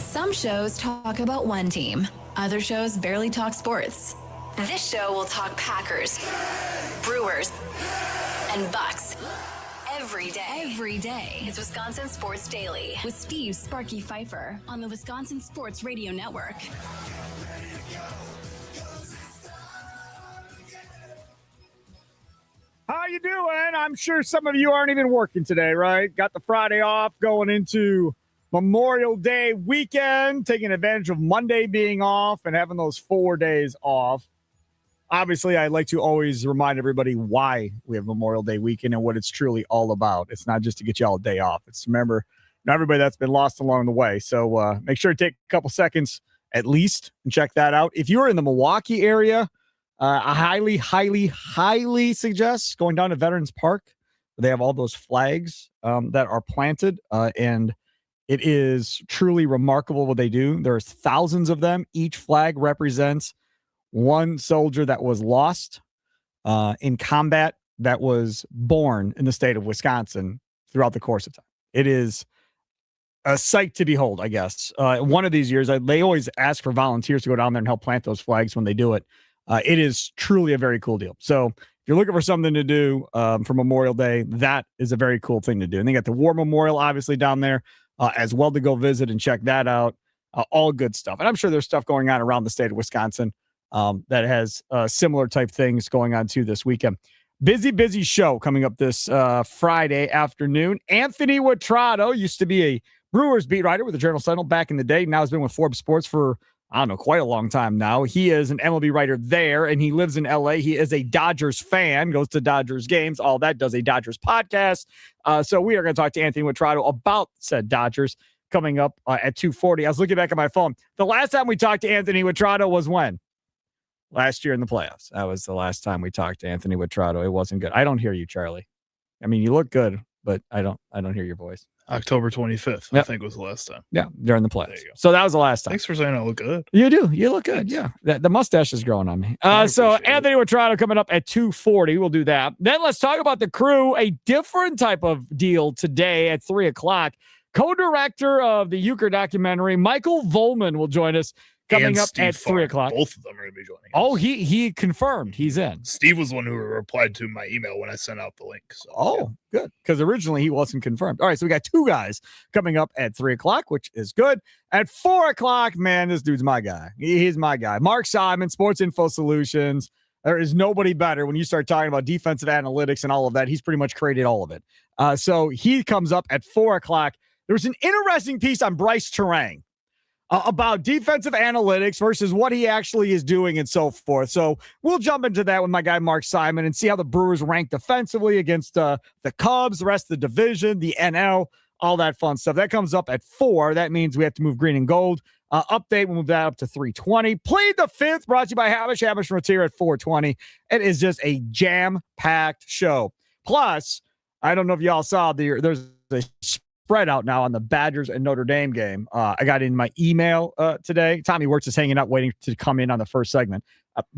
Some shows talk about one team. Other shows barely talk sports. This show will talk Packers, Brewers, and Bucks. Every day. It's Wisconsin Sports Daily with Steve Sparky Pfeiffer on the Wisconsin Sports Radio Network. How you doing? I'm sure some of you aren't even working today, right? Got the Friday off, going into Memorial Day weekend, taking advantage of Monday being off and having those 4 days off. Obviously, I like to always remind everybody why we have Memorial Day weekend and what it's truly all about. It's not just to get you all a day off. It's to remember everybody that's been lost along the way. So make sure to take a couple seconds at least and check that out. If you're in the Milwaukee area, I highly suggest going down to Veterans Park. They have all those flags that are planted, and it is truly remarkable what they do. There's thousands of them. Each flag represents one soldier that was lost in combat that was born in the state of Wisconsin throughout the course of time. It is a sight to behold, I guess. One of these years, they always ask for volunteers to go down there and help plant those flags when they do it. It is truly a very cool deal. So if you're looking for something to do for Memorial Day, that is a very cool thing to do. And they got the War Memorial, obviously, down there as well to go visit and check that out. All good stuff. And I'm sure there's stuff going on around the state of Wisconsin that has similar type things going on too this weekend. Busy show coming up this Friday afternoon. Anthony Witrado used to be a Brewers beat writer with the Journal Sentinel back in the day. Now has been with Forbes Sports for, I don't know, quite a long time now. He is an MLB writer there, and he lives in LA. He is a Dodgers fan, goes to Dodgers games, all that, does a Dodgers podcast. So we are going to talk to Anthony Witrado about said Dodgers coming up at 2:40. I was looking back at my phone. The last time we talked to Anthony Witrado was when? Last year in the playoffs. That was the last time we talked to Anthony Witrado. It wasn't good. I don't hear you, Charlie. I mean, you look good, but I don't hear your voice. October 25th, yep. I think was the last time. Yeah, during the playoffs. So that was the last time. Thanks for saying I look good. You do. You look good. Yeah. The mustache is growing on me. So Anthony Witrado coming up at 2:40. We'll do that. Then let's talk about the Crew, a different type of deal today at 3 o'clock. Co-director of the Euchre documentary, Michael Volman, will join us coming up at 3 o'clock. Both of them are going to be joining us. Oh, he confirmed he's in. Steve was the one who replied to my email when I sent out the link. So, Good. Because originally he wasn't confirmed. All right, so we got two guys coming up at 3 o'clock, which is good. At 4 o'clock, man, this dude's my guy. He's my guy. Mark Simon, Sports Info Solutions. There is nobody better when you start talking about defensive analytics and all of that. He's pretty much created all of it. So he comes up at 4 o'clock. There was an interesting piece on Bryce Terang about defensive analytics versus what he actually is doing and so forth. So we'll jump into that with my guy, Mark Simon, and see how the Brewers rank defensively against the Cubs, the rest of the division, the NL, all that fun stuff. That comes up at 4. That means we have to move green and gold. Update, we'll move that up to 3:20. Plead the Fifth, brought to you by Hamish Retier at 4:20. It is just a jam-packed show. Plus, I don't know if y'all saw, there's a spread out now on the Badgers and Notre Dame game. I got in my email today. Tommy Wirtz is hanging out waiting to come in on the first segment.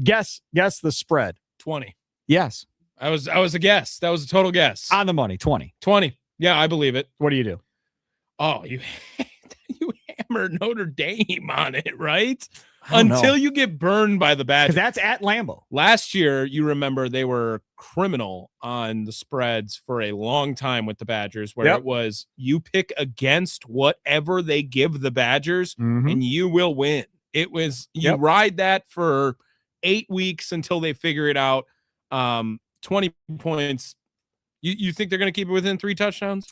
Guess the spread. 20. Yes. I was a guess. That was a total guess. On the money, 20. 20. Yeah, I believe it. What do you do? Oh, you hammer Notre Dame on it, right? Until you get burned by the Badgers. Because that's at Lambeau. Last year, you remember they were criminal on the spreads for a long time with the Badgers, where it was you pick against whatever they give the Badgers and you will win. It was you ride that for 8 weeks until they figure it out. 20 points. You think they're going to keep it within 3 touchdowns?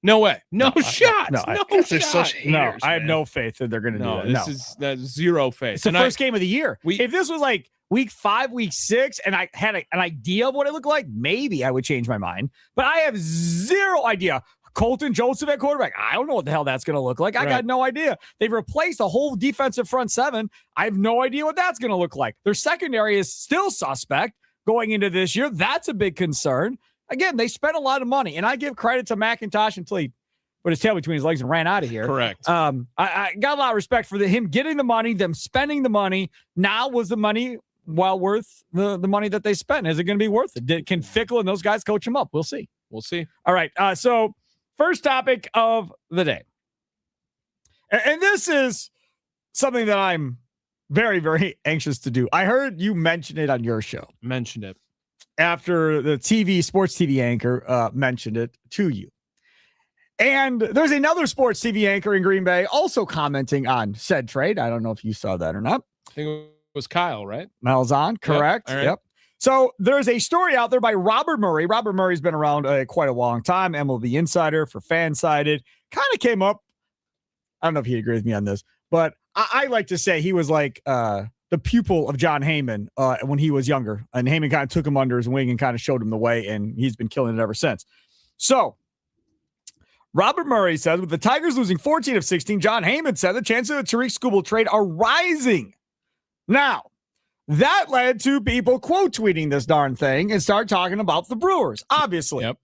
No way. No shot. No shot. No, I have no faith that they're going to do that. That's zero faith. It's the first game of the year. If this was like week 5, week 6, and I had an idea of what it looked like, maybe I would change my mind. But I have zero idea. Colton Joseph at quarterback. I don't know what the hell that's going to look like. I got no idea. They've replaced the whole defensive front 7. I have no idea what that's going to look like. Their secondary is still suspect going into this year. That's a big concern. Again, they spent a lot of money, and I give credit to McIntosh until he put his tail between his legs and ran out of here. Correct. I got a lot of respect for him getting the money, them spending the money. Now, was the money well worth the money that they spent? Is it going to be worth it? Can Fickle and those guys coach him up? We'll see. We'll see. All right. So first topic of the day. And this is something that I'm very, very anxious to do. I heard you mention it on your show. Mentioned it. After the sports TV anchor mentioned it to you. And there's another sports TV anchor in Green Bay also commenting on said trade. I don't know if you saw that or not. I think it was Kyle, right? Malzahn, correct. Yep. Right. Yep. So there's a story out there by Robert Murray. Robert Murray's been around quite a long time. MLB insider for Fansided. Kind of came up. I don't know if he'd agree with me on this, but I like to say he was like the pupil of John Heyman when he was younger. And Heyman kind of took him under his wing and kind of showed him the way, and he's been killing it ever since. So Robert Murray says, with the Tigers losing 14 of 16, John Heyman said the chances of the Tariq Skubal trade are rising. Now, that led to people quote tweeting this darn thing and start talking about the Brewers, obviously. Yep.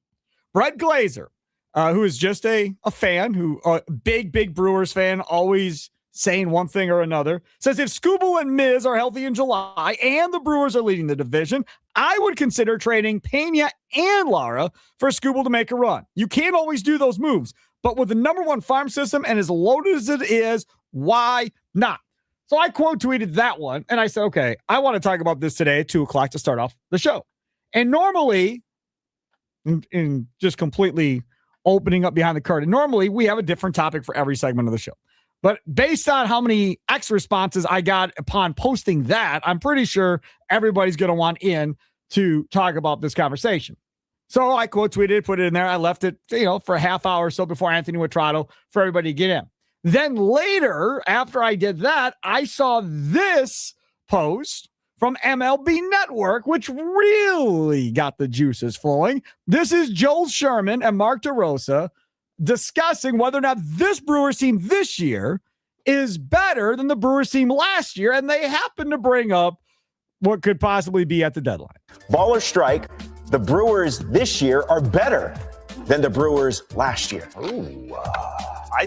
Brett Glazer, who is just a fan, a big Brewers fan, always saying one thing or another, says if Skubal and Miz are healthy in July and the Brewers are leading the division, I would consider trading Pena and Lara for Skubal to make a run. You can't always do those moves, but with the number one farm system and as loaded as it is, why not? So I quote tweeted that one, and I said, okay, I want to talk about this today at 2:00 to start off the show. And normally, in just completely opening up behind the curtain, normally we have a different topic for every segment of the show. But based on how many X responses I got upon posting that, I'm pretty sure everybody's going to want in to talk about this conversation. So I quote tweeted, put it in there. I left it, for a half hour or so before Anthony Witrado for everybody to get in. Then later, after I did that, I saw this post from MLB Network, which really got the juices flowing. This is Joel Sherman and Mark DeRosa discussing whether or not this Brewers team this year is better than the Brewers team last year, and they happen to bring up what could possibly be at the deadline. Ball or strike, the Brewers this year are better than the Brewers last year. Ooh, I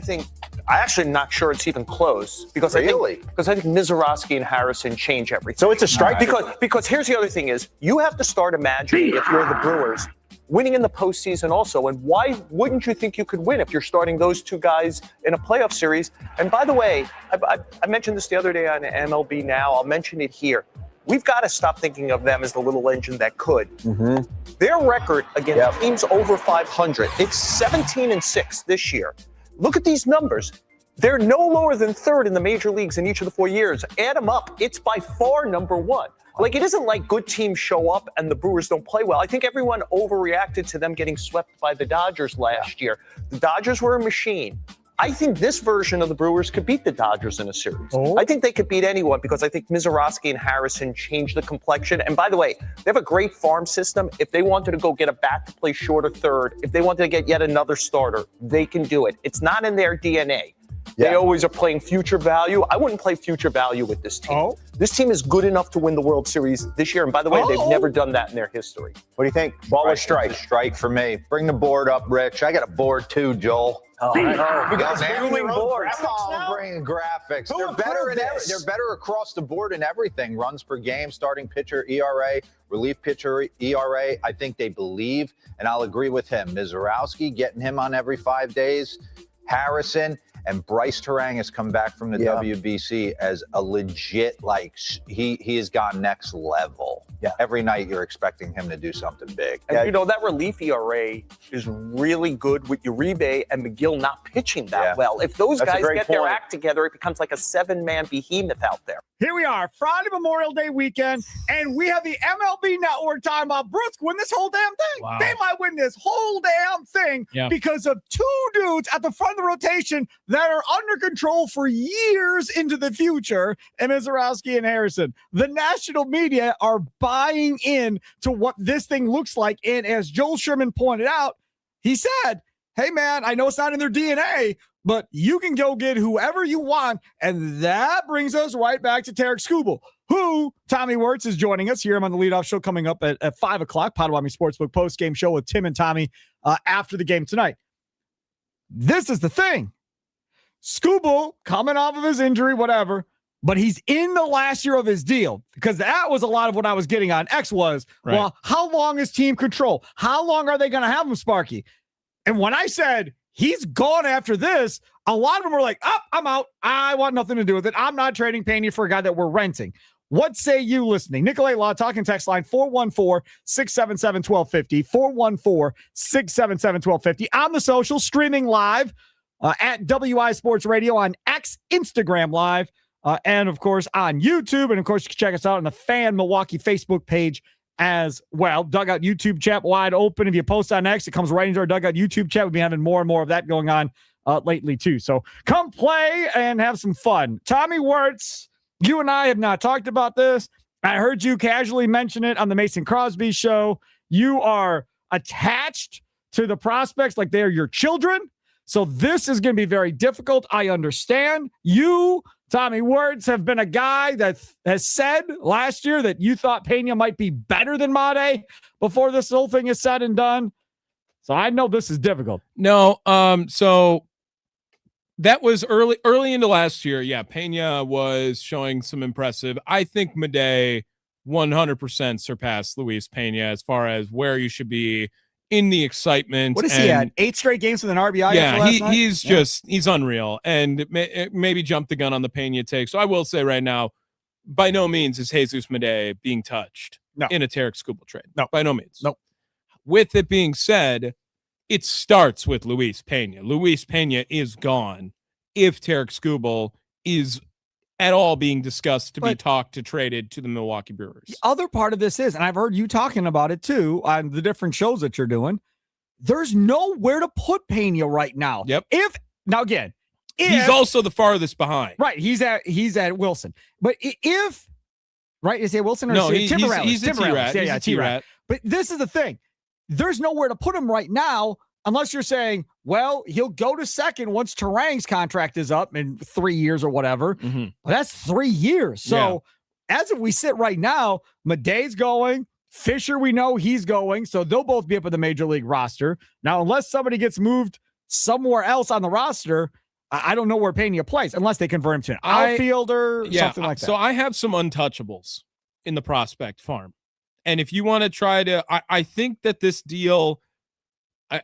actually not sure it's even close because I think Mizorowski and Harrison change everything. So it's a strike because here's the other thing is you have to start imagining if you're the Brewers winning in the postseason also, and why wouldn't you think you could win if you're starting those two guys in a playoff series? And by the way, I mentioned this the other day on MLB Now. I'll mention it here. We've got to stop thinking of them as the little engine that could. Mm-hmm. Their record against teams over 500, it's 17-6 this year. Look at these numbers. They're no lower than third in the major leagues in each of the 4 years. Add them up. It's by far number one. Like, it isn't like good teams show up and the Brewers don't play well. I think everyone overreacted to them getting swept by the Dodgers last year. The Dodgers were a machine. I think this version of the Brewers could beat the Dodgers in a series. Oh. I think they could beat anyone because I think Mizorowski and Harrison changed the complexion. And by the way, they have a great farm system. If they wanted to go get a bat to play short or third, if they wanted to get yet another starter, they can do it. It's not in their DNA. Yeah. They always are playing future value. I wouldn't play future value with this team. Oh. This team is good enough to win the World Series this year. And by the way, they've never done that in their history. What do you think? Ball or strike? It's a strike for me. Bring the board up, Rich. I got a board too, Joel. You guys bringing boards. I'm bringing graphics. They're better across the board in everything. Runs per game, starting pitcher ERA, relief pitcher ERA. I think they believe, and I'll agree with him. Mizorowski, getting him on every 5 days. Harrison and Bryce Terang has come back from the WBC as a legit, he has gone next level. Yeah. Every night you're expecting him to do something big. And that relief ERA is really good with Uribe and McGill not pitching that well. If those guys get their act together, it becomes like a 7-man behemoth out there. Here we are, Friday Memorial Day weekend, and we have the MLB Network talking about Brooks win this whole damn thing. Wow. They might win this whole damn thing because of two dudes at the front of the rotation that are under control for years into the future, and Mizorowski and Harrison. The national media are buying in to what this thing looks like, and as Joel Sherman pointed out, he said, hey, man, I know it's not in their DNA, but you can go get whoever you want. And that brings us right back to Tariq Skubal, who Tommy Wirtz is joining us here. I'm on the leadoff show coming up at 5 o'clock, Potawatomi Sportsbook post-game show with Tim and Tommy after the game tonight. This is the thing. Skubal coming off of his injury, whatever, but he's in the last year of his deal, because that was a lot of what I was getting on. X was, well, how long is team control? How long are they going to have him, Sparky? And when I said he's gone after this. A lot of them are like, I'm out. I want nothing to do with it. I'm not trading Pena for a guy that we're renting. What say you listening? Nicolay Law, talking text line 414-677-1250, 414-677-1250. On the social, streaming live at WI Sports Radio on X, Instagram Live, and, of course, on YouTube. And, of course, you can check us out on the Fan Milwaukee Facebook page as well. Dugout YouTube chat wide open. If you post on X, it comes right into our Dugout YouTube chat. We've been having more and more of that going on lately, too. So come play and have some fun. Tommy Wirtz, you and I have not talked about this. I heard you casually mention it on the Mason Crosby show. You are attached to the prospects like they're your children. So this is going to be very difficult. I understand. You, Tommy Wirtz, have been a guy that has said last year that you thought Pena might be better than Made before this whole thing is said and done. So I know this is difficult. No, so that was early into last year. Yeah, Pena was showing some impressive. I think Made 100% surpassed Luis Pena as far as where you should be in the excitement. What is he at? 8 straight games with an RBI? Yeah, he's unreal. And maybe jump the gun on the Pena take. So I will say right now, by no means is Jesus Made being touched in a Tarek Skubal trade. No, by no means. No. With it being said, it starts with Luis Pena. Luis Pena is gone if Tarek Skubal is at all being discussed to be talked to traded to the Milwaukee Brewers. The other part of this is, and I've heard you talking about it too on the different shows that you're doing, there's nowhere to put Pena right now. Yep. He's also the farthest behind. Right. He's at Wilson. But is it Wilson or no? He's a T-Rat. Yeah, T-Rat. But this is the thing. There's nowhere to put him right now unless you're saying, well, he'll go to second once Terang's contract is up in 3 years or whatever. Mm-hmm. Well, that's 3 years. So as if we sit right now, Made's going. Fisher, we know he's going. So they'll both be up in the major league roster. Now, unless somebody gets moved somewhere else on the roster, I don't know where Pena plays unless they convert him to an outfielder or something like that. So I have some untouchables in the prospect farm. And if you want to try to, I think that this deal,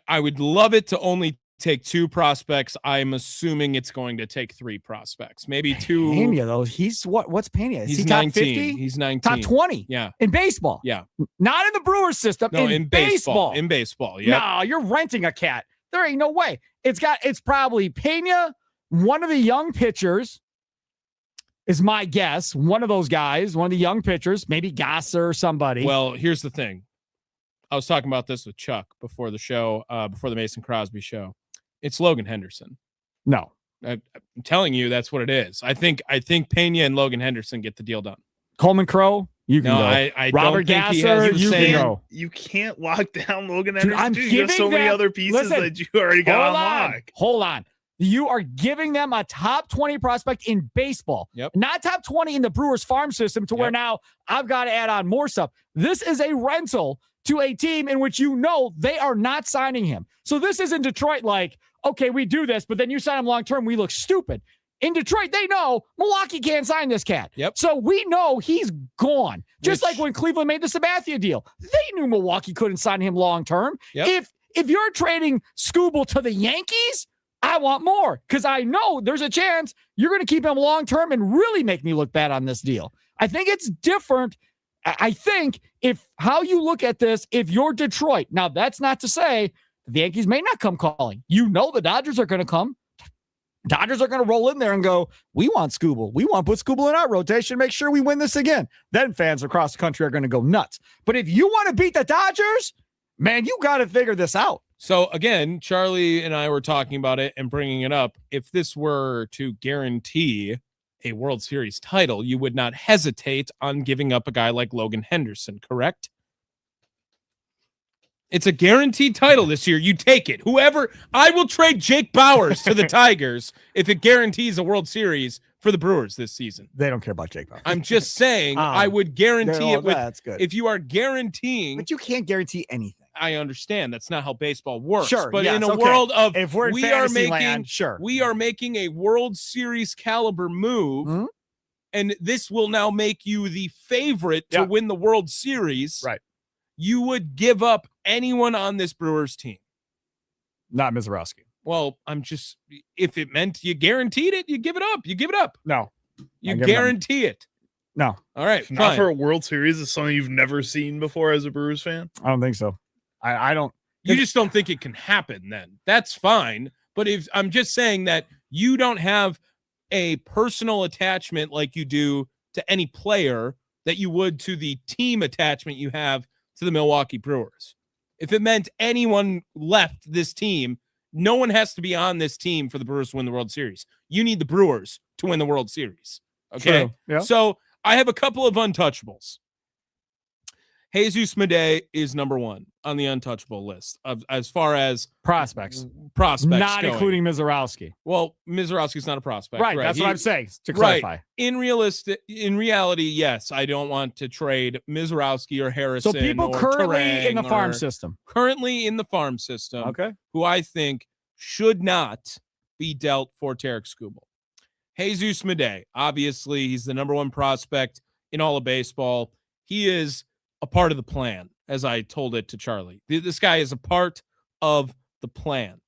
I would love it to only take 2 prospects. I'm assuming it's going to take 3 prospects, maybe 2. Pena, though, he's what's Pena? Is he's he 19. top 50? He's 19. Top 20. Yeah. In baseball. Yeah. Not in the Brewers system. No, in baseball. In baseball. Yeah. No, you're renting a cat. There ain't no way. It's probably Pena, one of the young pitchers, is my guess. One of those guys, one of the young pitchers, maybe Gasser or somebody. Well, here's the thing. I was talking about this with Chuck before the show, before the Mason Crosby show. It's Logan Henderson. No. I'm telling you, that's what it is. I think Pena and Logan Henderson get the deal done. Coleman Crow, you can go. I Robert don't think he Gasser, has the you same. can go. You can't lock down Logan Dude, Henderson. You have so many other pieces that you already got on lock. Hold on. You are giving them a top 20 prospect in baseball. Yep. Not top 20 in the Brewers farm system to where now I've got to add on more stuff. This is a rental to a team in which you know they are not signing him. So this isn't Detroit like, okay, we do this, but then you sign him long-term, we look stupid. In Detroit, they know Milwaukee can't sign this cat. Yep. So we know he's gone. Just like when Cleveland made the Sabathia deal. They knew Milwaukee couldn't sign him long-term. Yep. If you're trading Skubal to the Yankees, I want more because I know there's a chance you're going to keep him long-term and really make me look bad on this deal. I think it's different. I think if how you look at this, if you're Detroit, now that's not to say the Yankees may not come calling. You know the Dodgers are going to come. Dodgers are going to roll in there and go, we want Skubal. We want to put Skubal in our rotation, make sure we win this again. Then fans across the country are going to go nuts. But if you want to beat the Dodgers, man, you got to figure this out. So again, Charlie and I were talking about it and bringing it up. If this were to guarantee a World Series title, you would not hesitate on giving up a guy like Logan Henderson, correct? It's a guaranteed title this year. You take it. I will trade Jake Bauers to the Tigers if it guarantees a World Series for the Brewers this season. They don't care about Jake Bauers. I'm just saying I would guarantee it with, that's good. if you are guaranteeing. But you can't guarantee anything. I understand that's not how baseball works. Sure, but yes, in a world of if we're in we are making land, sure. we are making a World Series caliber move, and this will now make you the favorite to win the World Series. Right. You would give up anyone on this Brewers team. Not Mizorowski. Well, if it meant you guaranteed it, you give it up. You give it up. No. You guarantee it. No. All right, Not fine. for a World Series is something you've never seen before as a Brewers fan? I don't think so. I don't. You just don't think it can happen then. That's fine. But if I'm just saying that you don't have a personal attachment like you do to any player that you would to the team attachment you have to the Milwaukee Brewers. If it meant anyone left this team, no one has to be on this team for the Brewers to win the World Series. You need the Brewers to win the World Series. Okay. True. Yeah. So I have a couple of untouchables. Jesus Madej is number one on the untouchable list as far as prospects not going. Including Mizorowski. Well, Mizorowski's not a prospect. Right. That's what I'm saying, to clarify. Right. In reality, yes, I don't want to trade Mizorowski or Harrison. So people currently in the farm system. Currently in the farm system. Okay. Who I think should not be dealt for Tarek Skubal. Jesus Madej, obviously, he's the number one prospect in all of baseball. He is a part of the plan, as I told it to Charlie. This guy is a part of the plan.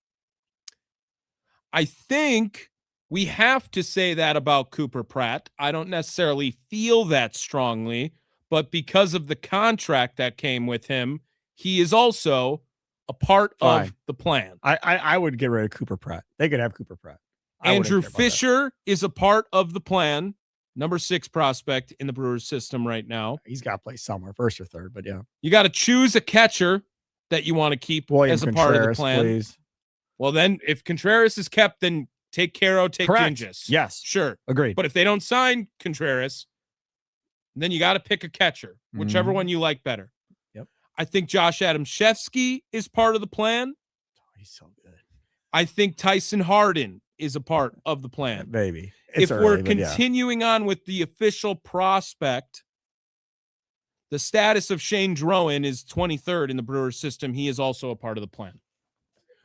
I think we have to say that about Cooper Pratt. I don't necessarily feel that strongly, but because of the contract that came with him, he is also a part of the plan. I would get rid of Cooper Pratt. They could have Cooper Pratt. Andrew Fisher is a part of the plan. Number 6 prospect in the Brewers system right now. He's got to play somewhere, first or third, but yeah. You got to choose a catcher that you want to keep as a part of the plan. Please. Well, then if Contreras is kept, then take Ginges. Yes. Sure. Agreed. But if they don't sign Contreras, then you got to pick a catcher, whichever one you like better. Yep. I think Josh Adamszewski is part of the plan. Oh, he's so good. I think Tyson Harden is a part of the plan. Maybe. If we're continuing on with the official prospect, the status of Shane Drowan is 23rd in the Brewers system. He is also a part of the plan,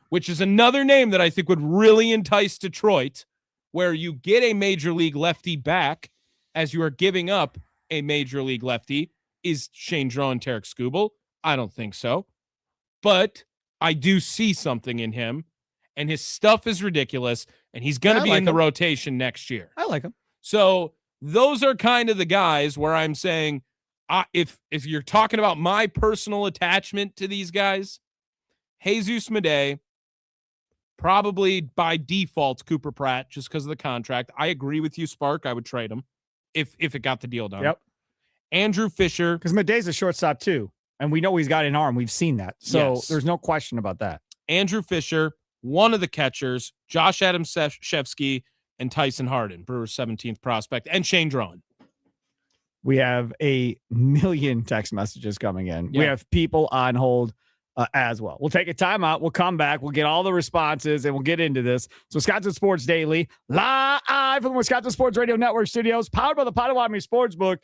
which is another name that I think would really entice Detroit, where you get a major league lefty back as you are giving up a major league lefty. Is Shane Drowan Tarek Skubal? I don't think so. But I do see something in him, and his stuff is ridiculous, and he's going to be in the rotation next year. I like him. So those are kind of the guys where I'm saying, if you're talking about my personal attachment to these guys, Jesus Madej, probably by default Cooper Pratt, just because of the contract. I agree with you, Spark. I would trade him if it got the deal done. Yep. Andrew Fisher. Because Madej's a shortstop too, and we know he's got an arm. We've seen that. So there's no question about that. Andrew Fisher, one of the catchers, Josh Adamszewski, and Tyson Harden, Brewers' 17th prospect, and Shane Drowan. We have a million text messages coming in. Yeah. We have people on hold as well. We'll take a timeout. We'll come back. We'll get all the responses, and we'll get into this. So Wisconsin Sports Daily, live from the Wisconsin Sports Radio Network studios, powered by the Potawatomi Sportsbook.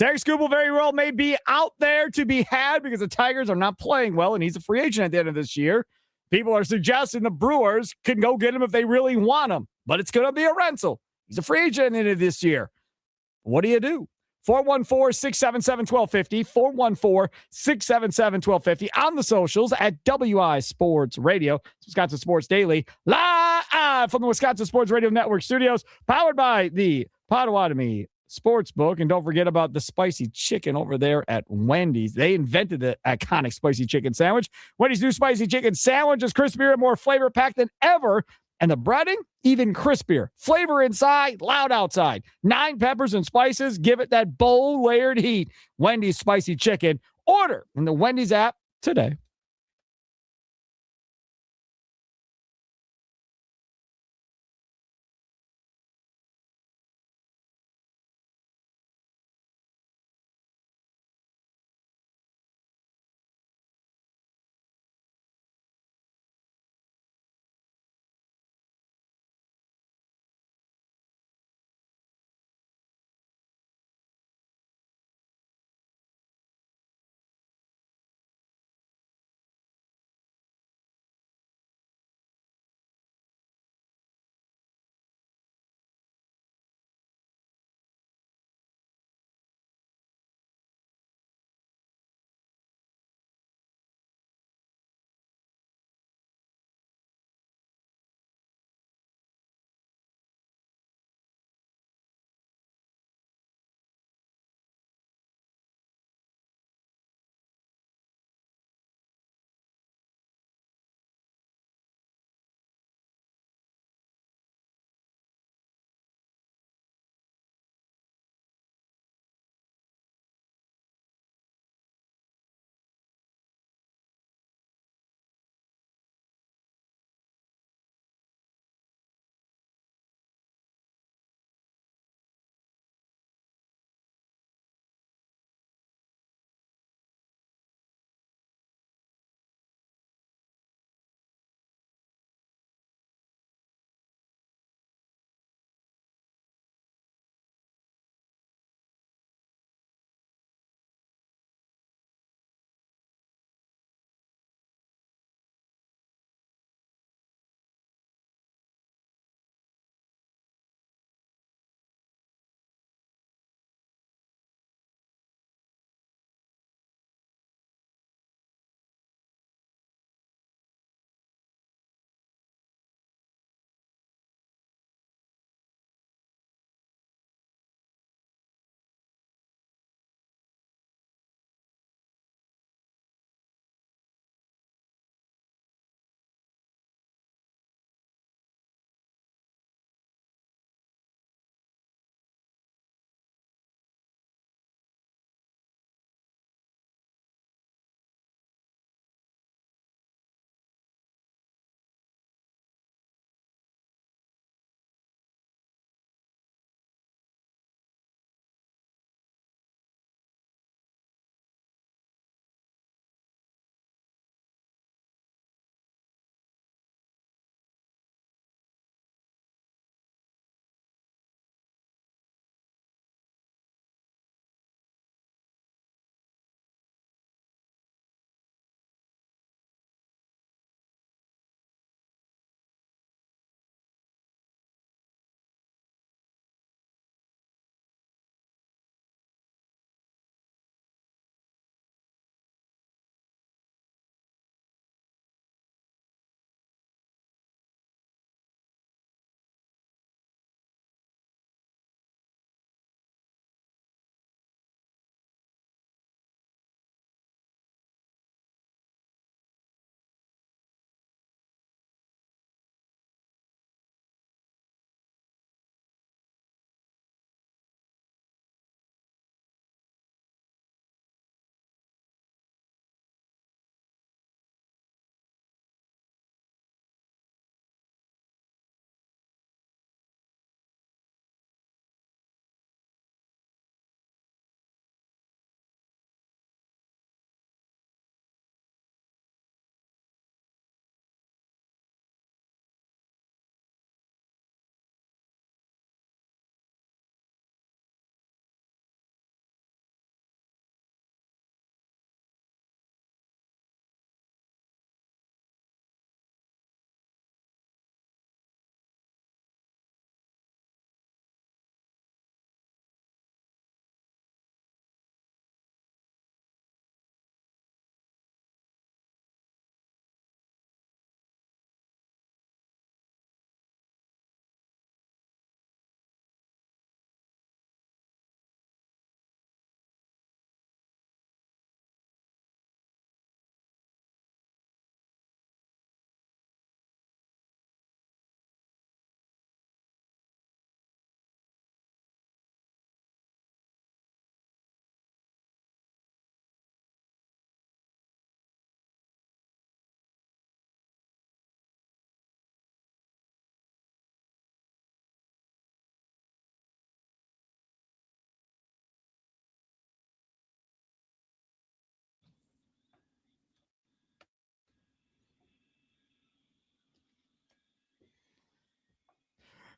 Tarek Skubal very well may be out there to be had because the Tigers are not playing well, and he's a free agent at the end of this year. People are suggesting the Brewers can go get him if they really want him, but it's going to be a rental. He's a free agent at the end of this year. What do you do? 414-677-1250, 414-677-1250 on the socials at WI Sports Radio, Wisconsin Sports Daily, live from the Wisconsin Sports Radio Network studios, powered by the Potawatomi Sportsbook. And don't forget about the spicy chicken over there at Wendy's. They invented the iconic spicy chicken sandwich. Wendy's new spicy chicken sandwich is crispier and more flavor packed than ever. And the breading, even crispier. Flavor inside, loud outside. 9 peppers and spices. Give it that bold layered heat. Wendy's spicy chicken. Order in the Wendy's app today.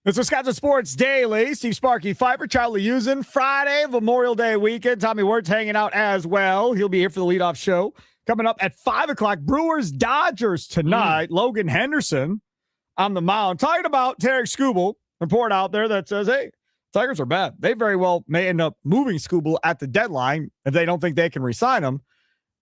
It's Wisconsin Sports Daily. Steve Sparky Pfeiffer, Charlie Usen. Friday, Memorial Day weekend. Tommy Wirtz hanging out as well. He'll be here for the leadoff show. Coming up at 5 o'clock, Brewers-Dodgers tonight. Logan Henderson on the mound. Talking about Tarek Skubal. Report out there that says, hey, Tigers are bad. They very well may end up moving Skubal at the deadline if they don't think they can re-sign him.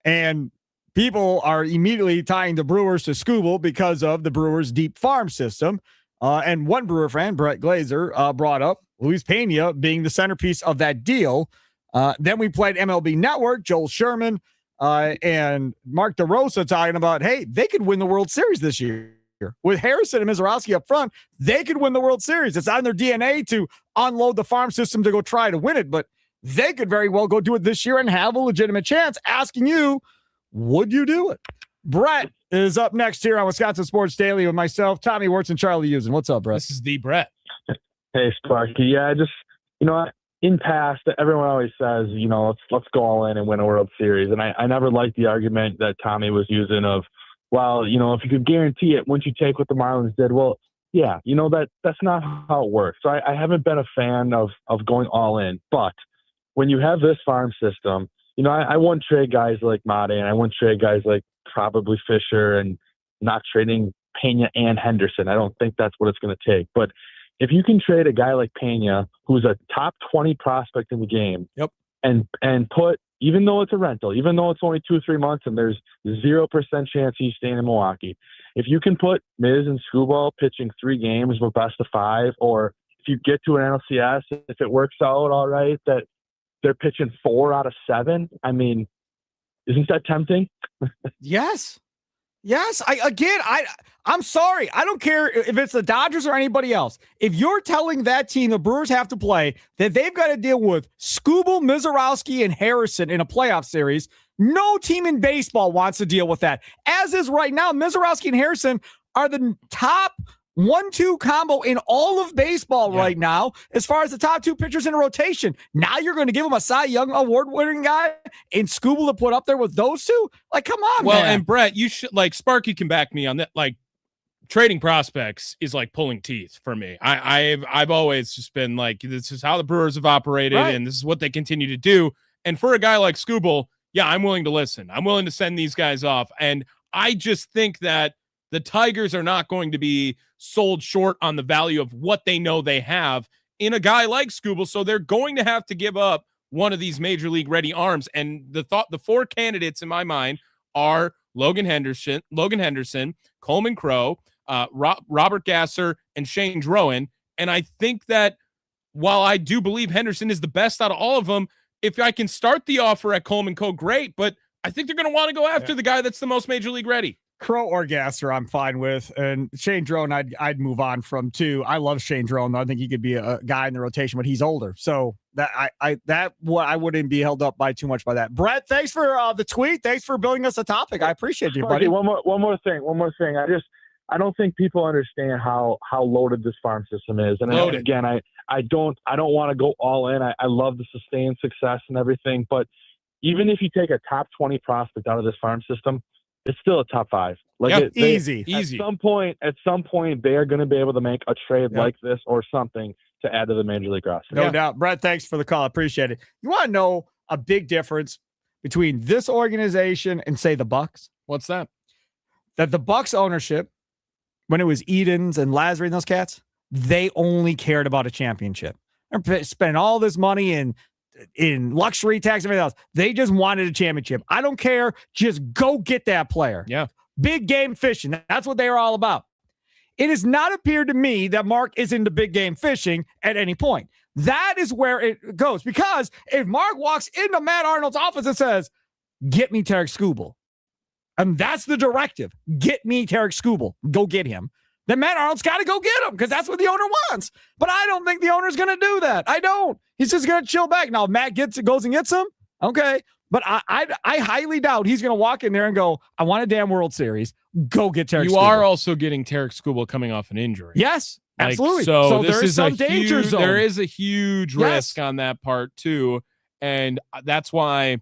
And people are immediately tying the Brewers to Skubal because of the Brewers' deep farm system. And one Brewer fan, Brett Glazer, brought up Luis Pena being the centerpiece of that deal. Then we played MLB Network, Joel Sherman and Mark DeRosa talking about, hey, they could win the World Series this year. With Harrison and Mizorowski up front, they could win the World Series. It's on their DNA to unload the farm system to go try to win it, but they could very well go do it this year and have a legitimate chance. Asking you, would you do it? Brett is up next here on Wisconsin Sports Daily with myself, Tommy Wirtz, and Charlie Usen. What's up, Brett? This is the Brett. Hey, Sparky. Yeah, in past, everyone always says, let's go all in and win a World Series. And I never liked the argument that Tommy was using of, well, if you could guarantee it, wouldn't you take what the Marlins did? Well, yeah, that's not how it works. So I haven't been a fan of going all in. But when you have this farm system, I wouldn't trade guys like Mate, and I wouldn't trade guys like probably Fisher, and not trading Pena and Henderson. I don't think that's what it's going to take. But if you can trade a guy like Pena, who's a top 20 prospect in the game, yep, and put, even though it's a rental, even though it's only 2 or 3 months and there's 0% chance he's staying in Milwaukee, if you can put Miz and Skubal pitching 3 games with best of 5, or if you get to an NLCS, if it works out all right, that they're pitching 4 out of 7, I mean, isn't that tempting? Yes. I'm sorry. I don't care if it's the Dodgers or anybody else. If you're telling that team the Brewers have to play that they've got to deal with Skubal, Mizorowski, and Harrison in a playoff series, no team in baseball wants to deal with that. As is right now, Mizorowski and Harrison are the top 1-2 combo in all of baseball right now, as far as the top 2 pitchers in a rotation. Now you're going to give him a Cy Young award-winning guy and Skubal to put up there with those two? Like, come on, man. And Brett, you should, Sparky can back me on that. Trading prospects is like pulling teeth for me. I've always just been like, this is how the Brewers have operated, and this is what they continue to do. And for a guy like Skubal, yeah, I'm willing to listen. I'm willing to send these guys off. And I just think that the Tigers are not going to be sold short on the value of what they know they have in a guy like Skubal. So they're going to have to give up one of these major league ready arms. And the 4 candidates in my mind are Logan Henderson, Coleman Crowe, Robert Gasser, and Shane Drowan. And I think that while I do believe Henderson is the best out of all of them, if I can start the offer at Coleman Co., great. But I think they're going to want to go after the guy that's the most major league ready. Crow or Gasser, I'm fine with, and Shane Drone, I'd move on from too. I love Shane Drone. I think he could be a guy in the rotation, but he's older, so that I wouldn't be held up by too much by that. Brett, thanks for the tweet. Thanks for building us a topic. I appreciate you, buddy. One more thing. I don't think people understand how loaded this farm system is, and again, I don't want to go all in. I love the sustained success and everything, but even if you take a top 20 prospect out of this farm system, it's still a top 5. Easy. At some point, they are going to be able to make a trade like this or something to add to the major league roster. No doubt. Brett, thanks for the call. Appreciate it. You want to know a big difference between this organization and, say, the Bucks? What's that? That the Bucks ownership, when it was Edens and Lazary and those cats, they only cared about a championship. They're spending all this money in luxury tax and everything else. They just wanted a championship. I don't care. Just go get that player. Yeah. Big game fishing. That's what they are all about. It has not appeared to me that Mark is into big game fishing at any point. That is where it goes. Because if Mark walks into Matt Arnold's office and says, get me Tarek Skubal, and that's the directive, get me Tarek Skubal, go get him, then Matt Arnold's got to go get him because that's what the owner wants. But I don't think the owner's going to do that. I don't. He's just going to chill back. Now, if Matt goes and gets him, okay. But I highly doubt he's going to walk in there and go, I want a damn World Series. Go get Tarek Skubal. You are also getting Tarek Skubal coming off an injury. Yes, absolutely. So there is some danger zone. There is a huge risk on that part too. And that's why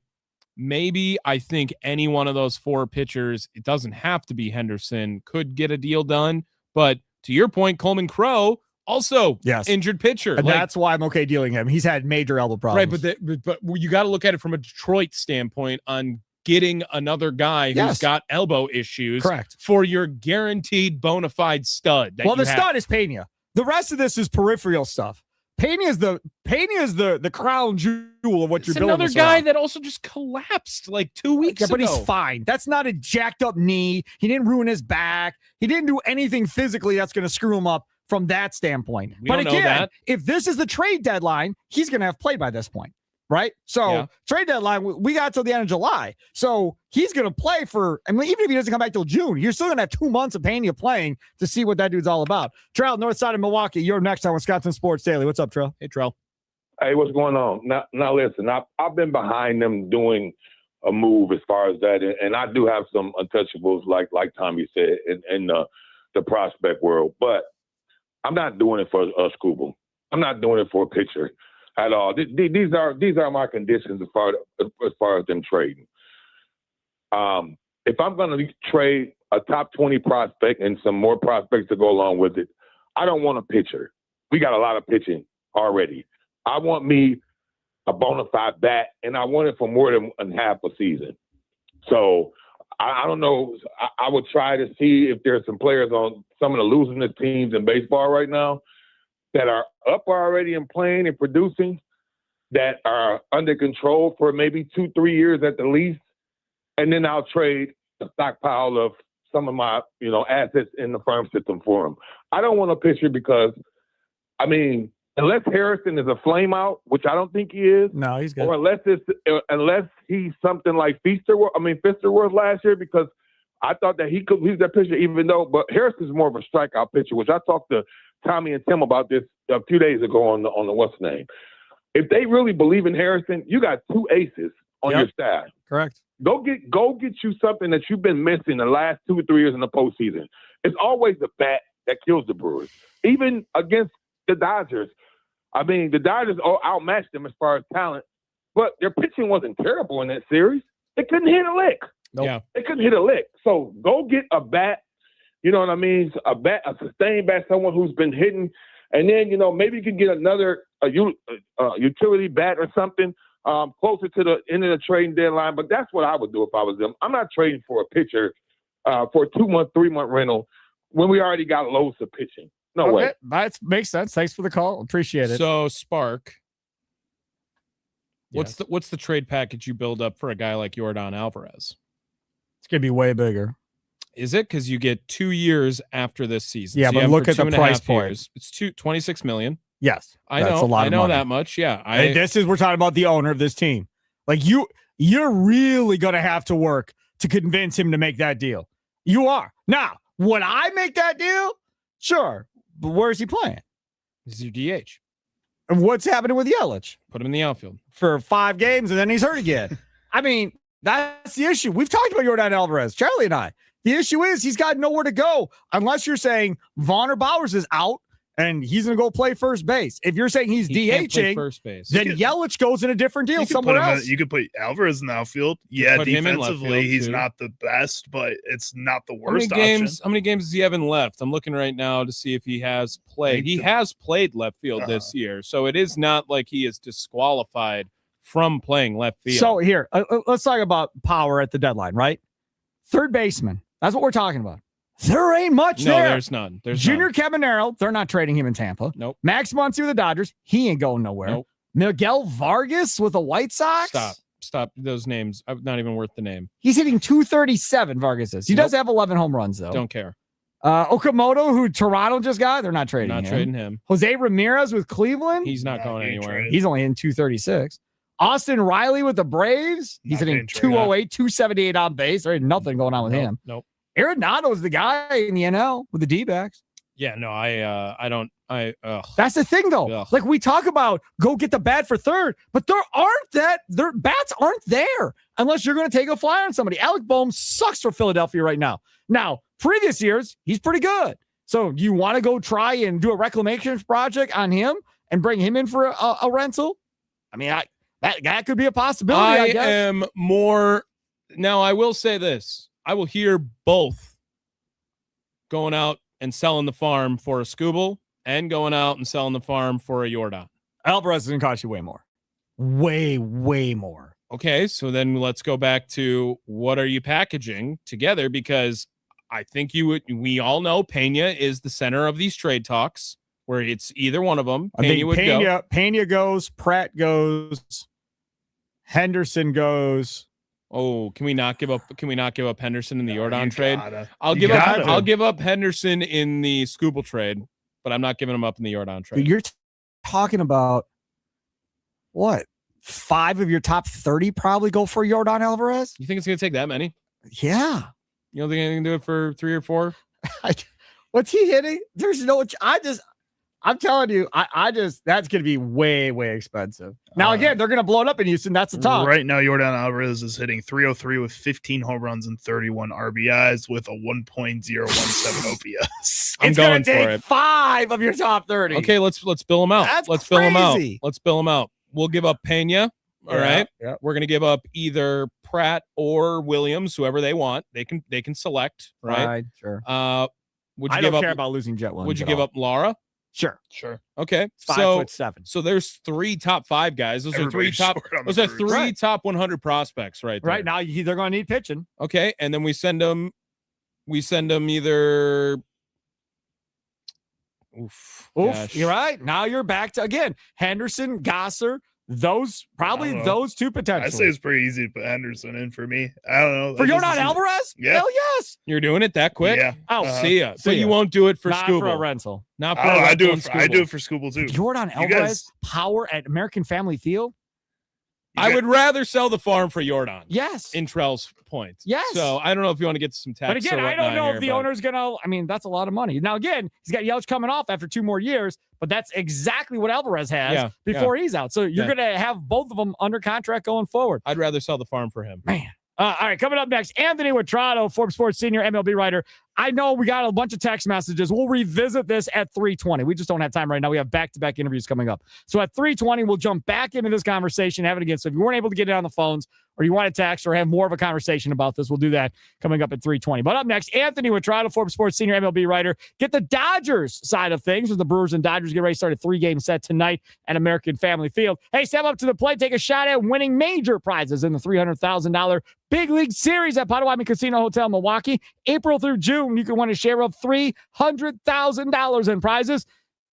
maybe I think any one of those 4 pitchers, it doesn't have to be Henderson, could get a deal done. But to your point, Coleman Crowe also Yes. injured pitcher. And that's why I'm okay dealing him. He's had major elbow problems. Right, but you got to look at it from a Detroit standpoint on getting another guy who's got elbow issues. Correct. For your guaranteed bona fide stud. Stud is Pena. The rest of this is peripheral stuff. Pena is the crown jewel of what you're building. Another guy that also just collapsed like 2 weeks ago. But he's fine. That's not a jacked up knee. He didn't ruin his back. He didn't do anything physically that's going to screw him up from that standpoint. But again, if this is the trade deadline, he's going to have played by this point. Right? So trade deadline, we got till the end of July. So he's going to play for, even if he doesn't come back till June, you're still going to have 2 months of Pena playing to see what that dude's all about. Trell, north side of Milwaukee, you're next on Wisconsin Sports Daily. What's up, Trell? Hey, Trell. Hey, what's going on? Now listen, I've been behind them doing a move as far as that, and I do have some untouchables, like Tommy said, in the prospect world, but I'm not doing it for a Scooble. I'm not doing it for a pitcher at all. These are my conditions as far as them trading. If I'm going to trade a top 20 prospect and some more prospects to go along with it, I don't want a pitcher. We got a lot of pitching already. I want me a bona fide bat, and I want it for more than half a season. So I don't know. I would try to see if there's some players on some of the losing teams in baseball right now that are up already and playing and producing, that are under control for maybe 2-3 years at the least. And then I'll trade a stockpile of some of my, assets in the farm system for him. I don't want a pitcher because, unless Harrison is a flame out, which I don't think he is. No, he's good. Or unless he's something like Fister was last year, because I thought that he's that pitcher, but Harrison's more of a strikeout pitcher, which I talked to Tommy and Tim about this a few days ago on the what's name. If they really believe in Harrison, you got 2 aces on your staff. Correct. Go get you something that you've been missing the last 2 or 3 years in the postseason. It's always the bat that kills the Brewers, even against the Dodgers. The Dodgers outmatched them as far as talent, but their pitching wasn't terrible in that series. They couldn't hit a lick. Nope. Yeah. They couldn't hit a lick. So go get a bat, you know what I mean? A bat, a sustained bat, someone who's been hitting, and then, maybe you can get another utility bat or something closer to the end of the trading deadline. But that's what I would do if I was them. I'm not trading for a pitcher for a 2-month, 3-month rental when we already got loads of pitching. No way. That makes sense. Thanks for the call. Appreciate it. So, Spark, what's the trade package you build up for a guy like Yordan Alvarez? It's going to be way bigger. Is it? Because you get 2 years after this season. Yeah, so but look at the price point. Years. It's $26 million. Yes, I that's know. a lot of I know money. that much. Yeah. We're talking about the owner of this team. Like you're really going to have to work to convince him to make that deal. You are. Now, would I make that deal? Sure. But where is he playing? He's your DH. And what's happening with Yelich? Put him in the outfield For 5 games, and then he's hurt again. That's the issue. We've talked about Yordan Alvarez, Charlie and I. The issue is he's got nowhere to go unless you're saying Vaughn or Bowers is out and he's going to go play first base. If you're saying he's DHing, first base, then Yelich goes in a different deal somewhere else. You could put Alvarez in the outfield. Yeah, defensively, he's not the best, but it's not the worst option. How many games does he have in left? I'm looking right now to see if he has played. He has played left field this year, so it is not like he is disqualified from playing left field. So here, let's talk about power at the deadline, right? Third baseman. That's what we're talking about. There ain't much there. No, there's none. Junior Cabanero, they're not trading him in Tampa. Nope. Max Muncy with the Dodgers, he ain't going nowhere. Nope. Miguel Vargas with the White Sox. Stop those names. Not even worth the name. He's hitting 237, Vargas is. He does have 11 home runs, though. Don't care. Okamoto, who Toronto just got, they're not trading him. Trading him. Jose Ramirez with Cleveland. He's not going anywhere. He's only in 236. Austin Riley with the Braves. He's hitting 208, 278 on base. There ain't nothing going on with him. Nope. Arenado's the guy in the NL with the D-backs. Yeah, no, I don't. That's the thing, though. Ugh. Like we talk about, go get the bat for third, but their bats aren't there unless you're going to take a flyer on somebody. Alec Boehm sucks for Philadelphia right now. Now, previous years, he's pretty good. So you want to go try and do a reclamation project on him and bring him in for a rental? That could be a possibility. I guess. Am more. Now, I will say this. I will hear both going out and selling the farm for a Scooble and going out and selling the farm for a Jordan. Alvarez is going to cost you way more. Way more. Okay, so then let's go back to what are you packaging together? Because I think we all know Pena is the center of these trade talks, where it's either one of them. Pena goes, Pratt goes, Henderson goes. Oh, can we not give up Henderson in the Jordan trade? Gotta. I'll give up Henderson in the Skubal trade, but I'm not giving him up in the Jordan trade. You're talking about what? 5 of your top 30 probably go for Jordan Alvarez? You think it's going to take that many? Yeah. You don't think anything can do it for 3 or 4? What's he hitting? There's no. I'm telling you, that's going to be way, way expensive. Now, again, they're going to blow it up in Houston. That's the top. Right now, Jordan Alvarez is hitting .303 with 15 home runs and 31 RBIs with a 1.017 OPS. It's going to take 5 of your top 30. Okay, let's bill them out. Let's bill them out. We'll give up Pena. All right. Yeah. We're going to give up either Pratt or Williams, whoever they want. They can select, right? Sure. I don't care about losing Jet Williams. Would you give up Lara? Sure. Okay. 5'7". So there's 3 top 5 guys. Those are 3 top 100 prospects right there. Right now, they're going to need pitching. Okay, and then we send them either. Oof. You're right. Now you're back to again Henderson, Gosser. Those 2 potentially. I say it's pretty easy to put Henderson in for me. I don't know. For Jordan Alvarez? Yeah. Hell yes. You're doing it that quick? Yeah. See ya. But you won't do it for Not Skubal. for a rental. Not for a rental. I do it for Skubal too. Jordan Alvarez power at American Family Field. I would rather sell the farm for Jordan. Yes. In Trell's point. Yes. So I don't know if you want to get some tax. But again, I don't know if the owner's going to. I mean, that's a lot of money. Now, again, he's got Yelich coming off after 2 more years, but that's exactly what Alvarez has before he's out. So you're going to have both of them under contract going forward. I'd rather sell the farm for him. Man. All right, coming up next, Anthony Witrado, Forbes Sports senior MLB writer. I know we got a bunch of text messages. We'll revisit this at 3:20. We just don't have time right now. We have back-to-back interviews coming up. So at 3:20, we'll jump back into this conversation, have it again. So if you weren't able to get it on the phones or you want to text or have more of a conversation about this, we'll do that coming up at 3:20. But up next, Anthony Witrado, Forbes Sports senior MLB writer. Get the Dodgers side of things as the Brewers and Dodgers get ready to start a 3-game set tonight at American Family Field. Hey, step up to the plate. Take a shot at winning major prizes in the $300,000 Big League Series at Potawatomi Casino Hotel, Milwaukee. April through June, you can win a share of $300,000 in prizes.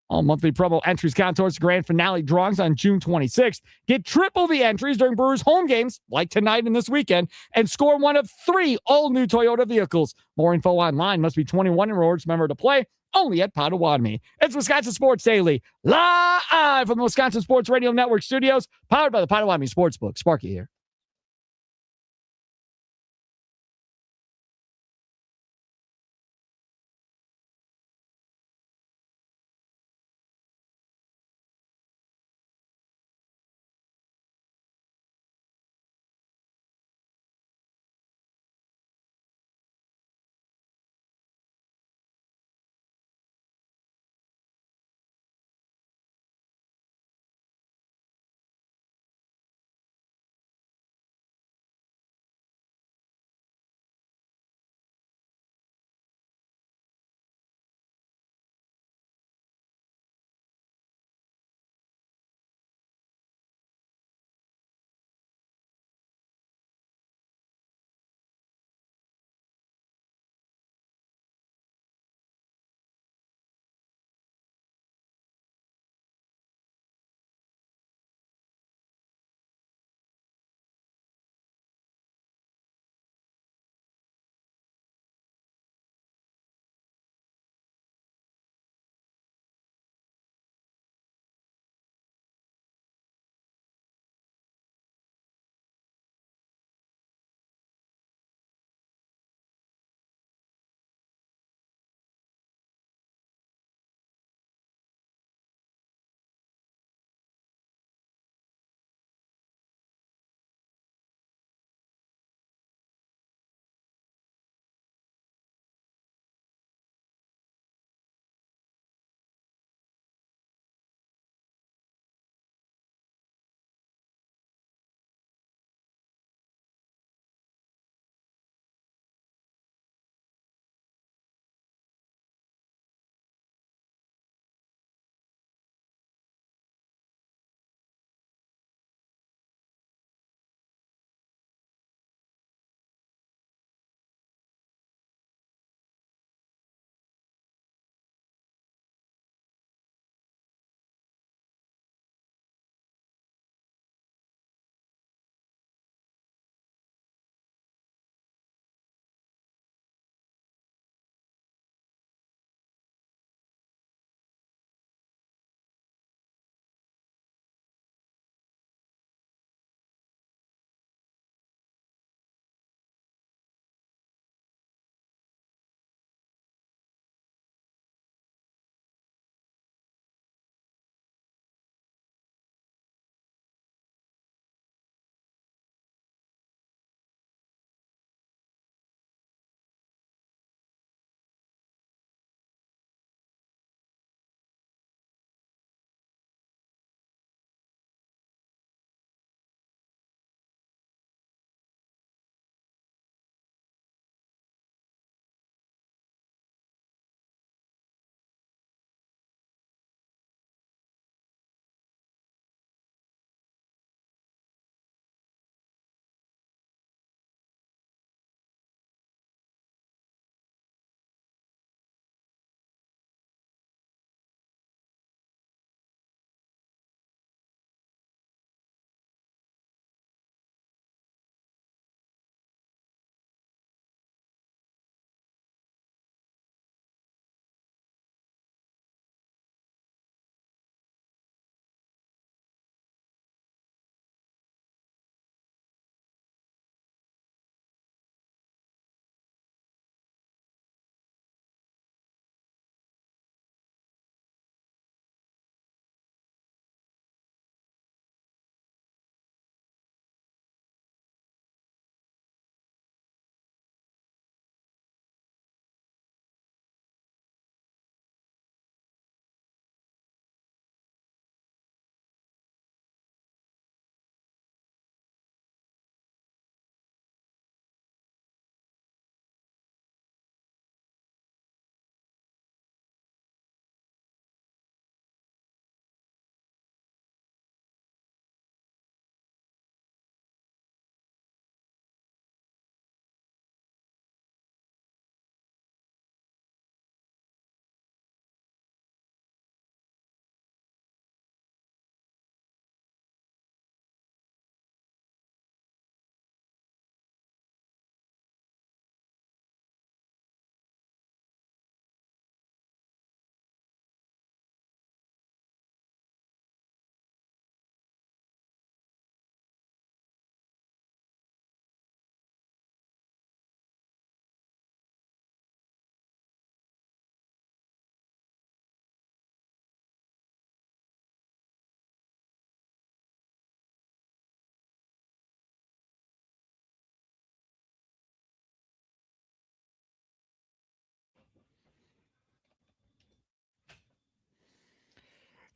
All monthly promo entries count towards the grand finale drawings on June 26th. Get triple the entries during Brewers home games, like tonight and this weekend, and score one of 3 all-new Toyota vehicles. More info online. Must be 21 and older. Remember to play. Only at Potawatomi. It's Wisconsin Sports Daily, live from the Wisconsin Sports Radio Network studios, powered by the Potawatomi Sportsbook. Sparky here.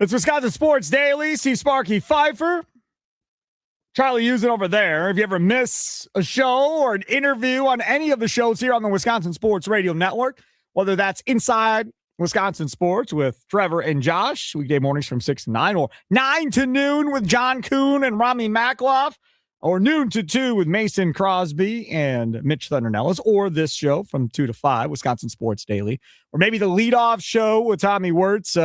It's Wisconsin Sports Daily. See Sparky Pfeiffer, Charlie Usen over there. If you ever miss a show or an interview on any of the shows here on the Wisconsin Sports Radio Network, whether that's Inside Wisconsin Sports with Trevor and Josh, weekday mornings from 6 to 9, or 9 to noon with John Kuhn and Rami Makloff, or noon to 2 with Mason Crosby and Mitch Thundernellis, or this show from 2 to 5, Wisconsin Sports Daily, or maybe the leadoff show with Tommy Wirtz.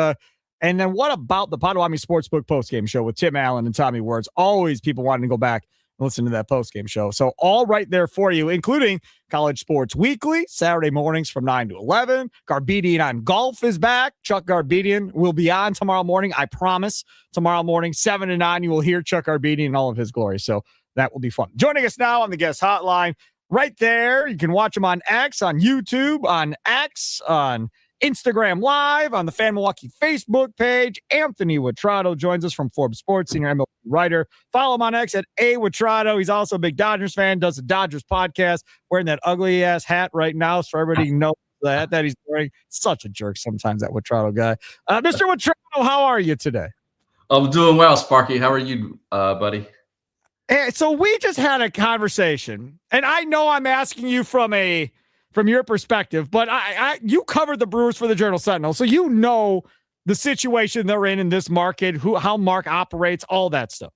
And then what about the Potawatomi Sportsbook postgame show with Tim Allen and Tommy Wirtz? Always people wanting to go back and listen to that postgame show. So all right there for you, including College Sports Weekly, Saturday mornings from 9 to 11. Garbedian on Golf is back. Chuck Garbedian will be on tomorrow morning. I promise tomorrow morning, 7 to 9, you will hear Chuck Garbedian in all of his glory. So that will be fun. Joining us now on the guest hotline right there. You can watch him on X, on YouTube, on X, on Instagram Live, on the Fan Milwaukee Facebook page. Anthony Witrado joins us from Forbes Sports, senior MLB writer. Follow him on X at @Witrado. He's also a big Dodgers fan, does the Dodgers podcast, wearing that ugly-ass hat right now, so everybody knows that he's wearing. Such a jerk sometimes, that Witrado guy. Mr. Witrado, how are you today? I'm doing well, Sparky. How are you, buddy? Hey, so we just had a conversation, and I know I'm asking you from your perspective, but you covered the Brewers for the Journal-Sentinel, so you know the situation they're in this market, how Mark operates, all that stuff.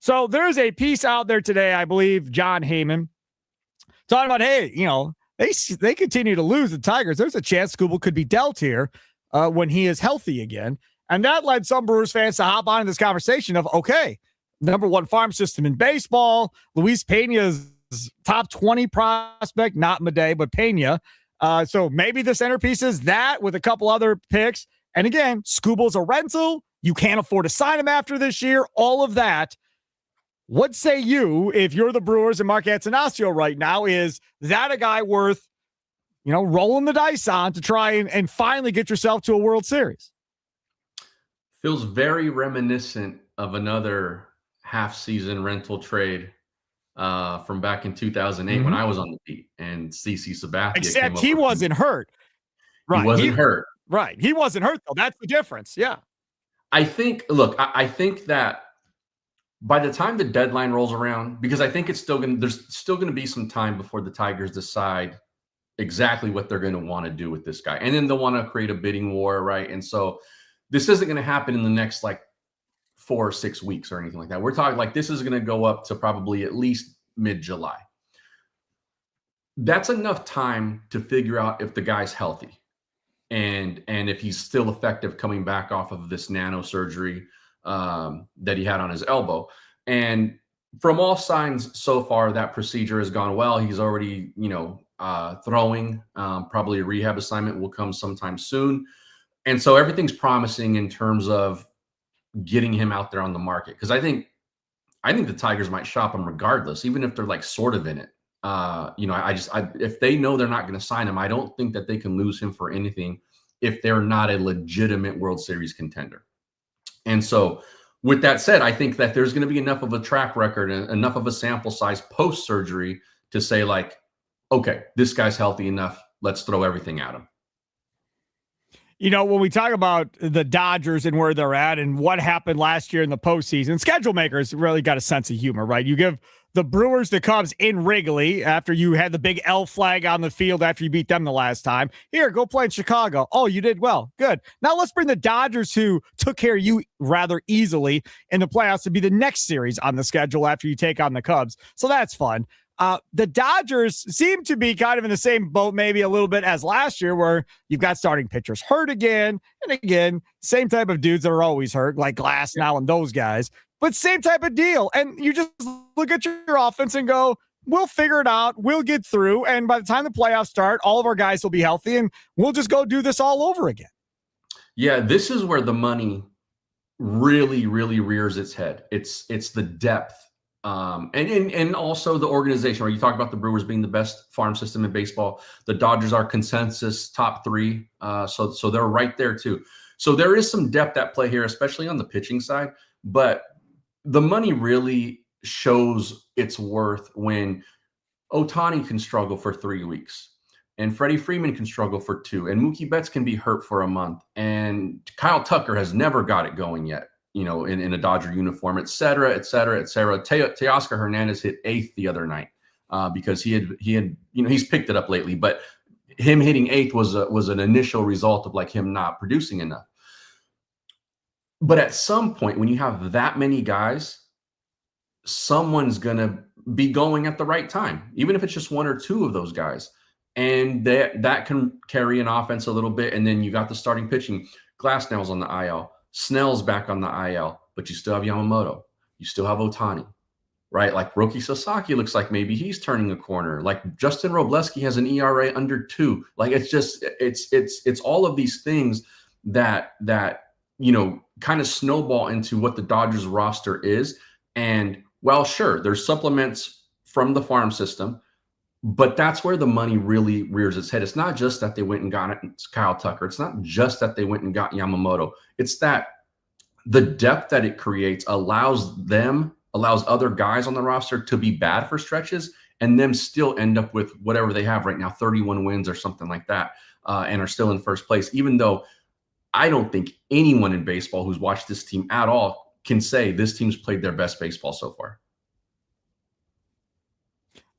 So there's a piece out there today, I believe, John Heyman, talking about, hey, they continue to lose the Tigers. There's a chance Skubal could be dealt here when he is healthy again. And that led some Brewers fans to hop on in this conversation of, okay, number one farm system in baseball, Luis Pena's top 20 prospect, not Madej, but Pena. So maybe the centerpiece is that with a couple other picks. And again, Skubal's a rental. You can't afford to sign him after this year. All of that. What say you, if you're the Brewers and Mark Attanasio right now, is that a guy worth, rolling the dice on to try and finally get yourself to a World Series? Feels very reminiscent of another half-season rental trade from back in 2008 when I was on the beat, and CC Sabathia. Except he wasn't hurt. Right. He wasn't hurt. Right. He wasn't hurt, though. That's the difference. Yeah. I think that by the time the deadline rolls around, because I think there's still going to be some time before the Tigers decide exactly what they're going to want to do with this guy. And then they'll want to create a bidding war, right? And so this isn't going to happen in the next 4 or 6 weeks or anything like that. We're talking this is going to go up to probably at least mid-July. That's enough time to figure out if the guy's healthy and if he's still effective coming back off of this nano surgery that he had on his elbow. And from all signs so far, that procedure has gone well. He's already, throwing. Probably a rehab assignment will come sometime soon. And so everything's promising in terms of getting him out there on the market. Because I think the Tigers might shop him regardless, even if they're sort of in it. If they know they're not going to sign him, I don't think that they can lose him for anything if they're not a legitimate World Series contender. And so with that said, I think that there's going to be enough of a track record and enough of a sample size post-surgery to say okay, this guy's healthy enough. Let's throw everything at him. When we talk about the Dodgers and where they're at and what happened last year in the postseason, schedule makers really got a sense of humor, right? You give the Brewers the Cubs in Wrigley after you had the big L flag on the field after you beat them the last time. Here, go play in Chicago. Oh, you did well. Good. Now let's bring the Dodgers, who took care of you rather easily in the playoffs, to be the next series on the schedule after you take on the Cubs. So that's fun. The Dodgers seem to be kind of in the same boat, maybe a little bit as last year, where you've got starting pitchers hurt again and again, same type of dudes that are always hurt, like Glass now and those guys, but same type of deal. And you just look at your offense and go, we'll figure it out. We'll get through. And by the time the playoffs start, all of our guys will be healthy and we'll just go do this all over again. Yeah, this is where the money really, really rears its head. It's the depth. And also the organization, where you talk about the Brewers being the best farm system in baseball. The Dodgers are consensus top 3. So they're right there too. So there is some depth at play here, especially on the pitching side, but the money really shows its worth when Ohtani can struggle for 3 weeks and Freddie Freeman can struggle for 2, and Mookie Betts can be hurt for a month, and Kyle Tucker has never got it going yet, in a Dodger uniform, et cetera, et cetera, et cetera. Teoscar Hernandez hit 8th the other night because he had he's picked it up lately, but him hitting 8th was an initial result of like him not producing enough. But at some point, when you have that many guys, someone's going to be going at the right time, even if it's just 1 or 2 of those guys. And that can carry an offense a little bit. And then you got the starting pitching. Glasnow's on the IL. Snell's back on the IL. But you still have Yamamoto. You still have Ohtani, right? Like Roki Sasaki looks like maybe he's turning a corner. Like Justin Robleski has an ERA under 2. Like it's all of these things that kind of snowball into what the Dodgers roster is. And well, sure, there's supplements from the farm system, but that's where the money really rears its head. It's not just that they went and got Kyle Tucker. It's not just that they went and got Yamamoto. It's that the depth that it creates allows other guys on the roster to be bad for stretches and them still end up with whatever they have right now, 31 wins or something like that, and are still in first place, even though I don't think anyone in baseball who's watched this team at all can say this team's played their best baseball so far.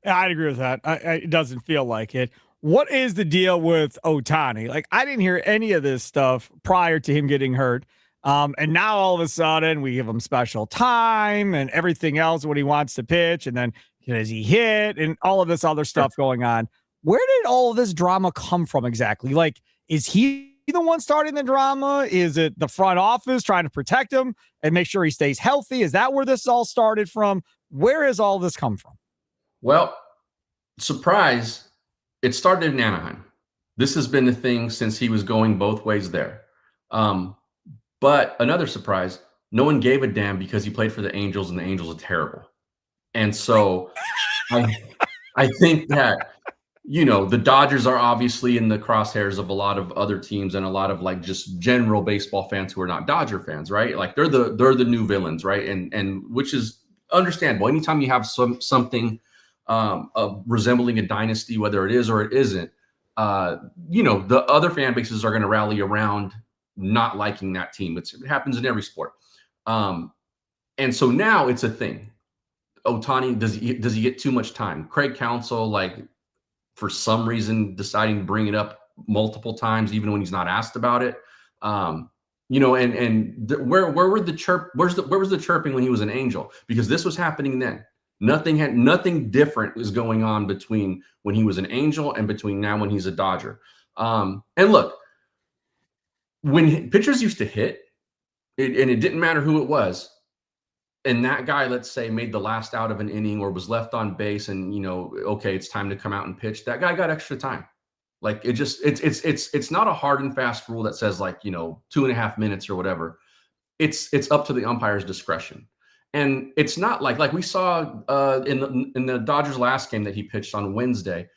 Yeah, I'd agree with that. It doesn't feel like it. What is the deal with Ohtani? Like, I didn't hear any of this stuff prior to him getting hurt. And now all of a sudden we give him special time and everything else when he wants to pitch. And then does he hit and all of this other stuff going on? Where did all of this drama come from exactly? Like, is he the one starting the drama? Is it the front office trying to protect him and make sure he stays healthy? Is that where this all started from? Where has all this come from? Well, surprise, it started in Anaheim. This has been the thing since he was going both ways there. But another surprise, no one gave a damn because he played for the Angels and the Angels are terrible. And so I think that, the Dodgers are obviously in the crosshairs of a lot of other teams and a lot of like just general baseball fans who are not Dodger fans, right? Like they're the new villains, right? And which is understandable. Anytime you have something resembling a dynasty, whether it is or it isn't, the other fan bases are going to rally around not liking that team. It happens in every sport. And so now it's a thing. Ohtani, does he get too much time? Craig Counsell, like for some reason, deciding to bring it up multiple times, even when he's not asked about it. Where were the where was the chirping when he was an Angel? Because this was happening then. Nothing different was going on between when he was an Angel and between now when he's a Dodger. And look, when pitchers used to hit, and it didn't matter who it was, and that guy, let's say, made the last out of an inning or was left on base and, okay, it's time to come out and pitch, that guy got extra time. Like it's not a hard and fast rule that says 2.5 minutes or whatever. It's up to the umpire's discretion. And it's not like we saw in the Dodgers last game that he pitched on Wednesday.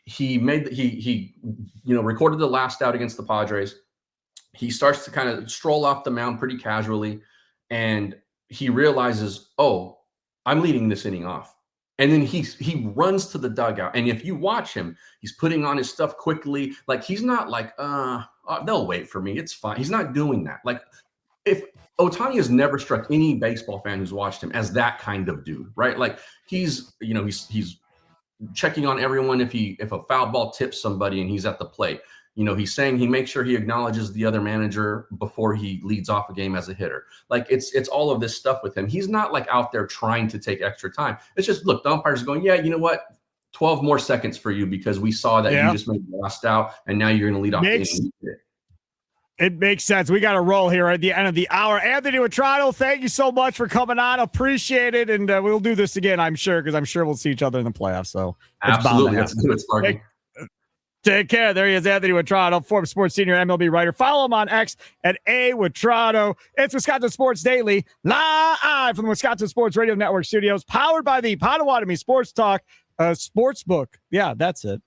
He recorded the last out against the Padres. He starts to kind of stroll off the mound pretty casually, and he realizes, oh, I'm leading this inning off. And then he runs to the dugout. And if you watch him, he's putting on his stuff quickly. Like he's not like, they'll wait for me. It's fine. He's not doing that. Like if Ohtani has never struck any baseball fan who's watched him as that kind of dude, right? Like he's checking on everyone if a foul ball tips somebody and he's at the plate. He's saying he makes sure he acknowledges the other manager before he leads off a game as a hitter. Like it's all of this stuff with him. He's not like out there trying to take extra time. It's just, look, the umpire's going, yeah, you know what? 12 more seconds for you because we saw that you just made the last out and now you're going to lead off the inning. It makes sense. We got to roll here at the end of the hour. Anthony Witrado, thank you so much for coming on. Appreciate it. And we'll do this again, I'm sure, because I'm sure we'll see each other in the playoffs. So absolutely. Let's do it, Sparky. Take care. There he is, Anthony Witrado, Forbes Sports senior MLB writer. Follow him on X at @Witrado. It's Wisconsin Sports Daily, live from the Wisconsin Sports Radio Network studios, powered by the Potawatomi Sports Talk Sportsbook. Yeah, that's it.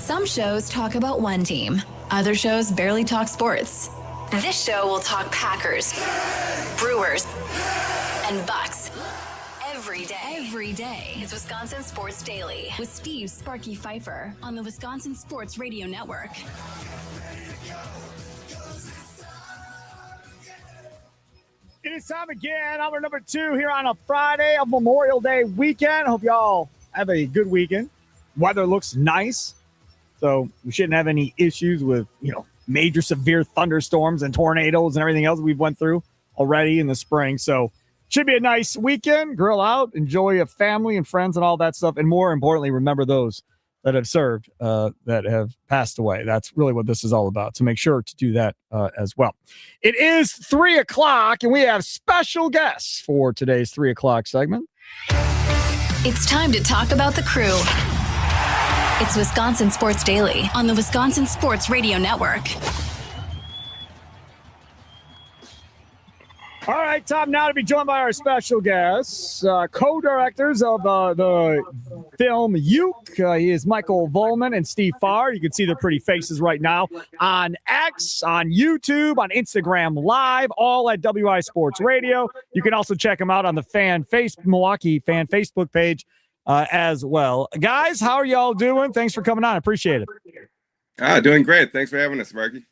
Some shows talk about one team. Other shows barely talk sports. This show will talk Packers, Brewers, and Bucks. Every day. It's Wisconsin Sports Daily with Steve Sparky Pfeiffer on the Wisconsin Sports Radio Network. It is time again. Hour number 2 here on a Friday of Memorial Day weekend. Hope y'all have a good weekend. Weather looks nice, so we shouldn't have any issues with, major severe thunderstorms and tornadoes and everything else we've went through already in the spring. So should be a nice weekend. Grill out, enjoy a family and friends and all that stuff. And more importantly, remember those that have served, that have passed away. That's really what this is all about. So make sure to do that as well. It is 3 o'clock, and we have special guests for today's 3 o'clock segment. It's time to talk about the crew. It's Wisconsin Sports Daily on the Wisconsin Sports Radio Network. All right, time now to be joined by our special guests, co-directors of the film Uke. He is Michael Volman and Steve Farr. You can see their pretty faces right now on X, on YouTube, on Instagram Live, all at WI Sports Radio. You can also check them out on the Milwaukee fan Facebook page as well. Guys, how are y'all doing? Thanks for coming on. I appreciate it. Doing great. Thanks for having us, Marky.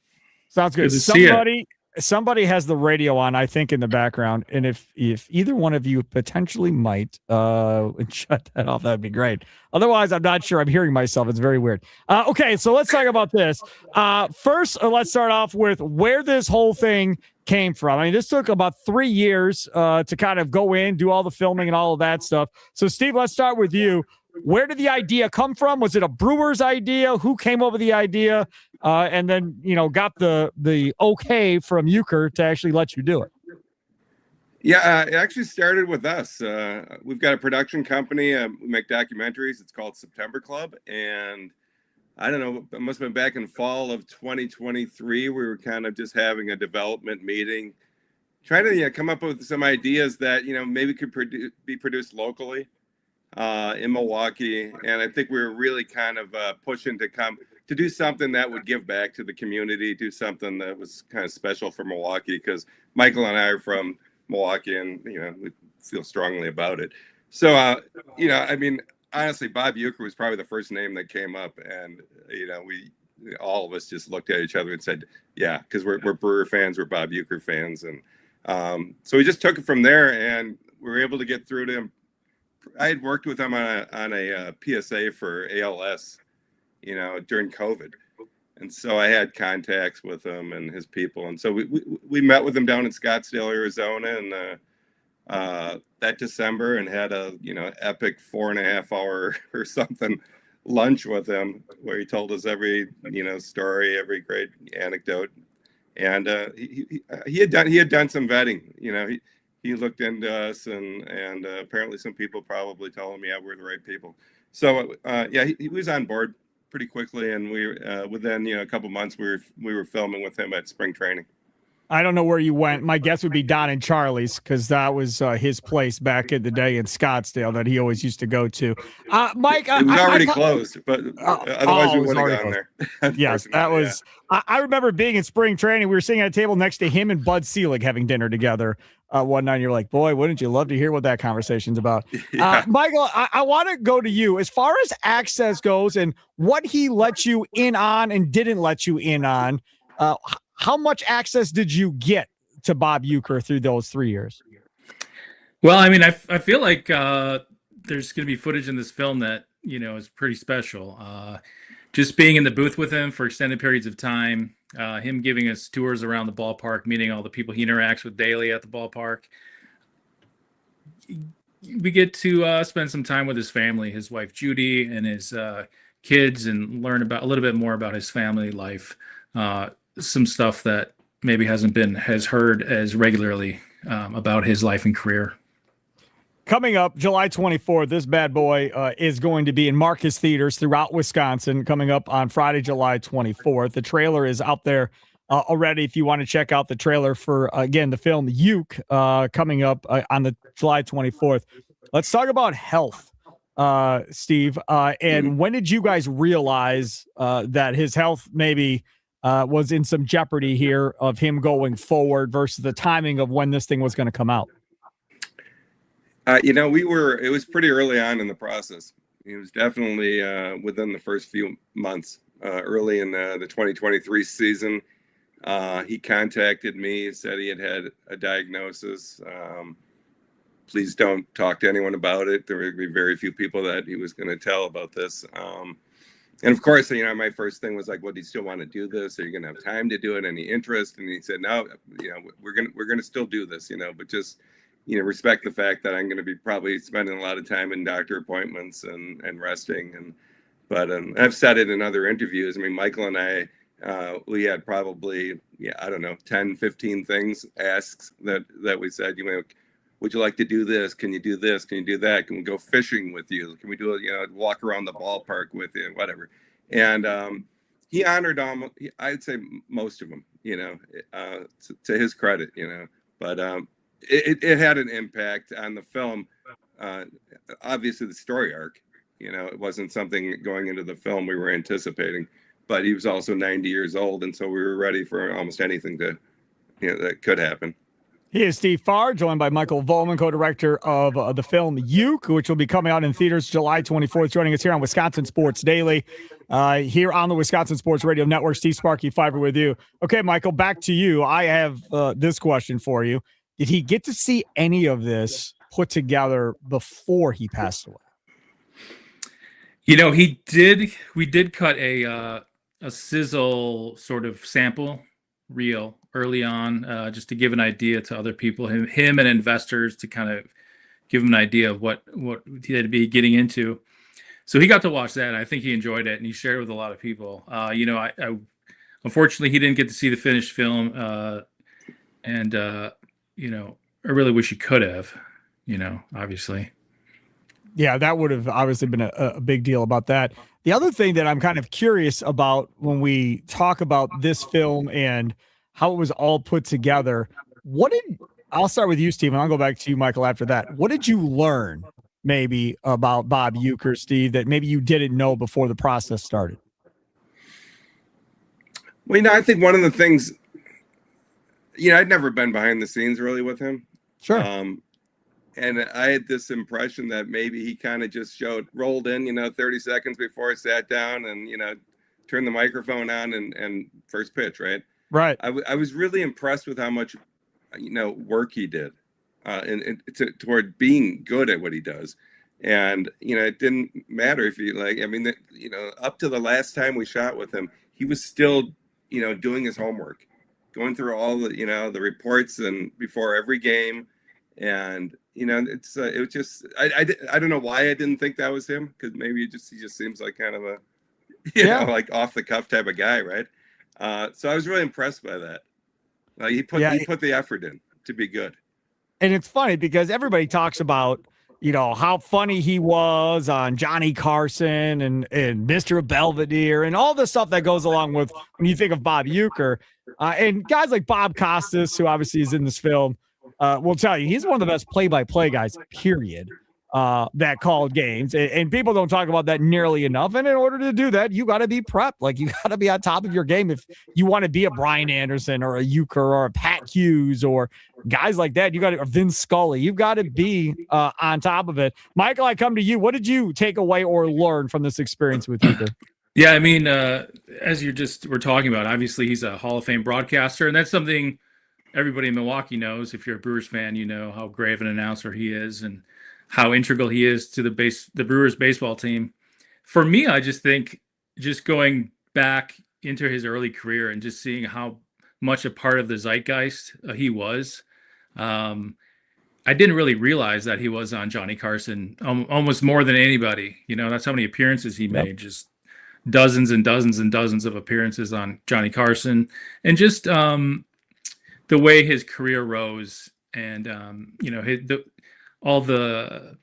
Sounds good. Good to see you. Somebody has the radio on, I think, in the background. And if either one of you potentially might shut that off, that'd be great. Otherwise, I'm not sure. I'm hearing myself. It's very weird. Okay, so let's talk about this. First, let's start off with where this whole thing came from. I mean, this took about 3 years to kind of go in, do all the filming and all of that stuff. So, Steve, let's start with you. Where did the idea come from? Was it a Brewers idea? Who came up with the idea? And then, got the okay from Euchre to actually let you do it? Yeah, it actually started with us. We've got a production company. We make documentaries. It's called September Club. And I don't know, it must have been back in fall of 2023. We were kind of just having a development meeting, trying to come up with some ideas that, maybe could be produced locally in Milwaukee. And I think we were really kind of pushing to do something that would give back to the community, do something that was kind of special for Milwaukee, because Michael and I are from Milwaukee and, we feel strongly about it. So, I mean, honestly, Bob Euchre was probably the first name that came up, and, we all of us just looked at each other and said, yeah, because we're Brewer fans, we're Bob Euchre fans. And so we just took it from there, and we were able to get through to him. I had worked with him on a PSA for ALS, during COVID. And so I had contacts with him and his people. And so we met with him down in Scottsdale, Arizona, and that December, and had a, epic 4.5 hour or something lunch with him, where he told us every, story, every great anecdote. And he had done some vetting. He looked into us, and apparently some people probably told him, yeah, we're the right people. So he was on board pretty quickly, and we within a couple months we were filming with him at spring training. I don't know where you went. My guess would be Don and Charlie's, because that was his place back in the day in Scottsdale that he always used to go to. Mike, it was already closed, but otherwise we would have gone there. Yes, that was. Yeah. I remember being in spring training. We were sitting at a table next to him and Bud Selig having dinner together one night. And you're like, boy, wouldn't you love to hear what that conversation's about? Yeah. Michael, I want to go to you as far as access goes and what he let you in on and didn't let you in on. How much access did you get to Bob Euchre through those 3 years? Well, I mean, I feel like there's going to be footage in this film that, is pretty special. Just being in the booth with him for extended periods of time, him giving us tours around the ballpark, meeting all the people he interacts with daily at the ballpark. We get to spend some time with his family, his wife, Judy, and his kids, and learn about a little bit more about his family life. Some stuff that maybe has heard as regularly about his life and career. Coming up July 24th, this bad boy is going to be in Marcus theaters throughout Wisconsin, coming up on Friday, July 24th. The trailer is out there already. If you want to check out the trailer for, again, the film Uke coming up on the July 24th. Let's talk about health Steve. And when did you guys realize that his health maybe was in some jeopardy here of him going forward versus the timing of when this thing was going to come out? It was pretty early on in the process. It was definitely within the first few months, early in the 2023 season. He contacted me, said he had a diagnosis. Please don't talk to anyone about it. There would be very few people that he was going to tell about this. And of course, my first thing was like, well, do you still want to do this? Are you going to have time to do it? Any interest? And he said, no, we're going to still do this, but just, respect the fact that I'm going to be probably spending a lot of time in doctor appointments and resting. But I've said it in other interviews. I mean, Michael and I, we had probably, 10, 15 things, asks that we said, would you like to do this? Can you do this? Can you do that? Can we go fishing with you? Can we do it, walk around the ballpark with you, whatever. And he honored I'd say most of them, to his credit, but it had an impact on the film. Obviously the story arc, it wasn't something going into the film we were anticipating, but he was also 90 years old. And so we were ready for almost anything that could happen. He is Steve Farr, joined by Michael Volman, co-director of the film Uke, which will be coming out in theaters July 24th, joining us here on Wisconsin Sports Daily, here on the Wisconsin Sports Radio Network. Steve Sparky Fiver with you. Okay, Michael, back to you. I have this question for you. Did he get to see any of this put together before he passed away? He did. We did cut a sizzle sort of sample reel early on, just to give an idea to other people, him and investors, to kind of give him an idea of what he had to be getting into. So he got to watch that. And I think he enjoyed it, and he shared it with a lot of people. I unfortunately he didn't get to see the finished film, and I really wish he could have. Obviously. Yeah, that would have obviously been a big deal about that. The other thing that I'm kind of curious about when we talk about this film and how it was all put together, I'll start with you, Steve, and I'll go back to you, Michael, after that. What did you learn maybe about Bob Uecker, Steve, that maybe you didn't know before the process started? Well, I think one of the things, I'd never been behind the scenes really with him. Sure. And I had this impression that maybe he kind of just rolled in, 30 seconds before I sat down and, turned the microphone on and first pitch, right? Right. I was really impressed with how much, work he did toward being good at what he does. And, it didn't matter if up to the last time we shot with him, he was still, doing his homework, going through all the, the reports and before every game. And, it was just, I don't know why I didn't think that was him, because maybe he just seems like kind of a, like off the cuff type of guy. Right. So I was really impressed by that. He put the effort in to be good. And it's funny because everybody talks about, how funny he was on Johnny Carson and Mr. Belvedere and all the stuff that goes along with when you think of Bob Uecker. And guys like Bob Costas, who obviously is in this film, will tell you he's one of the best play-by-play guys, period, that called games. And people don't talk about that nearly enough. And in order to do that, you got to be prepped. Like, you got to be on top of your game if you want to be a Brian Anderson or a Uecker or a Pat Hughes or guys like that. You got to, or Vince Scully. You've got to be on top of it. Michael, I come to you. What did you take away or learn from this experience with Uecker? Yeah, I mean, as we're talking about, obviously he's a Hall of Fame broadcaster, and that's something everybody in Milwaukee knows. If you're a Brewers fan, you know how great of an announcer he is and how integral he is to the Brewers baseball team. For me, I just think just going back into his early career and just seeing how much a part of the zeitgeist he was. I didn't really realize that he was on Johnny Carson almost more than anybody. That's how many appearances he made, just dozens and dozens and dozens of appearances on Johnny Carson. And just the way his career rose and, all the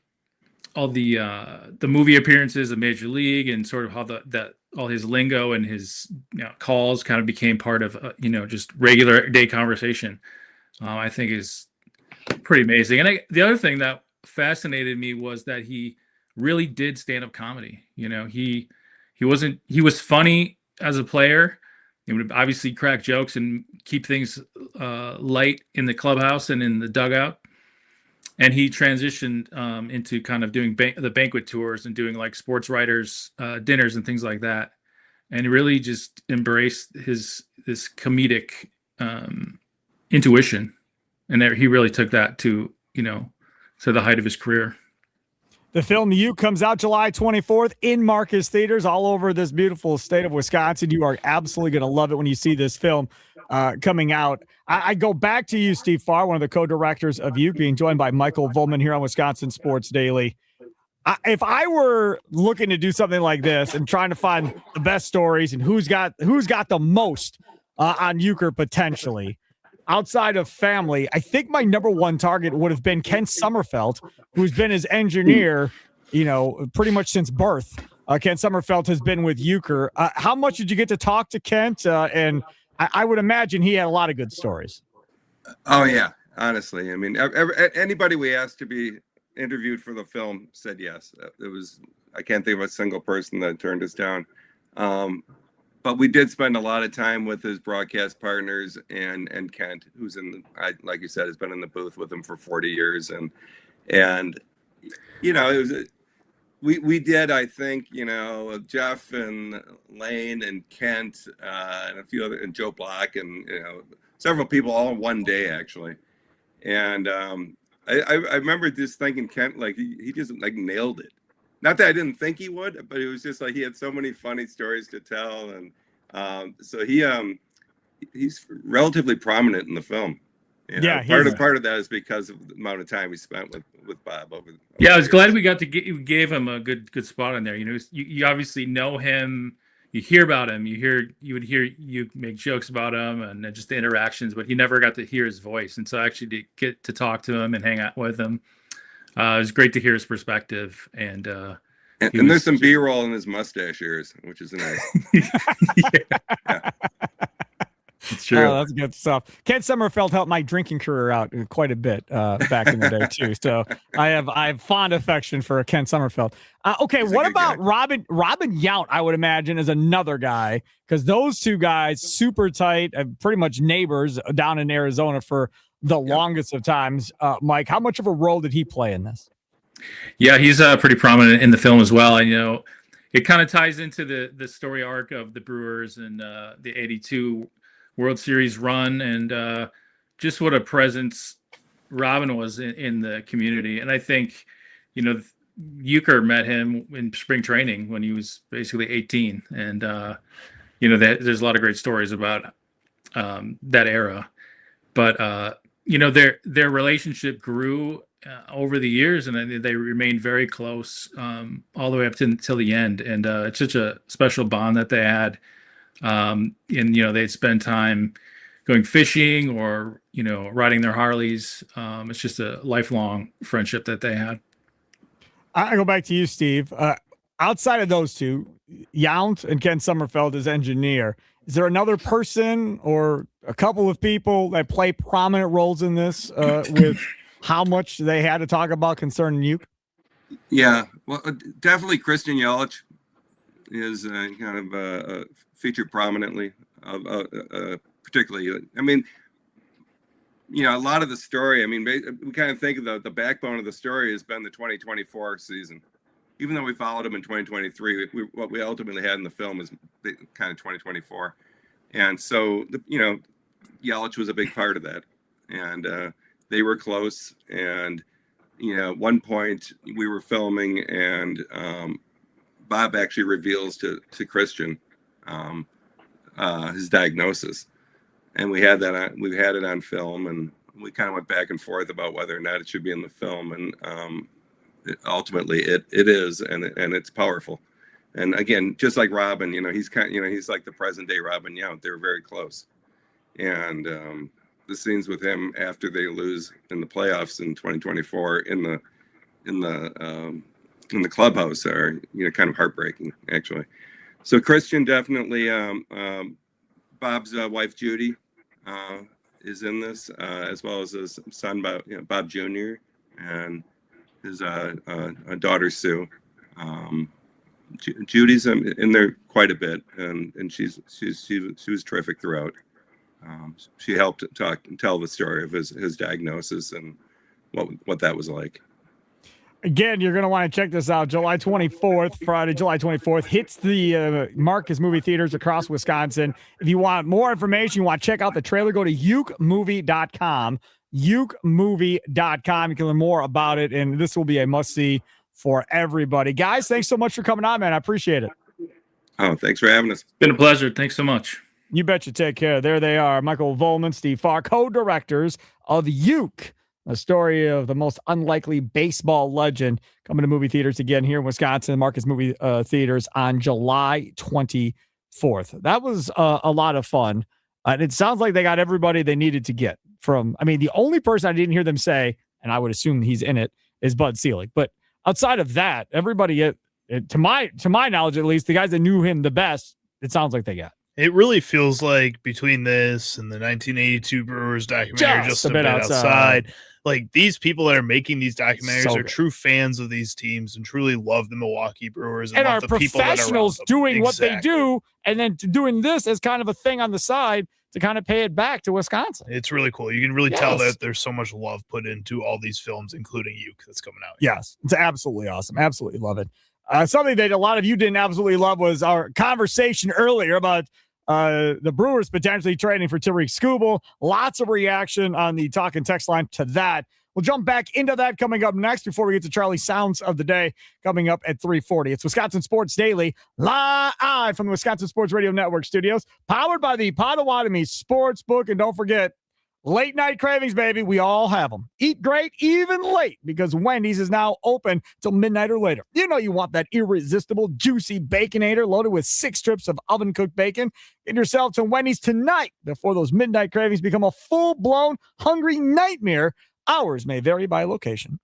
movie appearances of Major League and sort of how all his lingo and his calls kind of became part of just regular day conversation. I think is pretty amazing. And the other thing that fascinated me was that he really did stand-up comedy. He was funny as a player. He would obviously crack jokes and keep things light in the clubhouse and in the dugout. And he transitioned into kind of doing the banquet tours and doing like sports writers dinners and things like that. And he really just embraced this comedic intuition, and he really took that to the height of his career. The film You comes out July 24th in Marcus Theaters all over this beautiful state of Wisconsin. You are absolutely going to love it when you see this film coming out. I go back to you, Steve Farr, one of the co-directors of You, being joined by Michael Volman here on Wisconsin Sports Daily. If I were looking to do something like this and trying to find the best stories and who's got the most on Euchre potentially, outside of family, I think my number one target would have been Kent Sommerfeld, who's been his engineer, pretty much since birth. Kent Sommerfeld has been with Euchre. How much did you get to talk to Kent? And I would imagine he had a lot of good stories. Oh, yeah. Honestly, I mean, anybody we asked to be interviewed for the film said yes. I can't think of a single person that turned us down. But we did spend a lot of time with his broadcast partners and Kent, who's like you said, has been in the booth with him for 40 years. And it was, we did, I think, Jeff and Lane and Kent and a few other, and Joe Block and, several people all in one day, actually. And I remember just thinking Kent, like he just like nailed it. Not that I didn't think he would, but it was just like he had so many funny stories to tell, and so he's relatively prominent in the film. Yeah, part of that is because of the amount of time we spent with Bob over. Yeah, I was glad we got to gave him a good spot in there. You obviously know him. You hear about him. You would hear you make jokes about him and just the interactions, but you never got to hear his voice. And so actually to get to talk to him and hang out with him, it was great to hear his perspective. And there's some B-roll in his mustache ears, which is nice. Yeah. It's true. Oh, that's good stuff. Kent Sommerfeld helped my drinking career out quite a bit back in the day too. So I have fond affection for Kent Sommerfeld. Okay, what about Robin Yount? I would imagine is another guy, because those two guys super tight, pretty much neighbors down in Arizona for the longest of times. Mike, how much of a role did he play in this? Yeah, he's pretty prominent in the film as well. And it kind of ties into the story arc of the Brewers and the '82 World Series run, and just what a presence Robin was in the community. And I think, Euchre met him in spring training when he was basically 18. And, there's a lot of great stories about that era. But, their relationship grew over the years, and they remained very close all the way up until the end. And it's such a special bond that they had. And they'd spend time going fishing or riding their Harleys. It's just a lifelong friendship that they had. I go back to you, Steve. Outside of those two, Yount and Ken Sommerfeld as engineer, is there another person or a couple of people that play prominent roles in this with how much they had to talk about concerning you? Yeah, well, definitely Christian Yelich is kind of featured prominently, particularly. I mean, a lot of the story, we kind of think of the backbone of the story has been the 2024 season. Even though we followed him in 2023, what we ultimately had in the film is kind of 2024. And so, Yelich was a big part of that. And they were close. And, at one point we were filming and Bob actually reveals to Christian his diagnosis, and we had it on film, and we kind of went back and forth about whether or not it should be in the film, and ultimately it is, and it's powerful. And again, just like Robin, he's he's like the present day Robin Yount. They were very close, and the scenes with him after they lose in the playoffs in 2024 in the clubhouse are kind of heartbreaking, actually. So Christian definitely, Bob's wife Judy is in this, as well as his son Bob Jr. and his daughter Sue. Judy's in there quite a bit, and she was terrific throughout. She helped tell the story of his diagnosis and what that was like. Again, you're going to want to check this out. July 24th, Friday, July 24th, hits the Marcus movie theaters across Wisconsin. If you want more information, you want to check out the trailer, go to ukemovie.com. ukemovie.com. You can learn more about it, and this will be a must-see for everybody. Guys, thanks so much for coming on, man. I appreciate it. Oh, thanks for having us. Been a pleasure. Thanks so much. You betcha. Take care. There they are. Michael Volman, Steve Farr, co-directors of Uke, a story of the most unlikely baseball legend, coming to movie theaters again here in Wisconsin, Marcus Movie Theaters on July 24th. That was a lot of fun. And it sounds like they got everybody they needed to get from, the only person I didn't hear them say, and I would assume he's in it, is Bud Selig. But outside of that, everybody, to my knowledge at least, the guys that knew him the best, it sounds like they got. It really feels like between this and the 1982 Brewers documentary, just a bit outside. Like, these people that are making these documentaries are true fans of these teams and truly love the Milwaukee Brewers and are love the people that are professionals around them. doing what they do, and then doing this as kind of a thing on the side to kind of pay it back to Wisconsin. It's really cool. You can really tell that there's so much love put into all these films, including Uke, that's coming out. Yes, it's absolutely awesome. Absolutely love it. Something that a lot of you didn't absolutely love was our conversation earlier about the Brewers potentially trading for Tariq Skubal. Lots of reaction on the talk and text line to that. We'll jump back into that coming up next before we get to Charlie's Sounds of the Day coming up at 3:40. It's Wisconsin Sports Daily, live from the Wisconsin Sports Radio Network studios, powered by the Potawatomi Sportsbook. And don't forget, late night cravings, baby. We all have them. Eat great, even late, because Wendy's is now open till midnight or later. You know you want that irresistible, juicy Baconator loaded with 6 strips of oven-cooked bacon. Get yourself to Wendy's tonight before those midnight cravings become a full-blown, hungry nightmare. Hours may vary by location.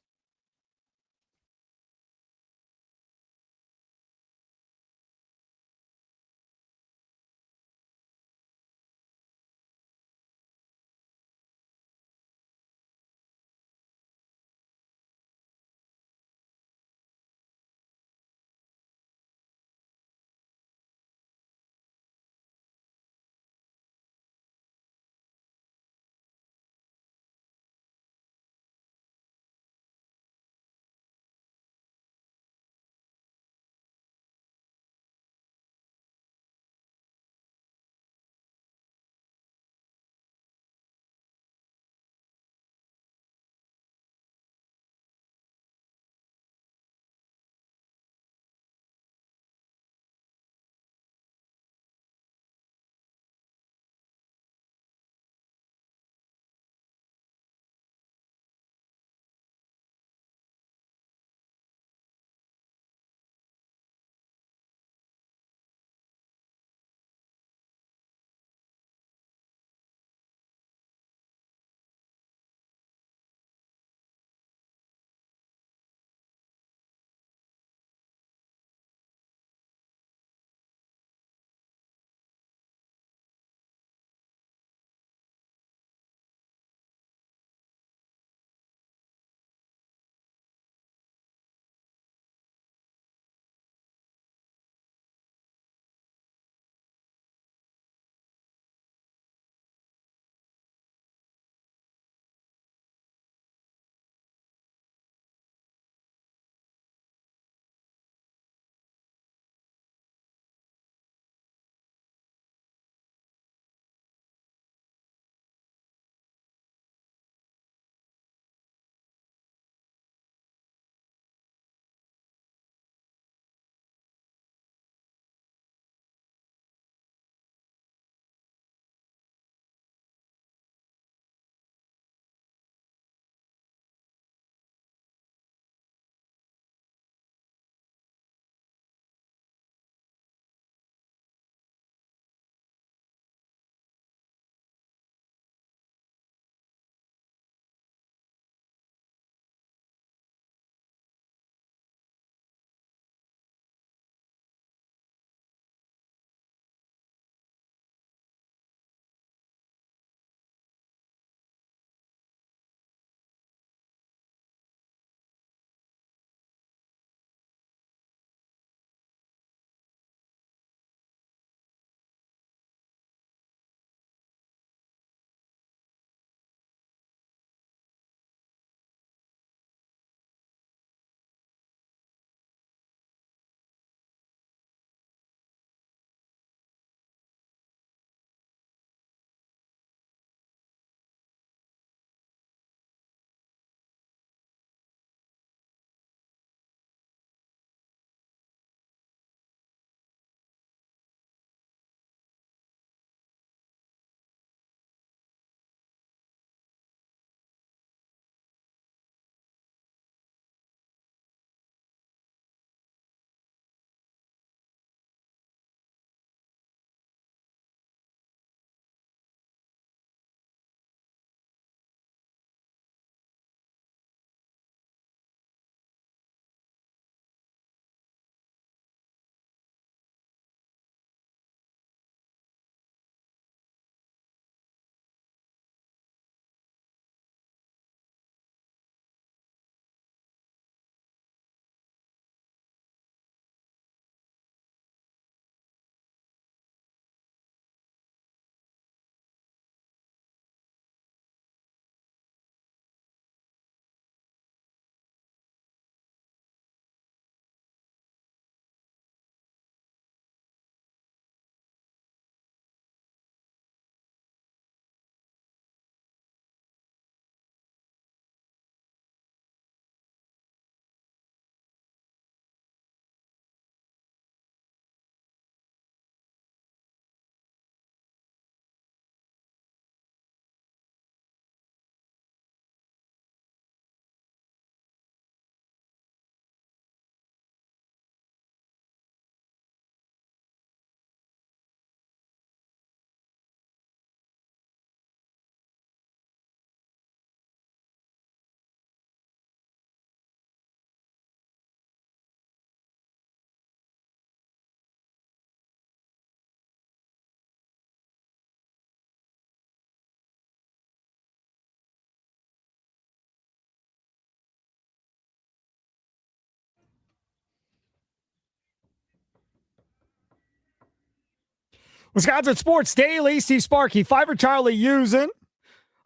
Wisconsin Sports Daily, Steve Sparky, Fiver Charlie Usen.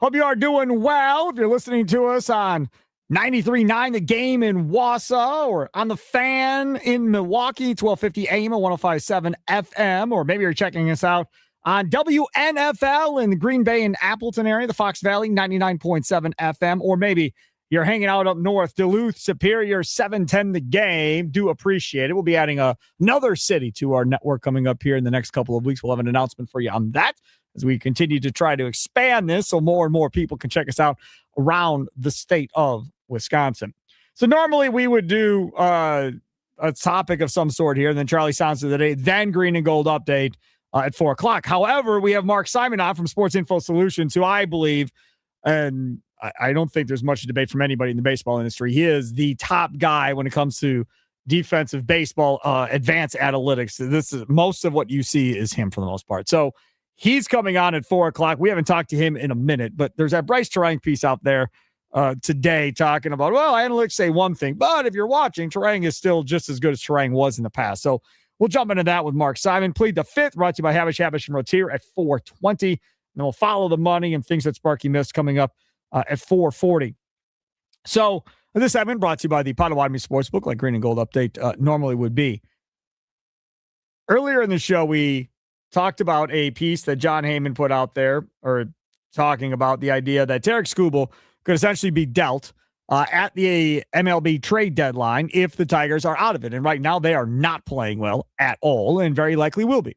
Hope you are doing well. If you're listening to us on 93.9 The Game in Wausau, or on the Fan in Milwaukee, 1250 AM and 105.7 FM, or maybe you're checking us out on WNFL in the Green Bay and Appleton area, the Fox Valley, 99.7 FM, or maybe you're hanging out up north, Duluth, Superior, 710 The Game. Do appreciate it. We'll be adding another city to our network coming up here in the next couple of weeks. We'll have an announcement for you on that as we continue to try to expand this so more and more people can check us out around the state of Wisconsin. So normally we would do a topic of some sort here, and then Charlie Sounds of the Day, then Green and Gold Update at 4 o'clock. However, we have Mark Simon on from Sports Info Solutions, who I believe, and I don't think there's much debate from anybody in the baseball industry, he is the top guy when it comes to defensive baseball advanced analytics. This is most of what you see is him for the most part. So he's coming on at 4 o'clock. We haven't talked to him in a minute, but there's that Bryce Terang piece out there today talking about, well, analytics say one thing, but if you're watching, Terang is still just as good as Terang was in the past. So we'll jump into that with Mark Simon. Plead the Fifth, brought to you by Habish and Rotier at 4:20. And then we'll follow the money and things that Sparky missed coming up at 4:40. So this segment brought to you by the Potawatomi Sportsbook, like Green and Gold Update normally would be. Earlier in the show, we talked about a piece that John Heyman put out there, or talking about the idea that Tarek Skubal could essentially be dealt at the MLB trade deadline if the Tigers are out of it. And right now they are not playing well at all and very likely will be.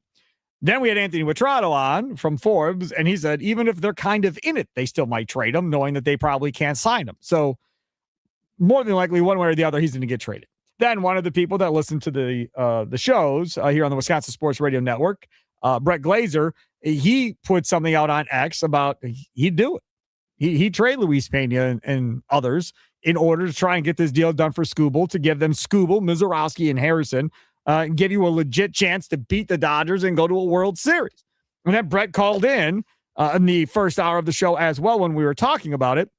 Then we had Anthony Witrado on from Forbes, and he said even if they're kind of in it, they still might trade him, knowing that they probably can't sign him. So more than likely, one way or the other, he's going to get traded. Then one of the people that listen to the shows here on the Wisconsin Sports Radio Network, Brett Glazer, he put something out on X about he'd do it. He'd trade Luis Pena and others in order to try and get this deal done for Skubal, to give them Skubal, Mizorowski, and Harrison, and give you a legit chance to beat the Dodgers and go to a World Series. And then Brett called in the first hour of the show as well when we were talking about it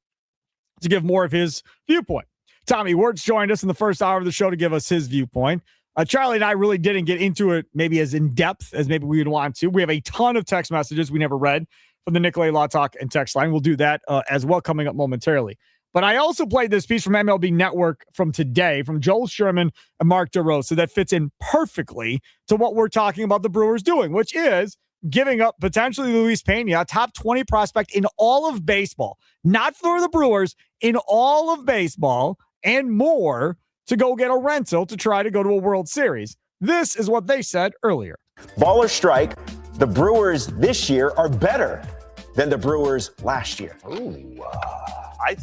to give more of his viewpoint. Tommy Wirtz joined us in the first hour of the show to give us his viewpoint. Charlie and I really didn't get into it maybe as in-depth as maybe we would want to. We have a ton of text messages we never read from the Nicolay Law Talk and text line. We'll do that as well coming up momentarily. But I also played this piece from MLB Network from today from Joel Sherman and Mark DeRosa that fits in perfectly to what we're talking about the Brewers doing, which is giving up potentially Luis Pena, a top 20 prospect in all of baseball, not for the Brewers, in all of baseball and more, to go get a rental to try to go to a World Series. This is what they said earlier. Ball or strike, the Brewers this year are better than the Brewers last year. Ooh, I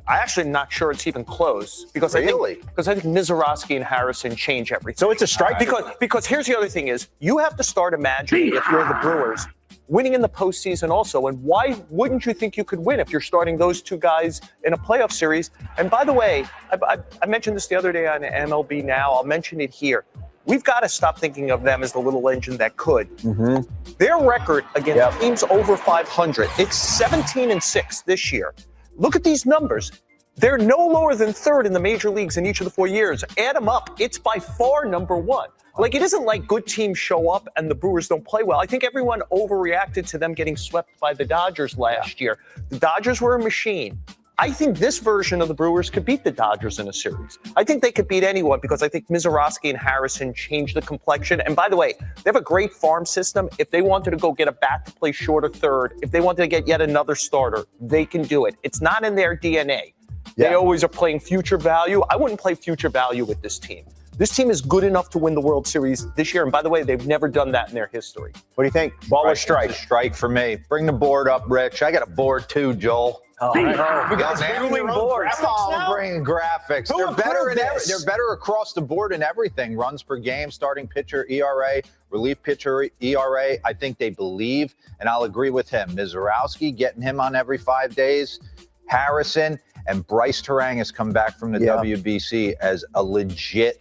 actually am not sure it's even close because I think Mizorowski and Harrison change everything. So it's a strike because here's the other thing is you have to start imagining if you're the Brewers winning in the postseason also. And why wouldn't you think you could win if you're starting those two guys in a playoff series? And by the way, I mentioned this the other day on MLB Now. I'll mention it here. We've got to stop thinking of them as the little engine that could. Mm-hmm. Their record against teams over 500, it's 17-6 this year. Look at these numbers. They're no lower than third in the major leagues in each of the 4 years. Add them up, it's by far number one. Like, it isn't like good teams show up and the Brewers don't play well. I think everyone overreacted to them getting swept by the Dodgers last year. The Dodgers were a machine. I think this version of the Brewers could beat the Dodgers in a series. I think they could beat anyone because I think Mizorowski and Harrison changed the complexion. And by the way, they have a great farm system. If they wanted to go get a bat to play short or third, if they wanted to get yet another starter, they can do it. It's not in their DNA. They always are playing future value. I wouldn't play future value with this team. This team is good enough to win the World Series this year. And by the way, they've never done that in their history. What do you think? Ball or strike? Strike for me. Bring the board up, Rich. I got a board too, Joel. Oh, we got moving boards. Come on, bringing graphics. They're better across the board in everything. Runs per game, starting pitcher ERA, relief pitcher ERA. I think they believe, and I'll agree with him. Mizorowski, getting him on every 5 days. Harrison and Bryce Terang has come back from the WBC as a legit,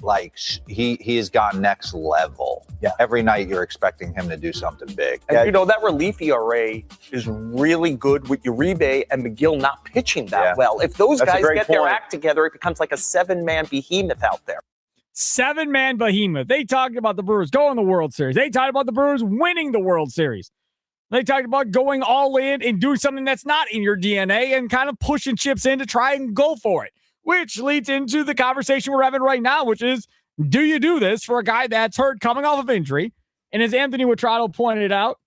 he has gone next level. Yeah. Every night you're expecting him to do something big. And that relief ERA is really good with Uribe and McGill not pitching that well. If those guys get their act together, it becomes like a 7-man behemoth out there. 7-man behemoth. They talked about the Brewers going to the World Series. They talked about the Brewers winning the World Series. They talked about going all in and doing something that's not in your DNA and kind of pushing chips in to try and go for it, which leads into the conversation we're having right now, which is, do you do this for a guy that's hurt coming off of injury? And as Anthony Witrado pointed out,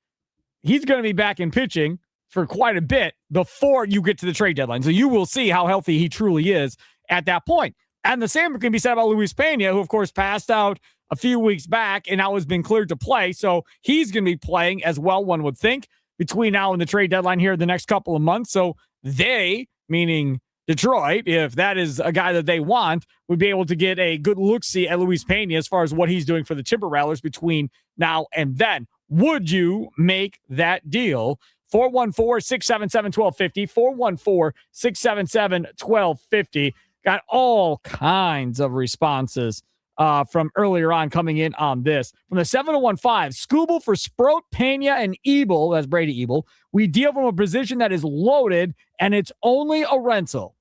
he's going to be back in pitching for quite a bit before you get to the trade deadline. So you will see how healthy he truly is at that point. And the same can be said about Luis Pena, who, of course, passed out a few weeks back and now has been cleared to play. So he's going to be playing as well, one would think, between now and the trade deadline here the next couple of months. So they, meaning Detroit, if that is a guy that they want, would be able to get a good look-see at Luis Pena as far as what he's doing for the Timber Rattlers between now and then. Would you make that deal? 414-677-1250, 414-677-1250. Got all kinds of responses from earlier on coming in on this. From the 715, Skubal for Sproat, Pena, and Ebel, that's Brady Ebel. We deal from a position that is loaded, and it's only a rental.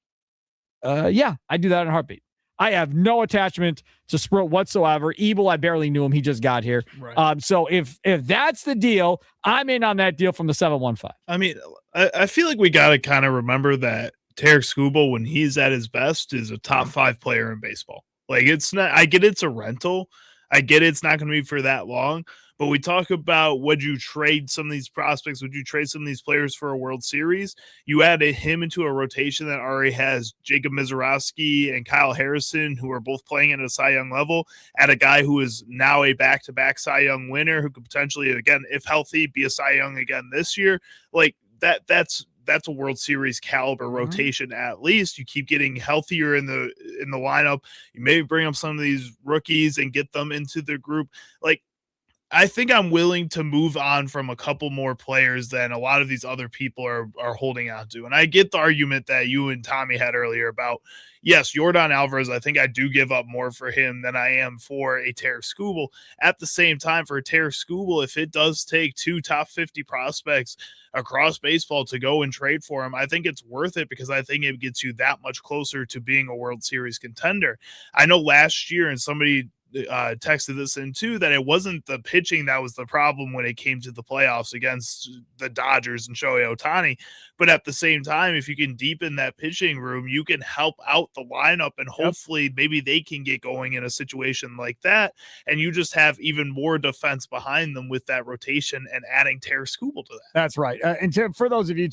Yeah, I do that in a heartbeat. I have no attachment to Sproat whatsoever. Ebel, I barely knew him. He just got here. Right. So if that's the deal, I'm in on that deal from the 715. I mean, I feel like we got to kind of remember that Tarek Skubal, when he's at his best, is a top 5 player in baseball. Like, it's not, I get it's a rental. I get it's not going to be for that long. But we talk about, would you trade some of these prospects? Would you trade some of these players for a World Series? You add him into a rotation that already has Jacob Mizorowski and Kyle Harrison, who are both playing at a Cy Young level, at a guy who is now a back-to-back Cy Young winner, who could potentially, again, if healthy, be a Cy Young again this year. Like, that's a World Series caliber rotation at least. You keep getting healthier in the lineup. You maybe bring up some of these rookies and get them into the group. Like, I think I'm willing to move on from a couple more players than a lot of these other people are holding on to. And I get the argument that you and Tommy had earlier about, yes, Yordan Alvarez, I think I do give up more for him than I am for a Tarek Skubal. At the same time, for a Tarek Skubal, if it does take 2 top 50 prospects across baseball to go and trade for him, I think it's worth it, because I think it gets you that much closer to being a World Series contender. I know last year, and somebody texted this in too, that it wasn't the pitching that was the problem when it came to the playoffs against the Dodgers and Shohei Ohtani. But at the same time, if you can deepen that pitching room, you can help out the lineup, and hopefully maybe they can get going in a situation like that. And you just have even more defense behind them with that rotation and adding Tarek Skubal to that. That's right. For those of you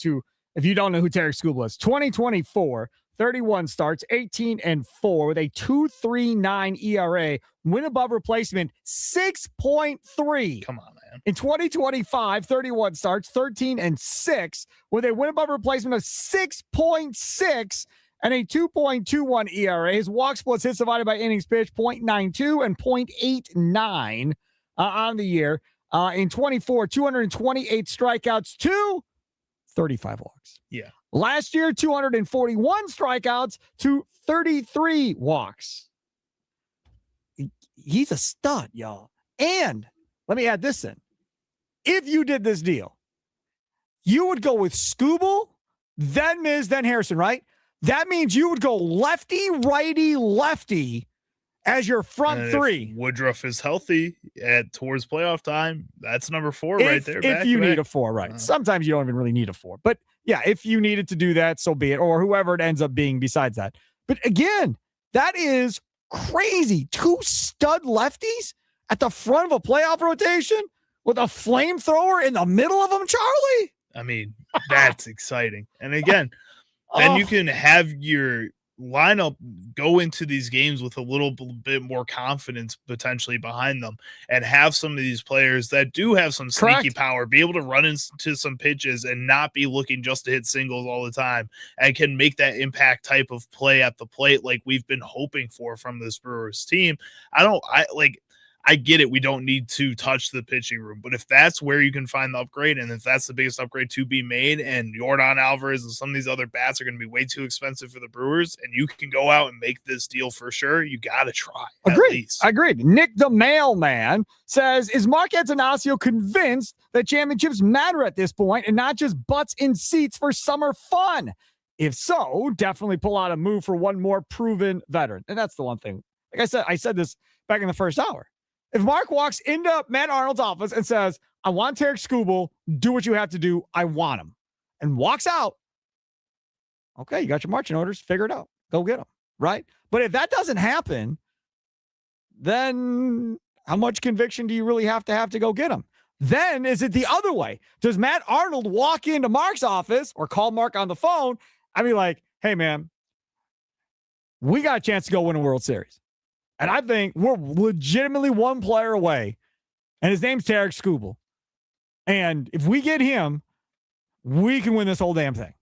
if you don't know who Tarek Skubal is, 2024, 31 starts, 18-4 with a 2.39 ERA, win above replacement 6.3. Come on, man. In 2025, 31 starts, 13-6 with a win above replacement of 6.6 and a 2.21 ERA. His walk splits, hits divided by innings pitched, 0.92 and 0.89 on the year. In 24, 228 strikeouts to 35 walks. Yeah. Last year, 241 strikeouts to 33 walks. He's a stud, y'all. And let me add this in. If you did this deal, you would go with Skubal, then Miz, then Harrison, right? That means you would go lefty, righty, lefty as your front three. Woodruff is healthy towards playoff time. That's number 4 right there. If you need a 4, right. Sometimes you don't even really need a 4. But yeah, if you needed to do that, so be it. Or whoever it ends up being besides that. But again, that is crazy. 2 stud lefties at the front of a playoff rotation with a flamethrower in the middle of them, Charlie. I mean, that's exciting. And again, then you can have your lineup go into these games with a little bit more confidence potentially behind them, and have some of these players that do have some sneaky power be able to run into some pitches and not be looking just to hit singles all the time, and can make that impact type of play at the plate like we've been hoping for from this Brewers team. I get it. We don't need to touch the pitching room, but if that's where you can find the upgrade, and if that's the biggest upgrade to be made, and Yordan Alvarez and some of these other bats are going to be way too expensive for the Brewers, and you can go out and make this deal for sure, you got to try. Agreed. Nick the Mailman says, is Mark Antanasio convinced that championships matter at this point and not just butts in seats for summer fun? If so, definitely pull out a move for one more proven veteran. And that's the one thing. Like I said this back in the first hour. If Mark walks into Matt Arnold's office and says, I want Tarek Skubal, do what you have to do, I want him, and walks out, okay, you got your marching orders, figure it out. Go get them, right? But if that doesn't happen, then how much conviction do you really have to go get him? Then is it the other way? Does Matt Arnold walk into Mark's office or call Mark on the phone? I mean, like, hey, man, we got a chance to go win a World Series. And I think we're legitimately one player away, and his name's Tarek Skubal. And if we get him, we can win this whole damn thing.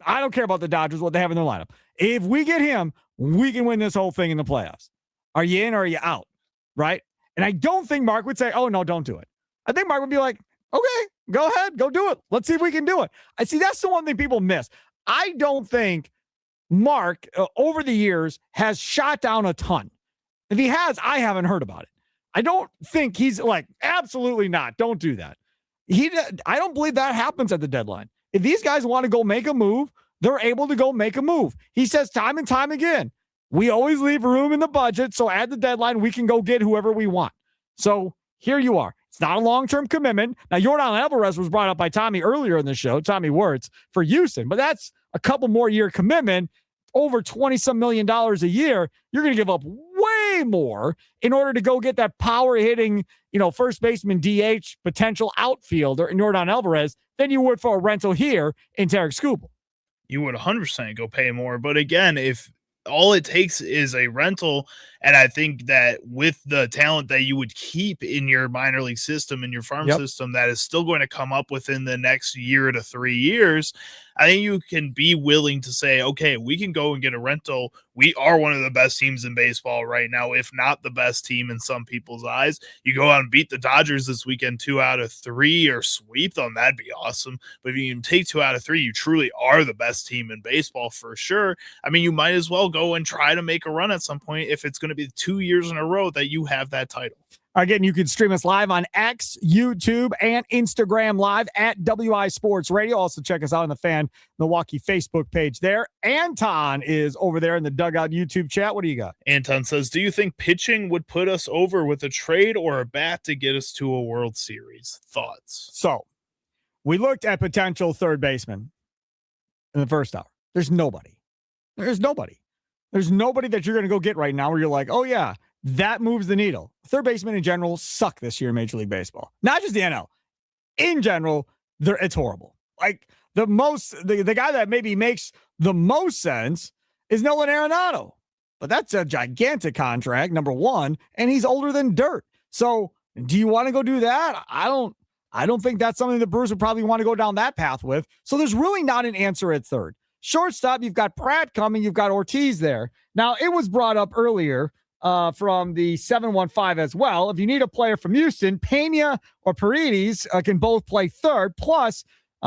I don't care about the Dodgers, what they have in their lineup. If we get him, we can win this whole thing in the playoffs. Are you in or are you out? Right? And I don't think Mark would say, oh, no, don't do it. I think Mark would be like, okay, go ahead, go do it. Let's see if we can do it. I see that's the one thing people miss. I don't think Mark, over the years, has shot down a ton. If he has, I haven't heard about it. I don't think he's like, absolutely not. Don't do that. I don't believe that happens at the deadline. If these guys want to go make a move, they're able to go make a move. He says time and time again, we always leave room in the budget, so at the deadline, we can go get whoever we want. So here you are. It's not a long-term commitment. Now, Jordan Alvarez was brought up by Tommy earlier in the show, Tommy Wirtz, for Houston, but that's a couple more year commitment, over $20-some million a year. You're going to give up way more in order to go get that power-hitting, first baseman, DH, potential outfielder in Jordan Alvarez than you would for a rental here in Tarek Skubal. You would 100% go pay more. But again, if all it takes is a rental, and I think that with the talent that you would keep in your minor league system, in your farm system, that is still going to come up within the next year to 3 years, I think you can be willing to say, okay, we can go and get a rental. We are one of the best teams in baseball right now, if not the best team in some people's eyes. You go out and beat the Dodgers this weekend 2 out of 3 or sweep them, that'd be awesome. But if you can take 2 out of 3, you truly are the best team in baseball for sure. I mean, you might as well go and try to make a run at some point if it's going to be 2 years in a row that you have that title. Again, you can stream us live on X, YouTube, and Instagram live at WI Sports Radio. Also, check us out on the Fan Milwaukee Facebook page there. Anton is over there in the Dugout YouTube chat. What do you got? Anton says, do you think pitching would put us over with a trade or a bat to get us to a World Series? Thoughts? So, we looked at potential third baseman in the first hour. There's nobody. There's nobody that you're going to go get right now where you're like, oh, yeah, that moves the needle. Third basemen in general suck this year in Major League Baseball. Not just the NL. In general, it's horrible. Like the guy that maybe makes the most sense is Nolan Arenado. But that's a gigantic contract, number one, and he's older than dirt. So do you want to go do that? I don't think that's something the Brewers would probably want to go down that path with. So there's really not an answer at third. Shortstop, you've got Pratt coming, you've got Ortiz there. Now, it was brought up earlier from the 715 as well. If you need a player from Houston, Pena or Paredes can both play third. Plus,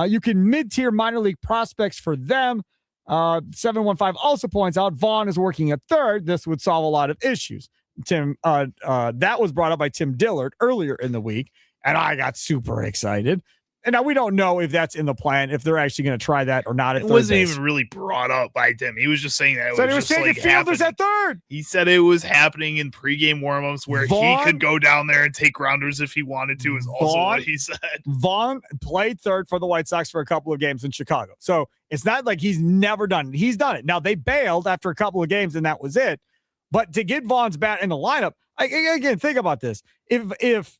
you can mid-tier minor league prospects for them. 715 also points out Vaughn is working at third. This would solve a lot of issues. That was brought up by Tim Dillard earlier in the week, and I got super excited. And now we don't know if that's in the plan, if they're actually going to try that or not. It wasn't even really brought up by Tim. He was just saying that it was taking fielders at third. He said it was happening in pregame warmups where he could go down there and take grounders if he wanted to, is also what he said. Vaughn played third for the White Sox for a couple of games in Chicago. So it's not like he's never done it. He's done it. Now, they bailed after a couple of games, and that was it. But to get Vaughn's bat in the lineup, again, think about this. If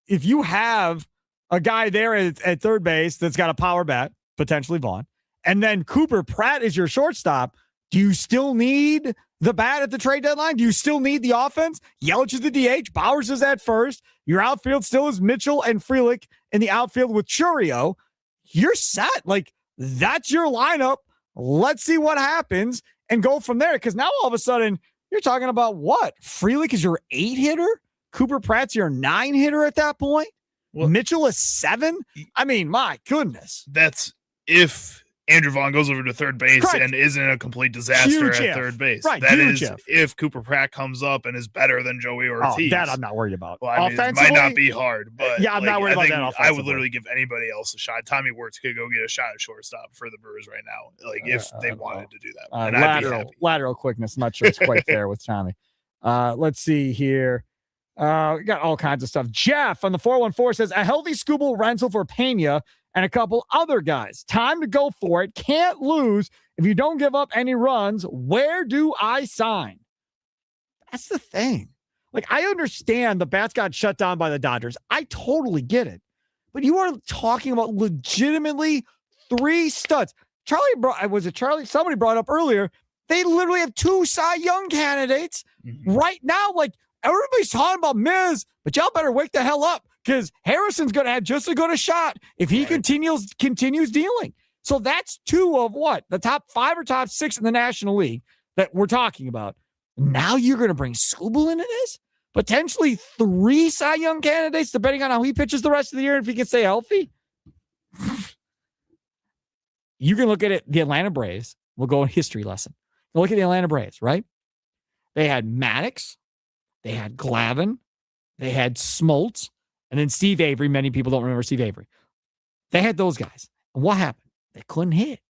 you have a guy there at third base that's got a power bat, potentially Vaughn, and then Cooper Pratt is your shortstop, do you still need the bat at the trade deadline? Do you still need the offense? Yelich is the DH. Bowers is at first. Your outfield still is Mitchell and Frelick in the outfield with Churio. You're set. Like, that's your lineup. Let's see what happens and go from there. Because now all of a sudden, you're talking about what? Frelick is your 8-hitter? Cooper Pratt's your 9-hitter at that point? Well, Mitchell is 7? I mean, my goodness. That's if Andrew Vaughn goes over to third base and isn't a complete disaster at third base. Right, that is if Cooper Pratt comes up and is better than Joey Ortiz. That I'm not worried about. Well, I mean, it might not be hard, but yeah, I'm not worried about that offensively. I would literally give anybody else a shot. Tommy Wirtz could go get a shot at shortstop for the Brewers right now, like if they wanted to do that. Lateral quickness. I'm not sure it's quite there with Tommy. Let's see here. We got all kinds of stuff. Jeff on the 414 says, a healthy Scooble rental for Pena and a couple other guys. Time to go for it. Can't lose if you don't give up any runs. Where do I sign? That's the thing. Like, I understand the bats got shut down by the Dodgers. I totally get it. But you are talking about legitimately 3 studs. Somebody brought up earlier, they literally have 2 Cy Young candidates right now. Like, everybody's talking about Miz, but y'all better wake the hell up because Harrison's going to have just as good a shot if he continues dealing. So that's 2 of what? The top 5 or top 6 in the National League that we're talking about. Now you're going to bring Scooble into this? Potentially 3 Cy Young candidates, depending on how he pitches the rest of the year, if he can stay healthy. You can look at it. The Atlanta Braves, we'll go in history lesson. Look at the Atlanta Braves, right? They had Maddox, they had Glavine, they had Smoltz, and then Steve Avery. Many people don't remember Steve Avery. They had those guys. And what happened? They couldn't hit.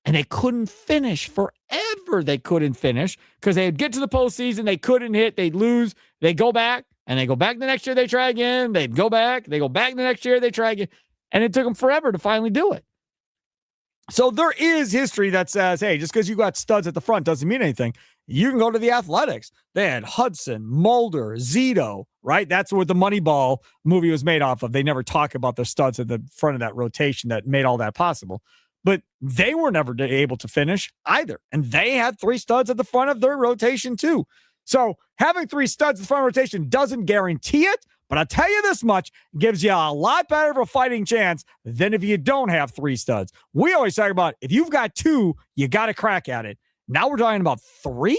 And they couldn't finish forever. They couldn't finish because they'd get to the postseason. They couldn't hit. They'd lose. They go back, and they go back the next year. They try again. They'd go back. They go back the next year. They try again. And it took them forever to finally do it. So there is history that says, hey, just because you got studs at the front doesn't mean anything. You can go to the Athletics. They had Hudson, Mulder, Zito, right? That's what the Moneyball movie was made off of. They never talk about the studs at the front of that rotation that made all that possible. But they were never able to finish either. And they had 3 studs at the front of their rotation too. So having 3 studs at the front of the rotation doesn't guarantee it, but I'll tell you this much, gives you a lot better of a fighting chance than if you don't have 3 studs. We always talk about if you've got 2, you got a crack at it. Now we're talking about 3?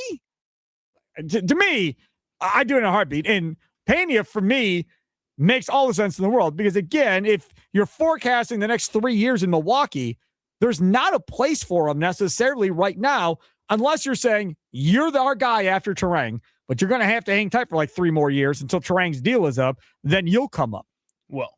To me, I do it in a heartbeat. And Pena, for me, makes all the sense in the world because, again, if you're forecasting the next 3 years in Milwaukee, there's not a place for him necessarily right now, unless you're saying you're our guy after Terang, but you're going to have to hang tight for like 3 more years until Terang's deal is up. Then you'll come up. Well,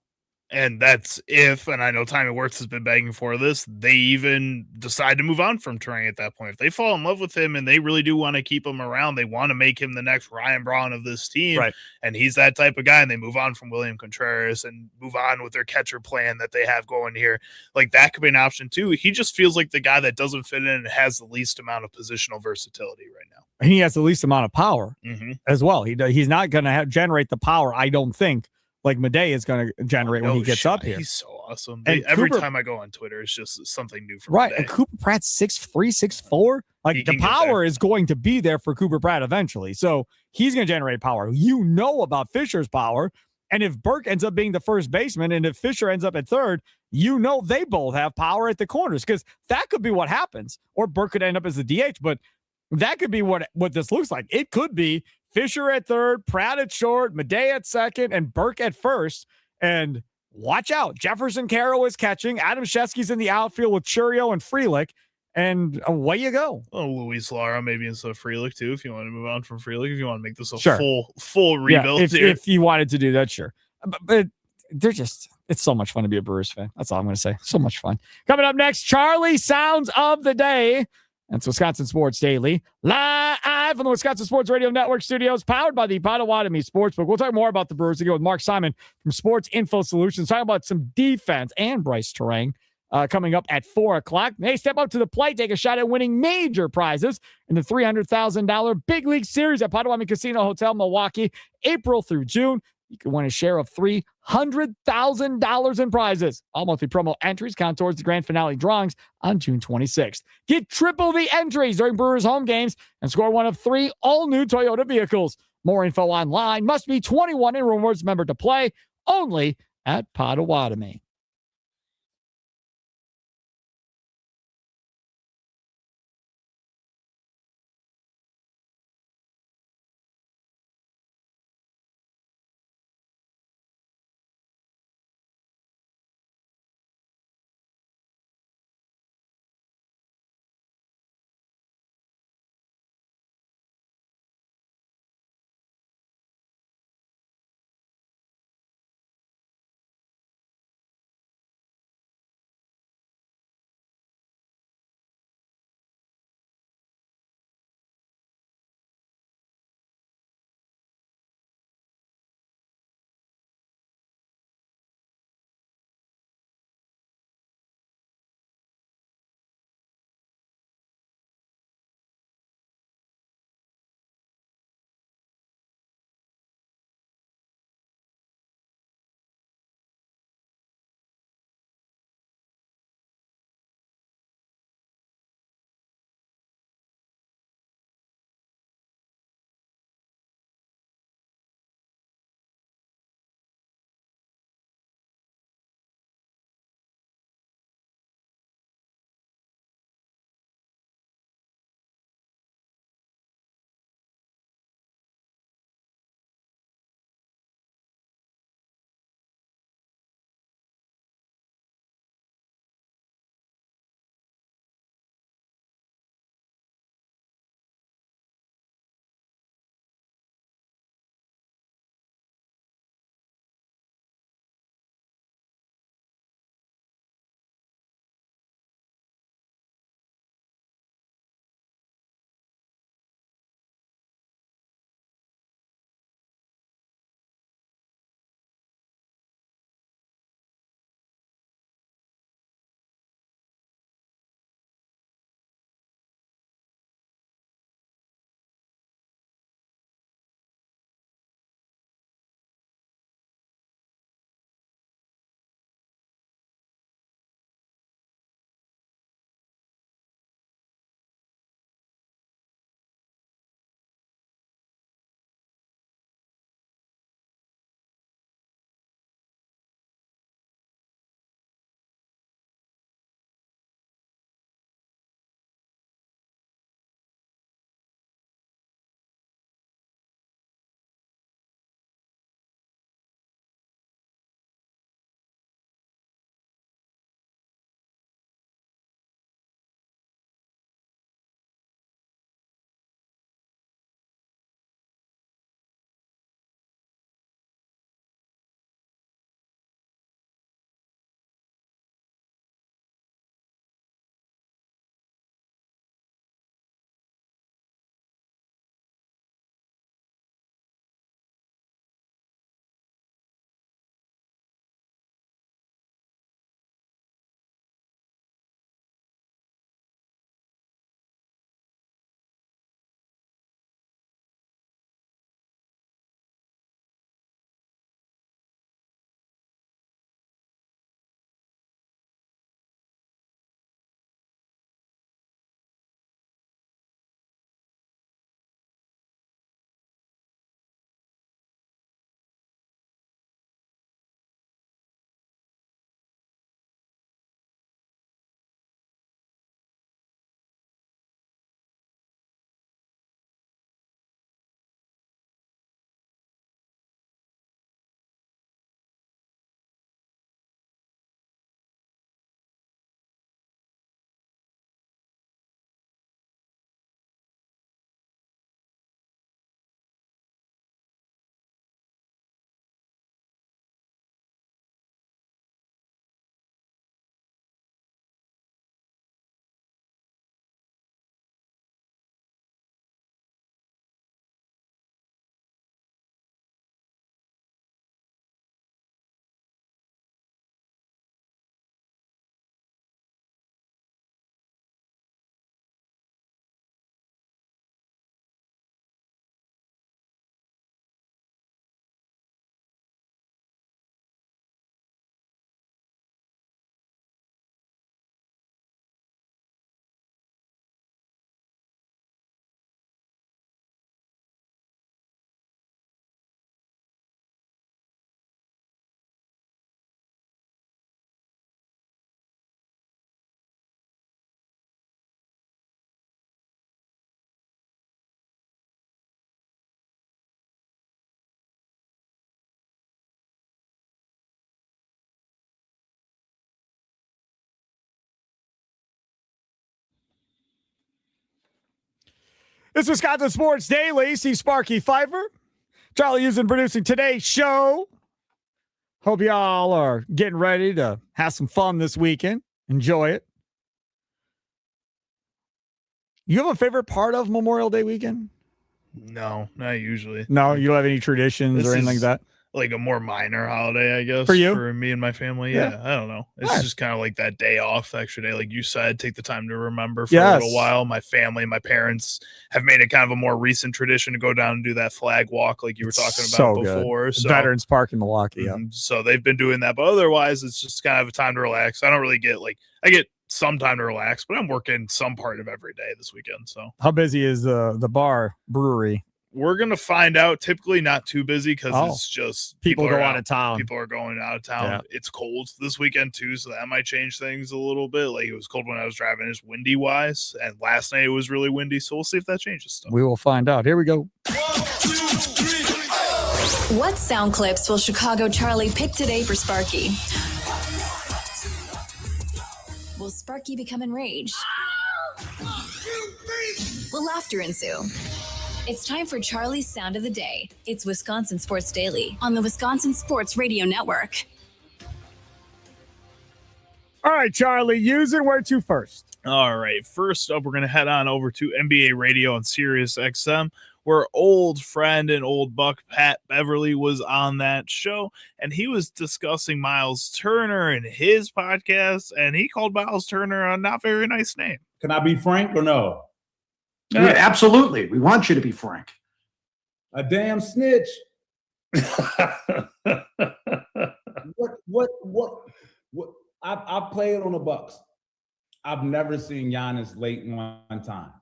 and that's if, and I know Tommy Wirtz has been begging for this, they even decide to move on from Terang at that point. If they fall in love with him and they really do want to keep him around, they want to make him the next Ryan Braun of this team. Right. And he's that type of guy. And they move on from William Contreras and move on with their catcher plan that they have going here. Like that could be an option too. He just feels like the guy that doesn't fit in and has the least amount of positional versatility right now. And he has the least amount of power as well. He's not going to generate the power, I don't think, like Madej is going to generate when he gets up here. He's so awesome. And every Cooper, time I go on Twitter, it's just something new from right. Madej. And Cooper Pratt's 6'3", 6'4". Like the power is going to be there for Cooper Pratt eventually. So he's going to generate power. You know about Fisher's power. And if Burke ends up being the first baseman and if Fisher ends up at third, you know they both have power at the corners because that could be what happens. Or Burke could end up as the DH, but that could be what this looks like. It could be Fisher at third, Pratt at short, Madej at second, and Burke at first. And watch out. Jefferson Carroll is catching. Adam Shesky's in the outfield with Churio and Frelick. And away you go. Oh, Luis Lara maybe instead of Frelick too, if you want to move on from Frelick, if you want to make this a sure. full rebuild. Yeah, if you wanted to do that, sure. But they're just, it's so much fun to be a Brewers fan. That's all I'm going to say. So much fun. Coming up next, Charlie Sounds of the Day. That's Wisconsin Sports Daily, live from the Wisconsin Sports Radio Network studios, powered by the Potawatomi Sportsbook. We'll talk more about the Brewers again with Mark Simon from Sports Info Solutions, talking about some defense and Bryce Terang coming up at 4 o'clock. They step up to the plate, take a shot at winning major prizes in the $300,000 Big League Series at Potawatomi Casino Hotel, Milwaukee, April through June. You can win a share of $300,000 in prizes. All monthly promo entries count towards the grand finale drawings on June 26th. Get triple the entries during Brewers home games and score one of 3 all-new Toyota vehicles. More info online. Must be 21 and rewards member to play. Only at Potawatomi. This is Wisconsin Sports Daily. See Sparky Pfeiffer, Charlie Houston producing today's show. Hope y'all are getting ready to have some fun this weekend. Enjoy it. You have a favorite part of Memorial Day weekend? No, not usually. No, you don't have any traditions or anything like that? Like a more minor holiday, I guess. For you? For me and my family. Yeah. I don't know. It's just kind of like that day off, the extra day. Like you said, take the time to remember for a little while. My family, my parents have made it kind of a more recent tradition to go down and do that flag walk like you were talking about before. Good. So, Veterans Park in Milwaukee. So they've been doing that. But otherwise, it's just kind of a time to relax. I don't really get I get some time to relax, but I'm working some part of every day this weekend. So how busy is the bar brewery? We're going to find out. Typically not too busy because it's just people go out of town. People are going out of town. Yeah. It's cold this weekend too, so that might change things a little bit. Like it was cold when I was driving. It's windy wise, and last night it was really windy, so we'll see if that changes stuff. We will find out. Here we go. 1, 2, 3. What sound clips will Chicago Charlie pick today for Sparky? Will Sparky become enraged? Will laughter ensue? It's time for Charlie's Sound of the Day. It's Wisconsin Sports Daily on the Wisconsin Sports Radio Network. All right, Charlie, use it. Where to first? All right, first up, we're going to head on over to NBA Radio on Sirius XM, where old friend and old buck Pat Beverly was on that show, and he was discussing Miles Turner and his podcast, and he called Miles Turner a not very nice name. Can I be frank or no? Yeah, absolutely. We want you to be frank. A damn snitch. What? I played on the Bucks. I've never seen Giannis late one time.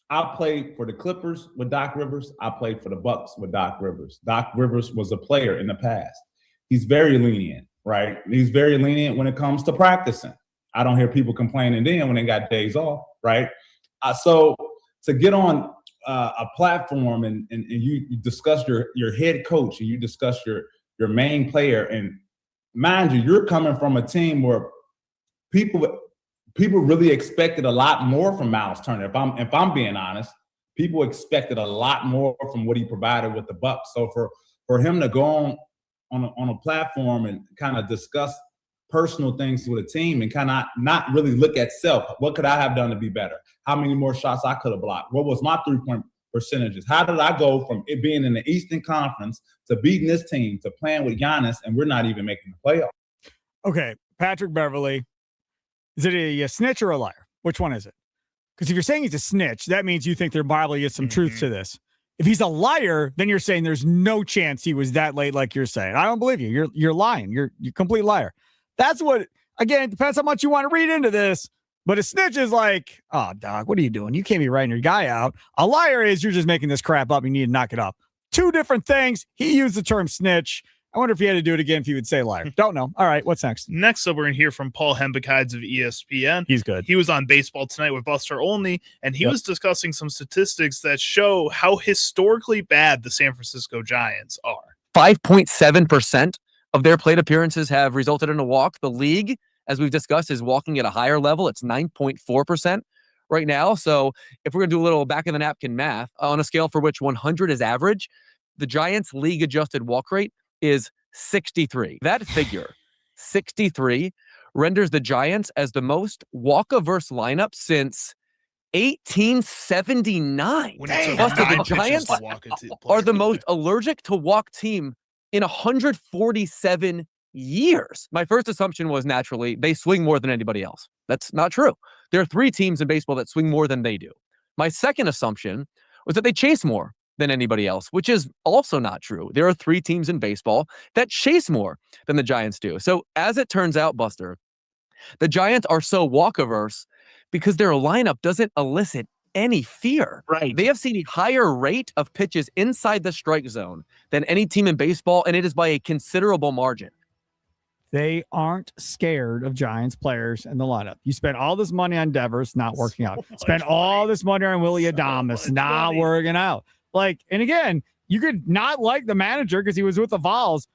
I played for the Clippers with Doc Rivers. I played for the Bucks with Doc Rivers. Doc Rivers was a player in the past. He's very lenient, right? He's very lenient when it comes to practicing. I don't hear people complaining then when they got days off, right? So to get on a platform and you discuss your head coach and you discuss your main player, and mind you, you're coming from a team where people really expected a lot more from Miles Turner. If I'm being honest, people expected a lot more from what he provided with the Bucks. So for him to go on a platform and kind of discuss personal things with a team and kind of not really look at self. What could I have done to be better? How many more shots I could have blocked? What was my 3-point percentages? How did I go from it being in the Eastern Conference to beating this team to playing with Giannis, and we're not even making the playoffs? Okay, Patrick Beverly, is it a snitch or a liar? Which one is it? Because if you're saying he's a snitch, that means you think there probably is some truth to this. If he's a liar, then you're saying there's no chance he was that late like you're saying. I don't believe you. You're lying. You're a complete liar. That's what, again, it depends how much you want to read into this. But a snitch is like, oh, Doc, what are you doing? You can't be writing your guy out. A liar is you're just making this crap up. You need to knock it up. Two different things. He used the term snitch. I wonder if he had to do it again if he would say liar. Don't know. All right, what's next? Next up, we're going to hear from Paul Hembekides of ESPN. He's good. He was on Baseball Tonight with Buster Olney, and he was discussing some statistics that show how historically bad the San Francisco Giants are. 5.7% of their plate appearances have resulted in a walk. The league, as we've discussed, is walking at a higher level. It's 9.4% right now. So if we're going to do a little back of the napkin math, on a scale for which 100 is average, the Giants' league-adjusted walk rate is 63. That figure, 63, renders the Giants as the most walk-averse lineup since 1879. Plus, the Giants are the most allergic to walk team in 147 years. My first assumption was naturally they swing more than anybody else. That's not true. There are 3 teams in baseball that swing more than they do. My second assumption was that they chase more than anybody else, which is also not true. There are 3 teams in baseball that chase more than the Giants do. So as it turns out, Buster, the Giants are so walk-averse because their lineup doesn't elicit any fear. Right. They have seen a higher rate of pitches inside the strike zone than any team in baseball, and it is by a considerable margin. They aren't scared of Giants players in the lineup. You spent all this money on Devers, not working out. Spent all this money on Willie Adames, not working out. Like, and again, you could not like the manager because he was with the Vols.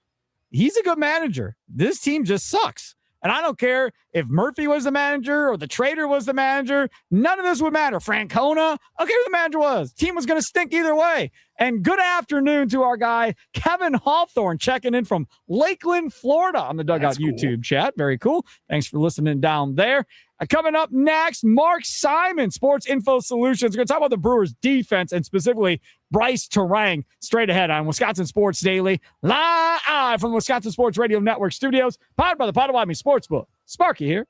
He's a good manager. This team just sucks. And I don't care if Murphy was the manager or the trader was the manager. None of this would matter. Francona, I don't care who the manager was. Team was going to stink either way. And good afternoon to our guy, Kevin Hawthorne, checking in from Lakeland, Florida on the Dugout YouTube chat. Very cool. Thanks for listening down there. Coming up next, Mark Simon, Sports Info Solutions. We're going to talk about the Brewers' defense and specifically Bryce Terang straight ahead on Wisconsin Sports Daily, live from the Wisconsin Sports Radio Network studios, powered by the Potawatomi Sportsbook. Sparky here.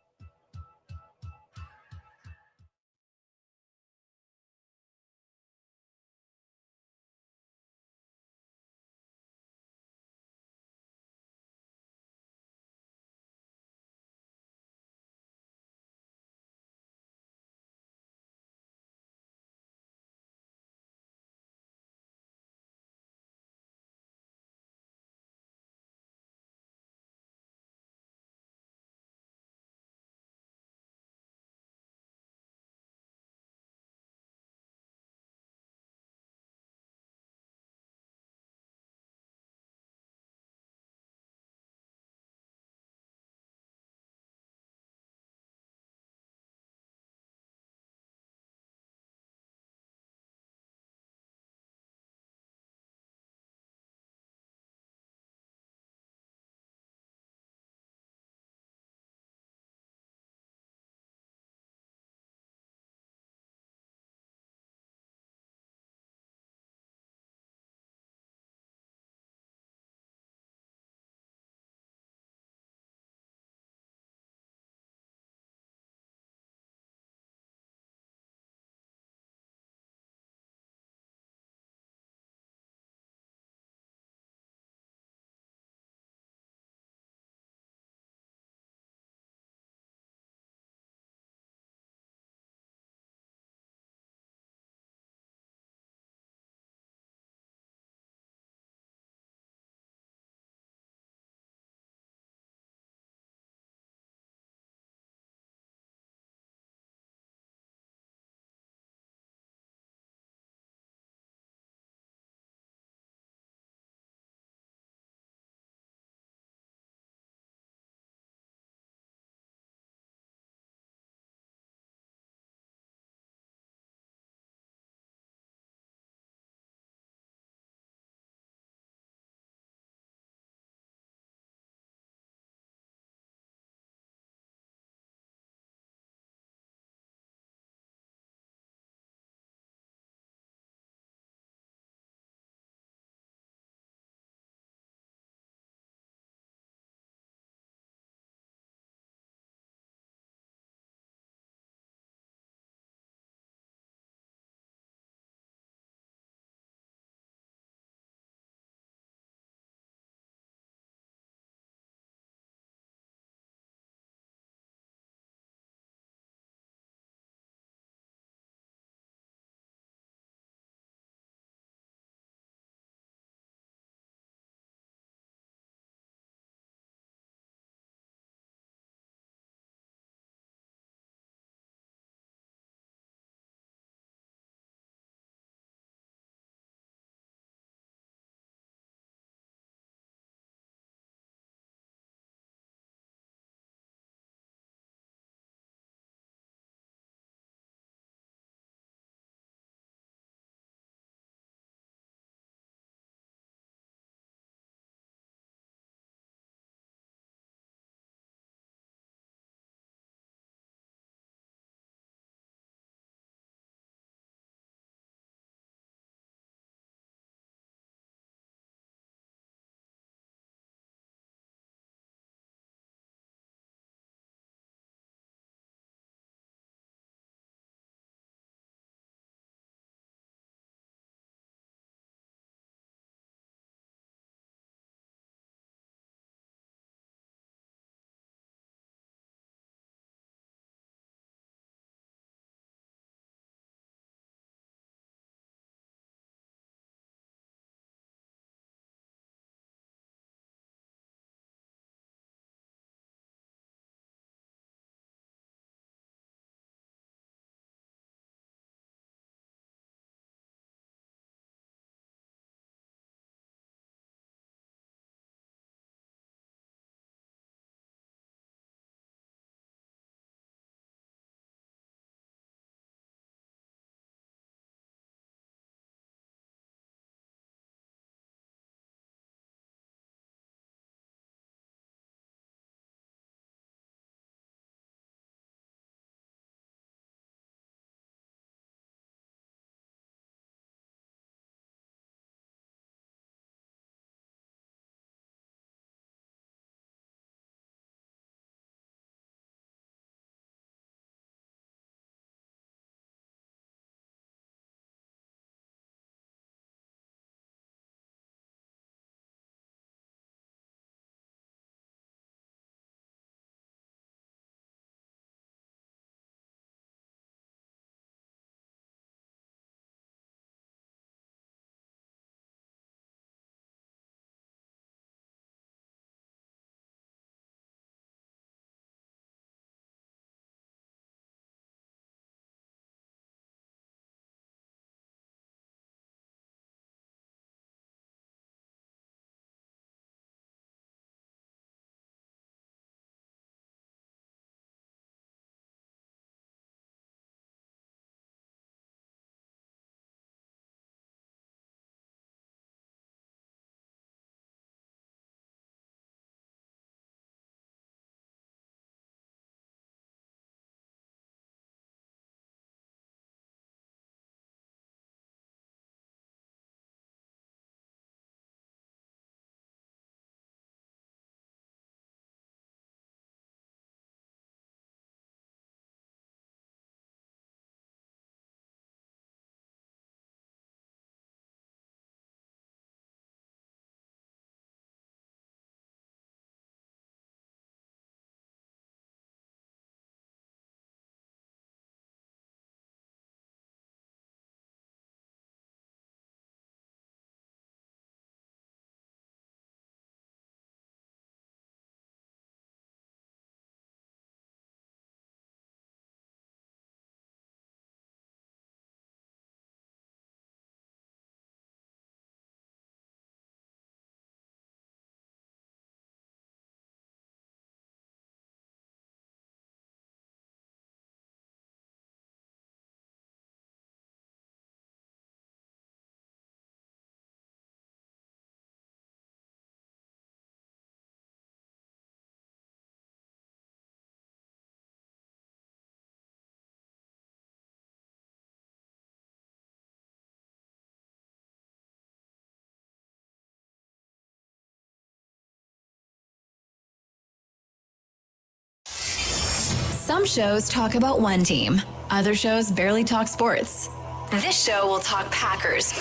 Some shows talk about one team. Other shows barely talk sports. This show will talk Packers,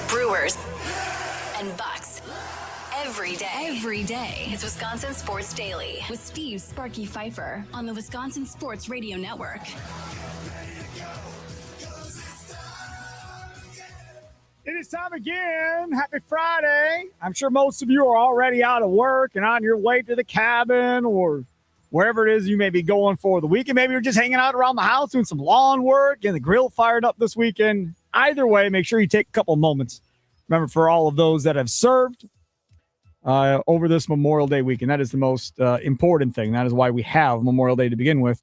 Brewers, and Bucks. Every day. It's Wisconsin Sports Daily with Steve Sparky Pfeiffer on the Wisconsin Sports Radio Network. It is time again. Happy Friday. I'm sure most of you are already out of work and on your way to the cabin or wherever it is you may be going for the weekend. Maybe you're just hanging out around the house doing some lawn work, getting the grill fired up this weekend. Either way, make sure you take a couple moments. Remember, for all of those that have served over this Memorial Day weekend, that is the most important thing. That is why we have Memorial Day to begin with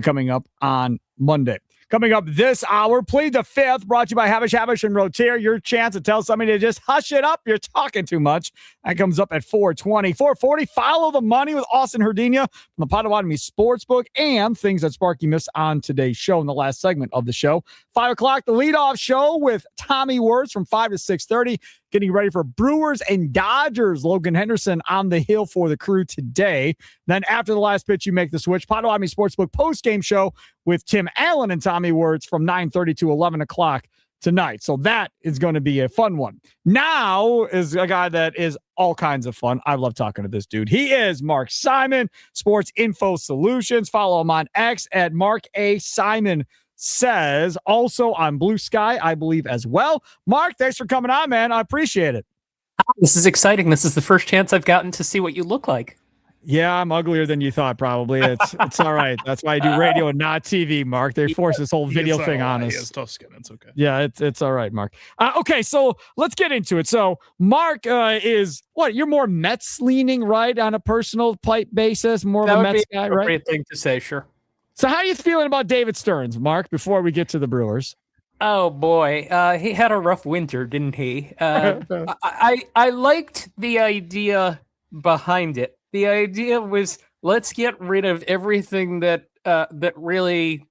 coming up on Monday. Coming up this hour, Plead the Fifth, brought to you by Havish and Rotier. Your chance to tell somebody to just hush it up. You're talking too much. That comes up at 4:20. 4:40, Follow the Money with Austin Herdina from the Potawatomi Sportsbook and things that Sparky missed on today's show in the last segment of the show. 5 o'clock, the leadoff show with Tommy Wirtz from 5 to 6:30. Getting ready for Brewers and Dodgers. Logan Henderson on the hill for the crew today. Then after the last pitch, you make the switch. Potawatomi Sportsbook post-game show with Tim Allen and Tommy Wirtz from 9:30 to 11 o'clock tonight. So that is going to be a fun one. Now is a guy that is all kinds of fun. I love talking to this dude. He is Mark Simon, Sports Info Solutions. Follow him on X at Mark A. Simon Says, also on Blue Sky, I believe, as well. Mark, thanks for coming on, man. I appreciate it. This is exciting. This is the first chance I've gotten to see what you look like. Yeah, I'm uglier than you thought, probably. It's all right. That's why I do radio and not TV, Mark. They force this whole video thing on us. It's tough skin. It's okay. Yeah, it's all right, Mark. Okay, so let's get into it. So Mark is what? You're more Mets leaning, right, on a personal basis? More of a Mets guy, right? Great thing to say, sure. So how are you feeling about David Stearns, Mark, before we get to the Brewers? Oh, boy. He had a rough winter, didn't he? I liked the idea behind it. The idea was, let's get rid of everything that really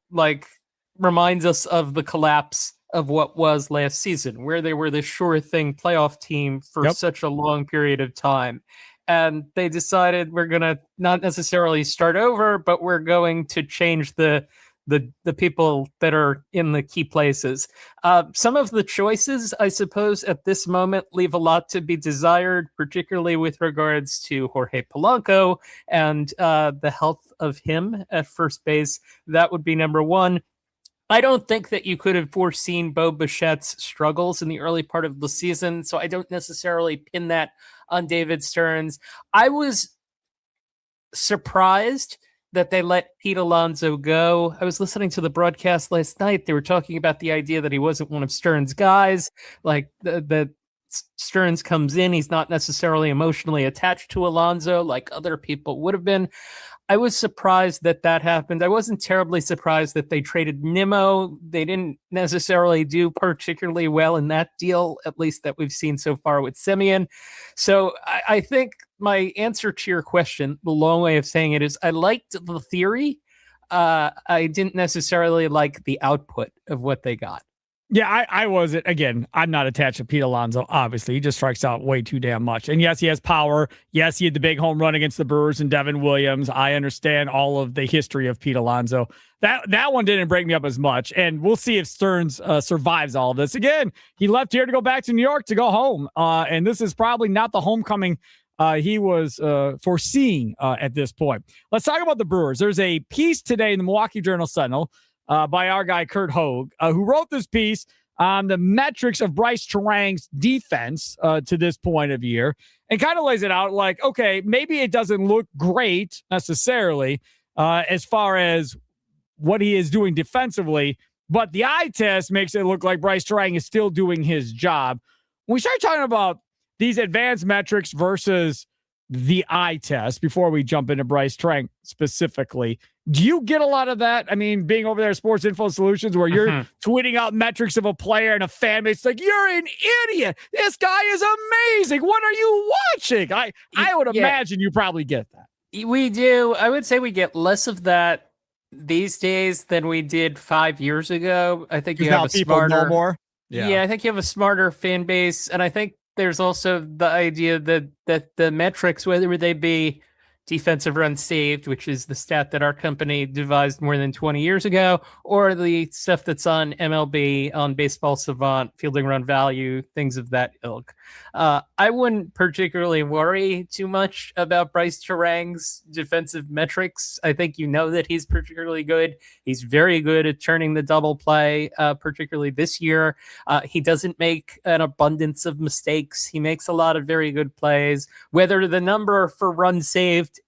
reminds us of the collapse of what was last season, where they were the sure thing playoff team for such a long period of time. And they decided we're going to not necessarily start over, but we're going to change the people that are in the key places. Some of the choices, I suppose, at this moment leave a lot to be desired, particularly with regards to Jorge Polanco and the health of him at first base. That would be number one. I don't think that you could have foreseen Bo Bichette's struggles in the early part of the season, so I don't necessarily pin that on David Stearns. I was surprised that they let Pete Alonso go. I was listening to the broadcast last night. They were talking about the idea that he wasn't one of Stearns' guys, like that Stearns comes in, he's not necessarily emotionally attached to Alonso like other people would have been. I was surprised that happened. I wasn't terribly surprised that they traded Nimmo. They didn't necessarily do particularly well in that deal, at least that we've seen so far with Semien. So I think my answer to your question, the long way of saying it, is I liked the theory. I didn't necessarily like the output of what they got. Yeah, I wasn't. Again, I'm not attached to Pete Alonso, obviously. He just strikes out way too damn much. And yes, he has power. Yes, he had the big home run against the Brewers and Devin Williams. I understand all of the history of Pete Alonso. That one didn't break me up as much. And we'll see if Stearns survives all of this. Again, he left here to go back to New York to go home. And this is probably not the homecoming he was foreseeing at this point. Let's talk about the Brewers. There's a piece today in the Milwaukee Journal-Sentinel by our guy, Kurt Hogue, who wrote this piece on the metrics of Bryce Terang's defense to this point of year and kind of lays it out like, okay, maybe it doesn't look great necessarily as far as what he is doing defensively, but the eye test makes it look like Bryce Terang is still doing his job. When we start talking about these advanced metrics versus the eye test before we jump into Bryce Terang specifically, do you get a lot of that? I mean, being over there at Sports Info Solutions where you're tweeting out metrics of a player and a fan base like, you're an idiot. This guy is amazing. What are you watching? I would imagine you probably get that. We do. I would say we get less of that these days than we did 5 years ago. I think you have a smarter, more. Yeah, I think you have a smarter fan base. And I think there's also the idea that the metrics, whether they be defensive runs saved, which is the stat that our company devised more than 20 years ago, or the stuff that's on MLB, on Baseball Savant, fielding run value, things of that ilk. I wouldn't particularly worry too much about Bryce Terang's defensive metrics. I think you know that he's particularly good. He's very good at turning the double play, particularly this year. He doesn't make an abundance of mistakes. He makes a lot of very good plays. Whether the number for runs saved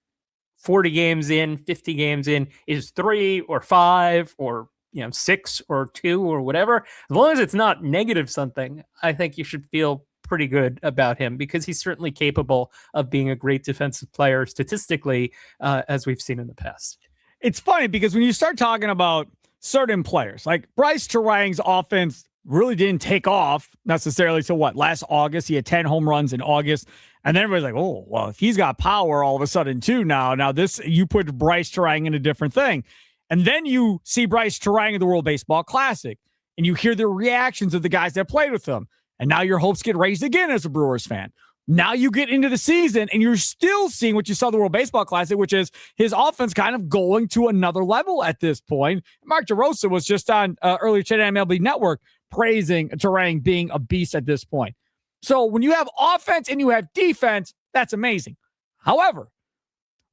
40 games in, 50 games in is 3 or 5 or 6 or 2 or whatever, as long as it's not negative something, I think you should feel pretty good about him, because he's certainly capable of being a great defensive player statistically, as we've seen in the past. It's funny because when you start talking about certain players, like Bryce Terang's offense really didn't take off necessarily till last August. He had 10 home runs in August. And then everybody's like, oh, well, if he's got power all of a sudden too now this, you put Bryce Terang in a different thing. And then you see Bryce Terang in the World Baseball Classic, and you hear the reactions of the guys that played with him. And now your hopes get raised again as a Brewers fan. Now you get into the season, and you're still seeing what you saw in the World Baseball Classic, which is his offense kind of going to another level at this point. Mark DeRosa was just on earlier today on MLB Network praising Terang being a beast at this point. So when you have offense and you have defense, that's amazing. However,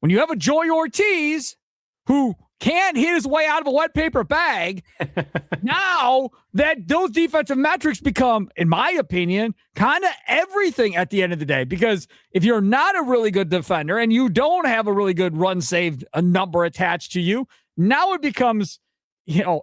when you have a Joey Ortiz who can't hit his way out of a wet paper bag, now that those defensive metrics become, in my opinion, kind of everything at the end of the day. Because if you're not a really good defender and you don't have a really good run saved number attached to you, now it becomes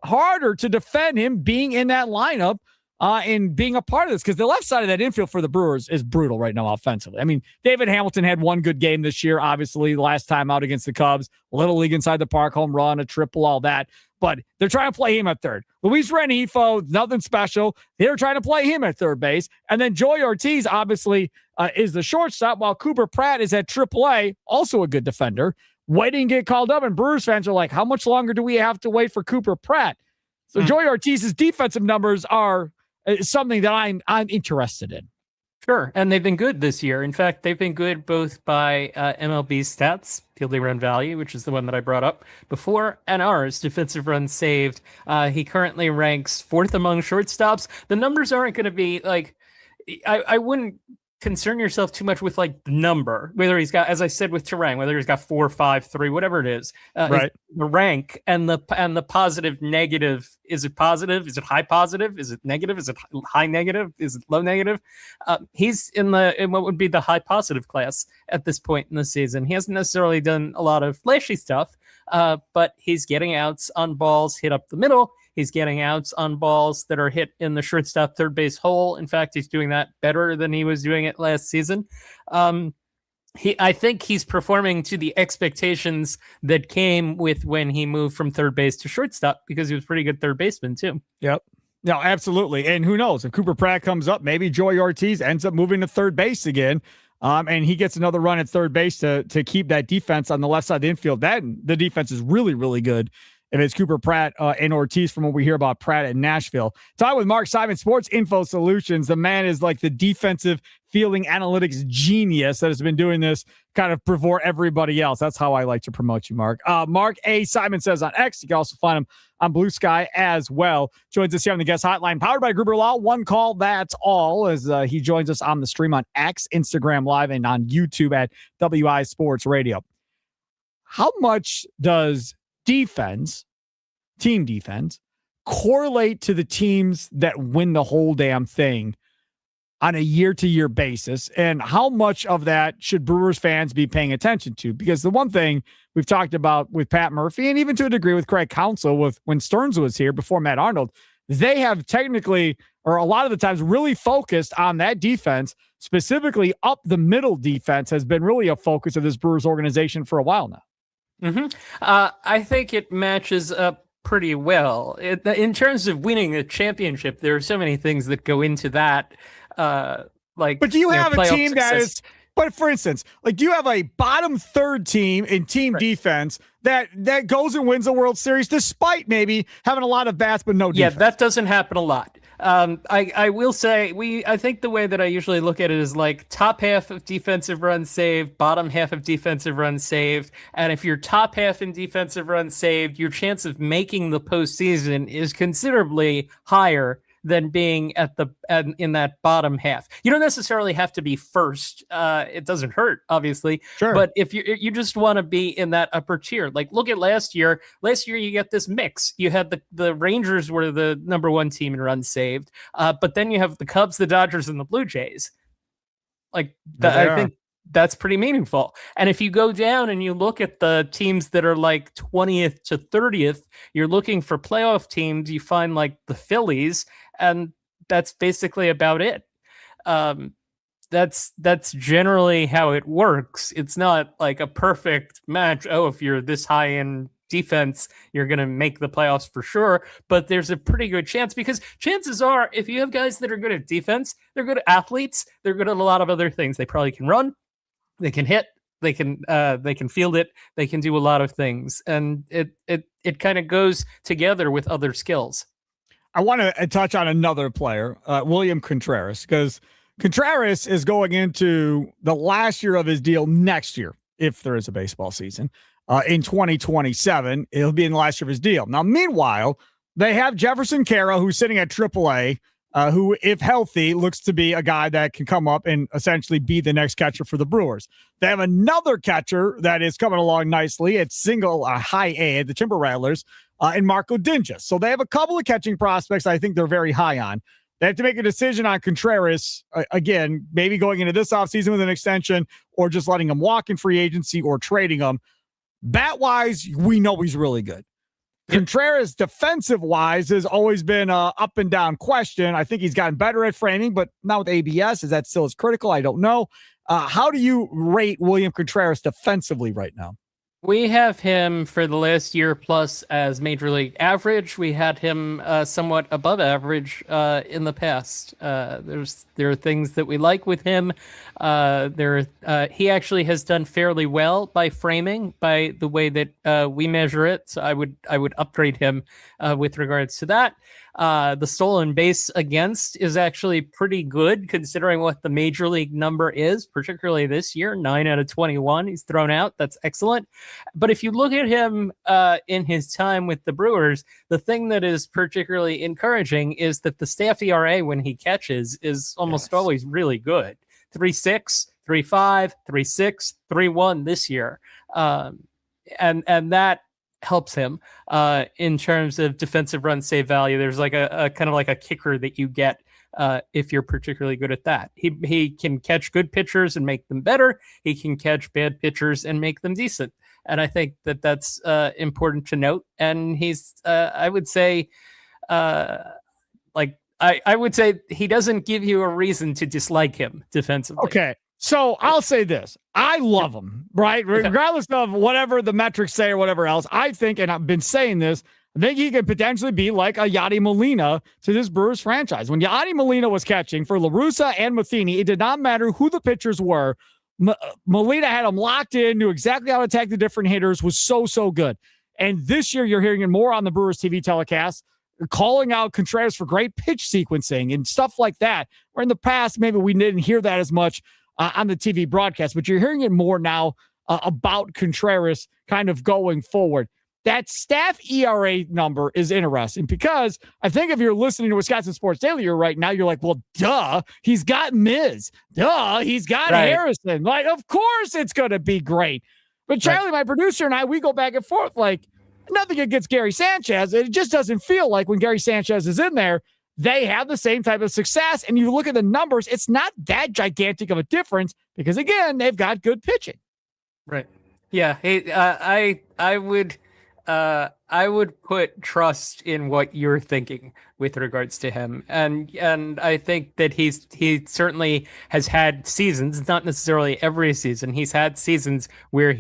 harder to defend him being in that lineup and being a part of this, because the left side of that infield for the Brewers is brutal right now offensively. I mean, David Hamilton had one good game this year, obviously, the last time out against the Cubs. Little league inside the park, home run, a triple, all that. But they're trying to play him at third. Luis Rengifo, nothing special. They're trying to play him at third base. And then Joey Ortiz, obviously, is the shortstop, while Cooper Pratt is at AAA, also a good defender, waiting to get called up. And Brewers fans are like, how much longer do we have to wait for Cooper Pratt? So Joey Ortiz's defensive numbers are something that I'm interested in. Sure, and they've been good this year. In fact, they've been good both by MLB stats, fielding run value, which is the one that I brought up before, and ours, defensive runs saved. He currently ranks 4th among shortstops. The numbers aren't going to be like, I wouldn't concern yourself too much with like the number, whether he's got, as I said with Terang, whether he's got 4, 5, 3, whatever it is, right? The rank and the positive, negative. Is it positive? Is it high positive? Is it negative? Is it high negative? Is it low negative? He's in what would be the high positive class at this point in the season. He hasn't necessarily done a lot of flashy stuff, but he's getting outs on balls hit up the middle. He's getting outs on balls that are hit in the shortstop third base hole. In fact, he's doing that better than he was doing it last season. I think he's performing to the expectations that came with when he moved from third base to shortstop, because he was pretty good third baseman too. Yep. No, absolutely. And who knows, if Cooper Pratt comes up, maybe Joey Ortiz ends up moving to third base again. And he gets another run at third base to keep that defense on the left side of the infield. The defense is really, really good if it's Cooper Pratt and Ortiz, from what we hear about Pratt in Nashville. Talking with Mark Simon, Sports Info Solutions. The man is like the defensive fielding analytics genius that has been doing this kind of before everybody else. That's how I like to promote you, Mark. Mark A. Simon says on X. You can also find him on Blue Sky as well. Joins us here on the guest hotline, powered by Gruber Law. One call, that's all, as he joins us on the stream on X, Instagram Live, and on YouTube at WI Sports Radio. How much does team defense, correlate to the teams that win the whole damn thing on a year-to-year basis? And how much of that should Brewers fans be paying attention to? Because the one thing we've talked about with Pat Murphy, and even to a degree with Craig Counsell, with when Stearns was here before Matt Arnold, they have technically, or a lot of the times, really focused on that defense, specifically up the middle defense has been really a focus of this Brewers organization for a while now. I think it matches up pretty well. In terms of winning a championship, there are so many things that go into that. But do you have a team that is, but for instance, like, do you have a bottom third team in team defense that goes and wins a World Series despite maybe having a lot of bats but no defense? Yeah, that doesn't happen a lot. I will say I think the way that I usually look at it is like top half of defensive runs saved, bottom half of defensive runs saved. And if you're top half in defensive runs saved, your chance of making the postseason is considerably higher than being in that bottom half. You don't necessarily have to be first. It doesn't hurt, obviously. Sure. But if you just want to be in that upper tier, like look at last year. Last year you get this mix. You had the Rangers were the number one team in runs saved, but then you have the Cubs, the Dodgers, and the Blue Jays. Like I think that's pretty meaningful. And if you go down and you look at the teams that are like 20th to 30th, you're looking for playoff teams. You find like the Phillies, and that's basically about it. That's generally how it works. It's not like a perfect match. Oh, if you're this high in defense, you're going to make the playoffs for sure. But there's a pretty good chance, because chances are, if you have guys that are good at defense, they're good at athletes, they're good at a lot of other things. They probably can run, they can hit, they can field it, they can do a lot of things, and it kind of goes together with other skills. I want to touch on another player, William Contreras, because Contreras is going into the last year of his deal next year, if there is a baseball season. In 2027, it'll be in the last year of his deal. Now, meanwhile, they have Jefferson Kara, who's sitting at AAA, who, if healthy, looks to be a guy that can come up and essentially be the next catcher for the Brewers. They have another catcher that is coming along nicely at high A, the Timber Rattlers, and Marco Dinges. So they have a couple of catching prospects I think they're very high on. They have to make a decision on Contreras, again, maybe going into this offseason with an extension, or just letting him walk in free agency or trading him. Bat-wise, we know he's really good. Contreras, defensive-wise, has always been an up-and-down question. I think he's gotten better at framing, but not with ABS. Is that still as critical? I don't know. How do you rate William Contreras defensively right now? We have him for the last year plus as major league average. We had him somewhat above average in the past. There are things that we like with him. He actually has done fairly well by framing, by the way that we measure it. So I would upgrade him with regards to that. The stolen base against is actually pretty good considering what the major league number is, particularly this year, 9 out of 21. He's thrown out. That's excellent. But if you look at him in his time with the Brewers, the thing that is particularly encouraging is that the staff ERA when he catches is almost always really good. 3.6, 3.5, 3.6, 3.1 this year. And that helps him in terms of defensive run save value. There's like a kind of like a kicker that you get if you're particularly good at that. He can catch good pitchers and make them better. He can catch bad pitchers and make them decent. And I think that that's important to note. And he's, I would say, I would say he doesn't give you a reason to dislike him defensively. Okay. So I'll say this. I love him, right? Regardless of whatever the metrics say or whatever else, I think, and I've been saying this, I think he could potentially be like a Yadi Molina to this Brewers franchise. When Yadi Molina was catching for La Russa and Matheny, it did not matter who the pitchers were. Molina had them locked in, knew exactly how to attack the different hitters, was so good. And this year, you're hearing it more on the Brewers TV telecast, calling out Contreras for great pitch sequencing and stuff like that. Where in the past, maybe we didn't hear that as much on the TV broadcast, but you're hearing it more now about Contreras kind of going forward. That staff ERA number is interesting because I think if you're listening to Wisconsin Sports Daily right now, you're like, well, duh, he's got Miz. Duh, he's got Harrison. Like, of course it's going to be great. But Charlie, my producer, and I, we go back and forth like nothing against Gary Sanchez. It just doesn't feel like when Gary Sanchez is in there, they have the same type of success. And you look at the numbers, it's not that gigantic of a difference because, again, they've got good pitching. Right. Yeah. Hey, I would put trust in what you're thinking with regards to him. And I think that he certainly has had seasons, not necessarily every season. He's had seasons where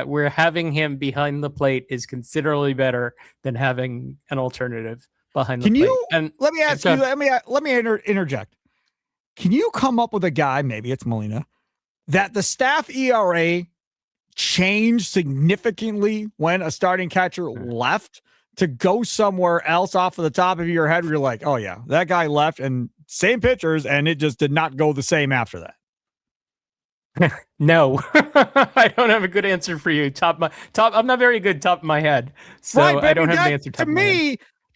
where having him behind the plate is considerably better than having an alternative behind the plate. And let me ask you, let me interject. Can you come up with a guy, maybe it's Molina, that the staff ERA changed significantly when a starting catcher left to go somewhere else off of the top of your head where you're like, oh, yeah, that guy left and same pitchers, and it just did not go the same after that? No, I don't have a good answer for you. I'm not very good top of my head, so Right, I don't have an answer. To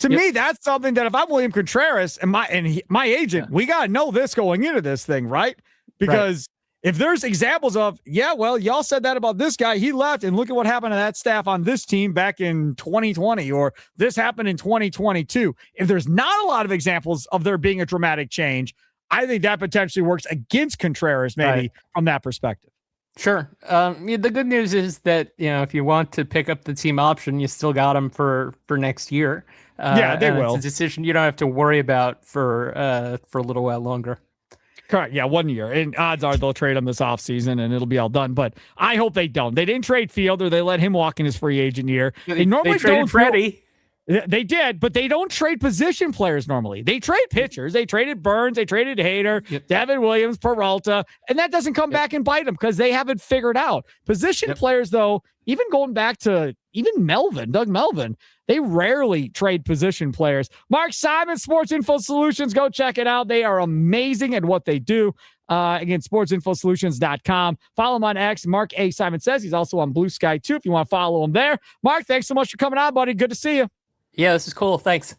me, that's something that if I'm William Contreras and my agent, we got to know this going into this thing, right? Because if there's examples of, well, y'all said that about this guy, he left, and look at what happened to that staff on this team back in 2020, or this happened in 2022. If there's not a lot of examples of there being a dramatic change, I think that potentially works against Contreras, maybe from that perspective. Sure. The good news is that, if you want to pick up the team option, you still got him for next year. They will. It's a decision you don't have to worry about for a little while longer. Correct. Yeah, 1 year. And odds are they'll trade him this offseason and it'll be all done. But I hope they don't. They didn't trade Fielder. They let him walk in his free agent year. They normally traded Freddie. They did, but they don't trade position players normally. They trade pitchers. They traded Burns. They traded Hader, Devin Williams, Peralta, and that doesn't come back and bite them because they haven't figured out. Position players, though, even going back to even Doug Melvin, they rarely trade position players. Mark Simon, Sports Info Solutions, go check it out. They are amazing at what they do. Again, sportsinfosolutions.com. Follow him on X. Mark A. Simon says he's also on Blue Sky, too, if you want to follow him there. Mark, thanks so much for coming on, buddy. Good to see you. Yeah, this is cool. Thanks.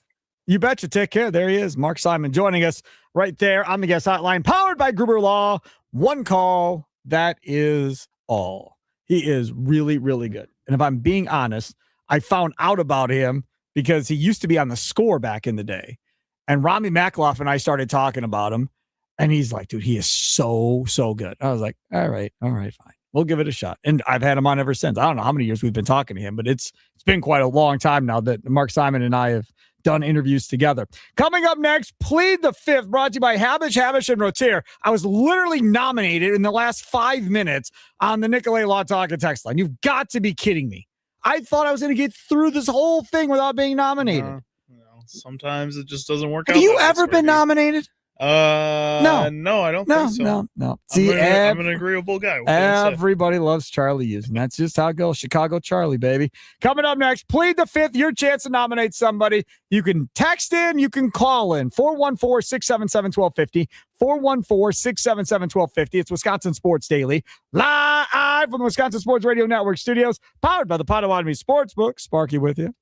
You betcha. Take care. There he is. Mark Simon joining us right there on the guest hotline, powered by Gruber Law. One call. That is all. He is really, really good. And if I'm being honest, I found out about him because he used to be on The Score back in the day. And Rami Makloff and I started talking about him. And he's like, dude, he is so, so good. I was like, all right, fine. We'll give it a shot. And I've had him on ever since. I don't know how many years we've been talking to him, but it's been quite a long time now that Mark Simon and I have done interviews together. Coming up next, Plead the Fifth, brought to you by Habish, and Rotier. I was literally nominated in the last 5 minutes on the Nicolay Law Talk and Text line. You've got to be kidding me. I thought I was going to get through this whole thing without being nominated. Sometimes it just doesn't work out. Have you ever been nominated? No, I don't think so. No. See, I'm an agreeable guy. Everybody loves Charlie Hughes, and that's just how it goes. Chicago Charlie, baby. Coming up next, Plead the Fifth, your chance to nominate somebody. You can text in, you can call in, 414-677-1250, 414-677-1250. It's Wisconsin Sports Daily, live from the Wisconsin Sports Radio Network studios, powered by the Potawatomi Sportsbook. Sparky with you.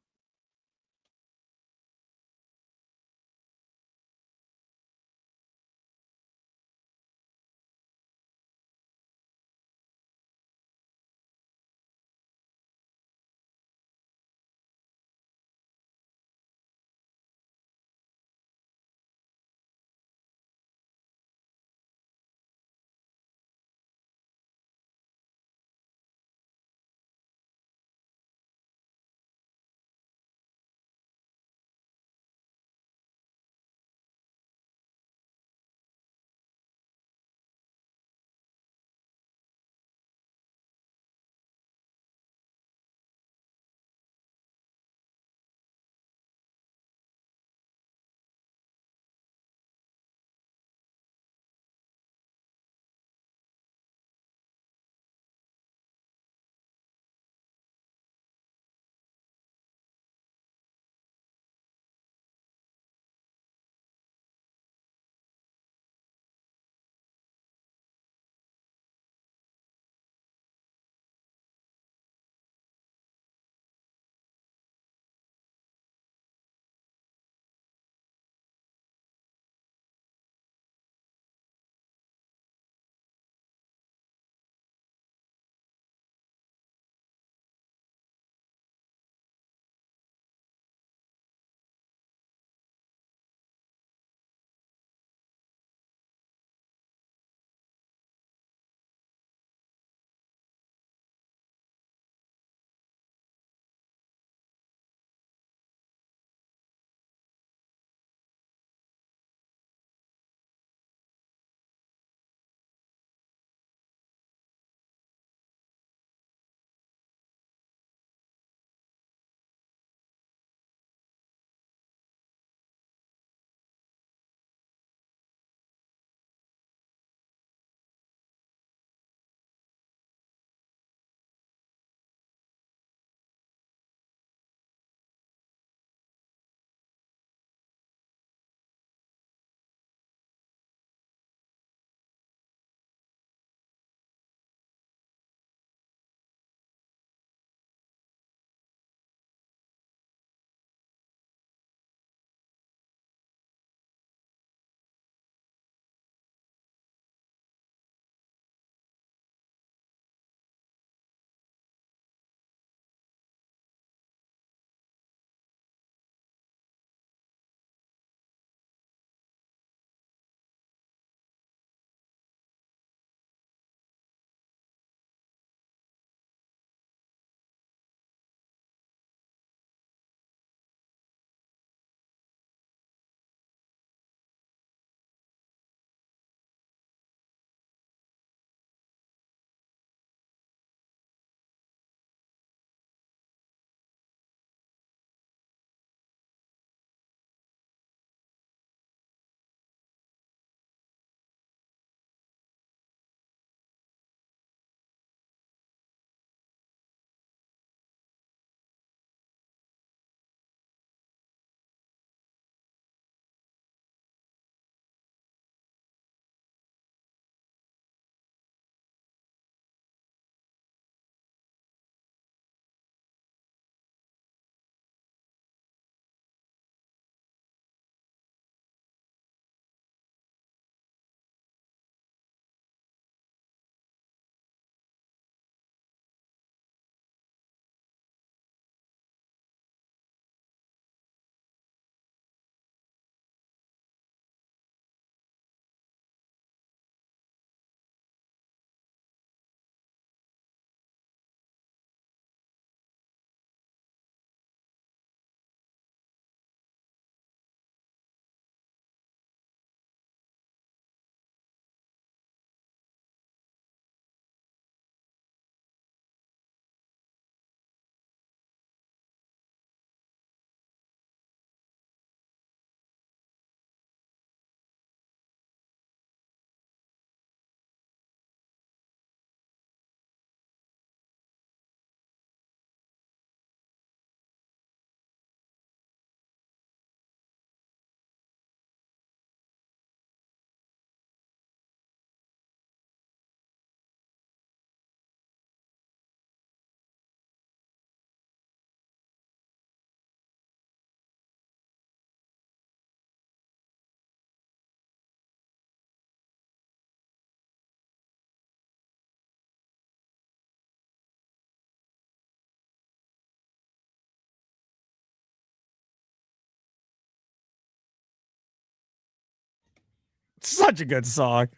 Such a good song.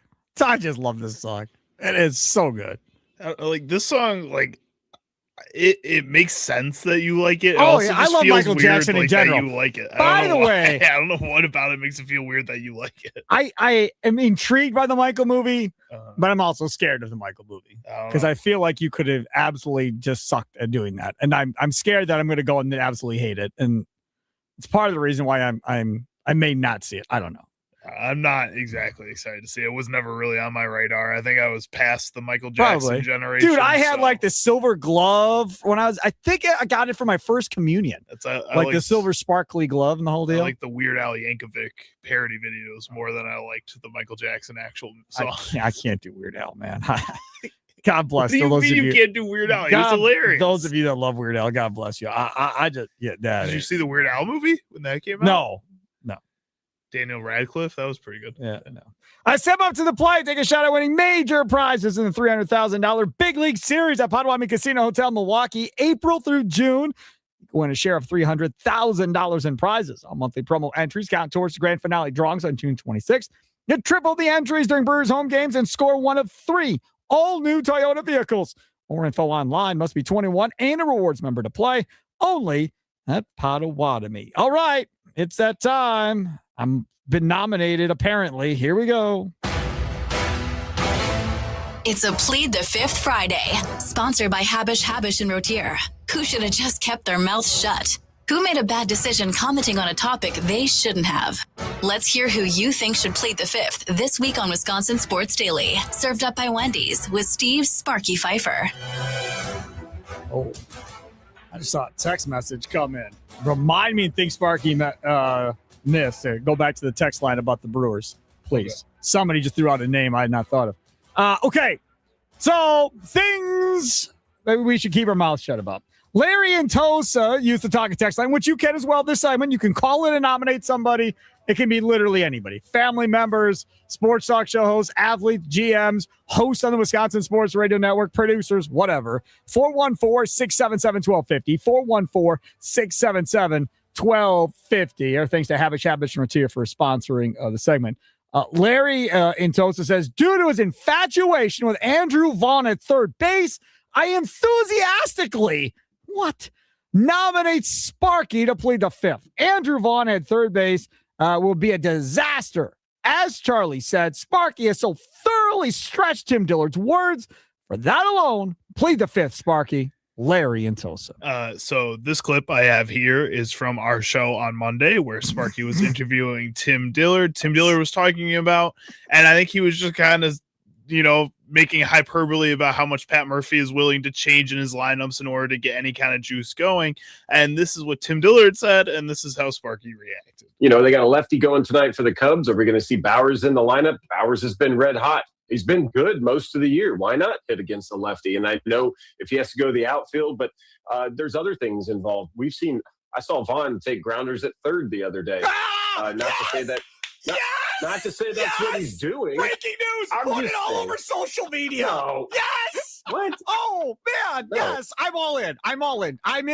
I just love this song. It is so good. Like this song, like it makes sense that you like it. Oh, yeah, I love Michael Jackson in general. That you like it. By the way, I don't know what about it makes it feel weird that you like it. I am intrigued by the Michael movie, but I'm also scared of the Michael movie because I feel like you could have absolutely just sucked at doing that, and I'm scared that I'm going to go and absolutely hate it, and it's part of the reason why I may not see it. I don't know. I'm not exactly excited to see it. It was never really on my radar. I think I was past the Michael Jackson generation. Dude, I had like the silver glove when I think I got it for my first communion. I like the silver sparkly glove and the whole deal. I like the Weird Al Yankovic parody videos more than I liked the Michael Jackson actual song. I can't do Weird Al, man. God bless you. Those of you can't do Weird Al. He was hilarious. Those of you that love Weird Al, God bless you. I just that. Did you see the Weird Al movie when that came out? No. Daniel Radcliffe, that was pretty good. Yeah, I know. I step up to the plate, take a shot at winning major prizes in the $300,000 Big League Series at Potawatomi Casino Hotel, Milwaukee, April through June. You can win a share of $300,000 in prizes. All monthly promo entries count towards the grand finale drawings on June 26th. Get triple the entries during Brewers home games and score one of 3 all-new Toyota vehicles. More info online. Must be 21 and a rewards member to play. Only at Potawatomi. All right, it's that time. I'm been nominated, apparently. Here we go. It's a Plead the Fifth Friday, sponsored by Habish and Rotier. Who should have just kept their mouth shut? Who made a bad decision commenting on a topic they shouldn't have? Let's hear who you think should plead the fifth this week on Wisconsin Sports Daily. Served up by Wendy's with Steve Sparky Pfeiffer. Oh, I just saw a text message come in. Remind me and think Sparky missed. Go back to the text line about the Brewers, please. Okay. Somebody just threw out a name I had not thought of. Okay, so things that we should keep our mouths shut about. Larry and Tosa used to talk a text line, which you can as well this segment. You can call in and nominate somebody. It can be literally anybody. Family members, sports talk show hosts, athletes, GMs, hosts on the Wisconsin Sports Radio Network, producers, whatever. 414-677-1250. 414-677-1250. 1250. Or thanks to Habish and Rotier for sponsoring the segment. Larry in Tosa says, due to his infatuation with Andrew Vaughn at third base, I enthusiastically nominate Sparky to plead the fifth. Andrew Vaughn at third base will be a disaster. As Charlie said, Sparky has so thoroughly stretched Tim Dillard's words. For that alone, plead the fifth, Sparky. Larry and Tosa. So this clip I have here is from our show on Monday where Sparky was interviewing Tim Dillard. Tim Dillard was talking about, and I think he was just kind of, making hyperbole about how much Pat Murphy is willing to change in his lineups in order to get any kind of juice going. And this is what Tim Dillard said, and this is how Sparky reacted. They got a lefty going tonight for the Cubs. Are we going to see Bowers in the lineup? Bowers has been red hot. He's been good most of the year. Why not hit against the lefty? And I know if he has to go to the outfield, but there's other things involved. I saw Vaughn take grounders at third the other day. Not to say that. Not to say that's what he's doing. Breaking news! Put it all over social media. No. Yes! What? Oh, man. No. Yes. I'm all in. I'm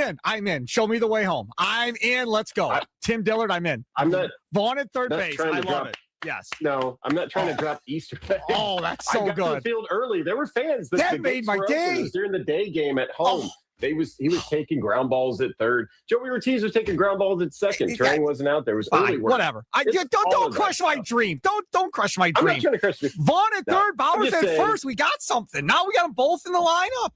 in. Show me the way home. I'm in. Let's go. Tim Dillard, I'm in. I'm not. Vaughn at third base. I love it. Yes. No, I'm not trying to drop Easter eggs. Oh, that's so I got good. to the field early. There were fans. That made my day. It was during the day game at home. He was taking ground balls at third. Joey Ortiz was taking ground balls at second. Trang wasn't out there. It was early work. Whatever. Don't crush my dream. Don't crush my dream. I'm not trying to crush you. Vaughn at third, Bowers at first. We got something. Now we got them both in the lineup.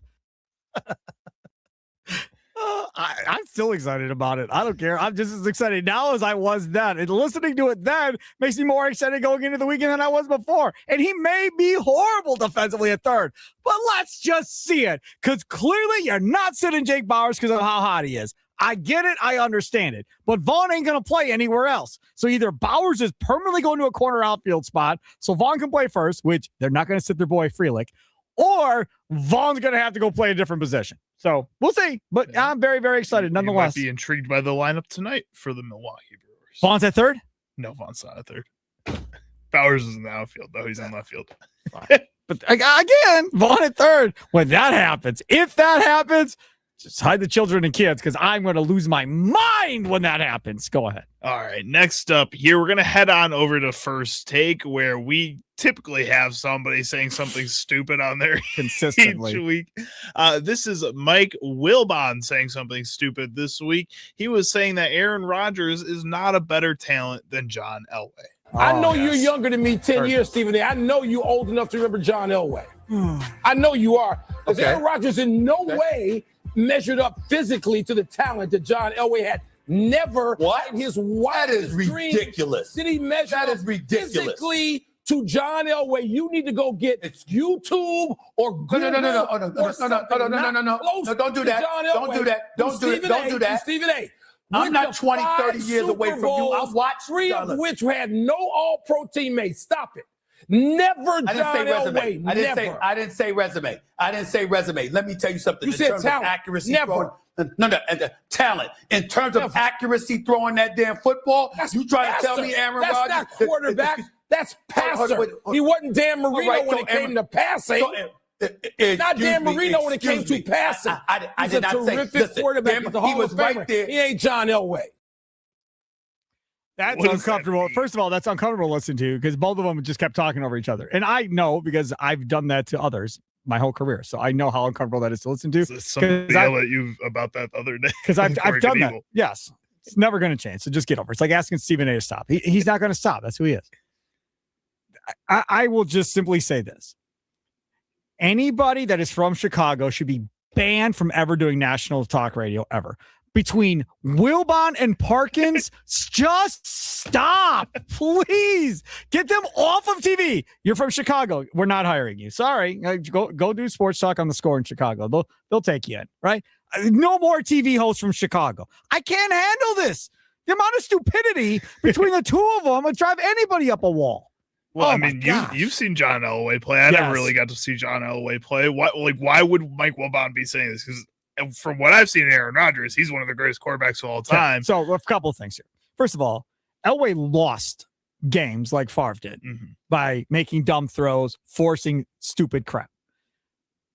I'm still excited about it. I don't care. I'm just as excited now as I was then. And listening to it then makes me more excited going into the weekend than I was before. And he may be horrible defensively at third, but let's just see it. Because clearly you're not sitting Jake Bowers because of how hot he is. I get it. I understand it. But Vaughn ain't going to play anywhere else. So either Bowers is permanently going to a corner outfield spot so Vaughn can play first, which they're not going to sit their boy Frelick, or Vaughn's going to have to go play a different position. So we'll see. But I'm very, very excited nonetheless. You might be intrigued by the lineup tonight for the Milwaukee Brewers. Vaughn's at third? No, Vaughn's not at third. Bowers is in the outfield, though. He's in left field. But again, Vaughn at third. When that happens, if that happens, Just hide the children and kids because I'm going to lose my mind when that happens. Go ahead. All right. Next up here, we're going to head on over to First Take, where we typically have somebody saying something stupid on there consistently each week. This is Mike Wilbon saying something stupid this week. He was saying that Aaron Rodgers is not a better talent than John Elway. I know you're younger than me 10 years, Stephen A. I know you're old enough to remember John Elway. I know you are. Because Aaron Rodgers in no way measured up physically to the talent that John Elway had. Never in his wildest ridiculous. Did he measure up physically to John Elway? You need to go get YouTube or Google. No, don't do that. Don't do that. Don't do that. Stephen A. I'm not 20, 30 years away from you. I've watched 3 of which had no all-pro teammates. Stop it. Never John Elway. I didn't say resume. Let me tell you something. You said talent. Accuracy. Never. Talent. In terms of accuracy throwing that damn football, you trying to tell me Aaron Rodgers? That's not quarterback. That's passer. He wasn't Dan Marino when it came to passing. Not Dan Marino when it came to passing. I did not say. He's a terrific quarterback. He was right there. He ain't John Elway. That's uncomfortable. First of all, that's uncomfortable to listen to because both of them just kept talking over each other. And I know because I've done that to others my whole career. So I know how uncomfortable that is to listen to. Somebody yelled at you about that the other day. Because I've done that. Yes. It's never going to change. So just get over it. It's like asking Stephen A to stop. He's not going to stop. That's who he is. I will just simply say this. Anybody that is from Chicago should be banned from ever doing national talk radio ever. Between Wilbon and Parkins, just stop. Please get them off of TV. You're from Chicago. We're not hiring you. Sorry. Go do sports talk on the Score in Chicago. They'll take you in, right? No more TV hosts from Chicago. I can't handle this. The amount of stupidity between the two of them would drive anybody up a wall. Well, I mean, you've seen John Elway play. I never really got to see John Elway play. Why would Mike Wilbon be saying this? Because from what I've seen in Aaron Rodgers, he's one of the greatest quarterbacks of all time. So a couple of things here. First of all, Elway lost games like Favre did by making dumb throws, forcing stupid crap.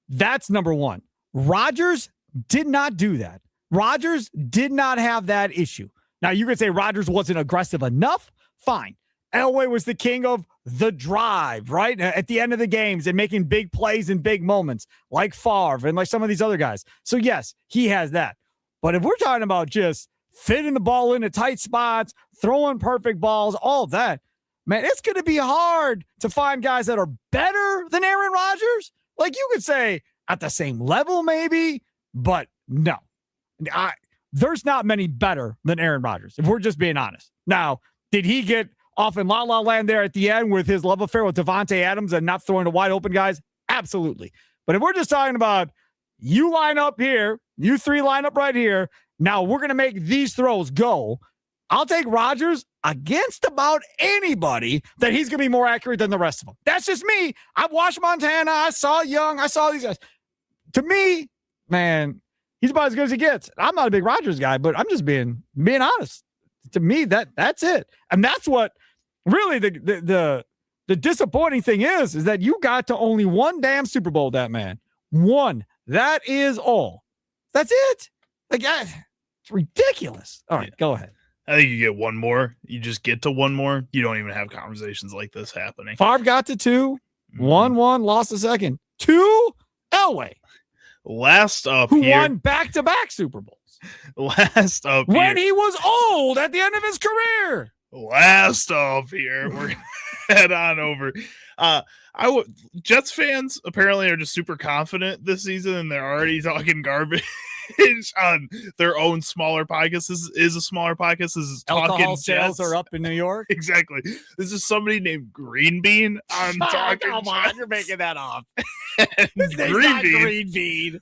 That's number one. Rodgers did not do that. Rodgers did not have that issue. Now, you could say Rodgers wasn't aggressive enough. Fine. Elway was the king of the drive, right? At the end of the games and making big plays in big moments like Favre and like some of these other guys. So, yes, he has that. But if we're talking about just fitting the ball into tight spots, throwing perfect balls, all of that, man, it's going to be hard to find guys that are better than Aaron Rodgers. Like you could say at the same level maybe, but no. There's not many better than Aaron Rodgers, if we're just being honest. Now, did he get off in La La Land there at the end with his love affair with Devontae Adams and not throwing to wide open guys? Absolutely. But if we're just talking about you line up here, you three line up right here, now we're going to make these throws go, I'll take Rodgers against about anybody that he's going to be more accurate than the rest of them. That's just me. I've watched Montana. I saw Young. I saw these guys. To me, man, he's about as good as he gets. I'm not a big Rodgers guy, but I'm just being honest. To me, that's it. And that's what really the disappointing thing is that you got to only one damn Super Bowl, that man. One. That is all. That's it. Like, it's ridiculous. All right, go ahead. I think you get one more. You just get to one more. You don't even have conversations like this happening. Favre got to 2. 1-1, lost a second. 2, Elway. Last up who here. won back-to-back Super Bowls. Last up when here. he was old at the end of his career. Last up here. We're going to head on over. Jets fans apparently are just super confident this season, and they're already talking garbage on their own smaller podcast. This is a smaller podcast. This is talking alcohol sales Jets. are up in New York. Exactly. This is somebody named Green Bean on talking. Come on, Jets. you're making that up.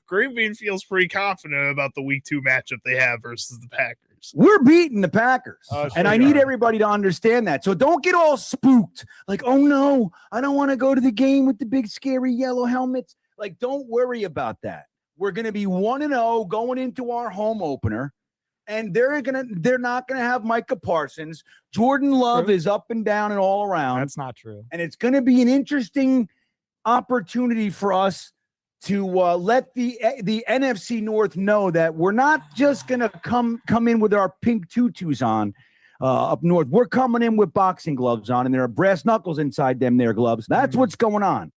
Green Bean feels pretty confident about the week 2 matchup they have versus the Packers. We're beating the Packers. Sure and I need everybody to understand that. So don't get all spooked. Like, oh no, I don't want to go to the game with the big scary yellow helmets. Like, don't worry about that. We're going to be 1-0 going into our home opener. And they're not going to have Micah Parsons. Jordan Love is up and down and all around. That's not true. And it's going to be an interesting opportunity for us to let the NFC North know that we're not just gonna come in with our pink tutus on up north. We're coming in with boxing gloves on, and there are brass knuckles inside them there gloves. That's what's going on.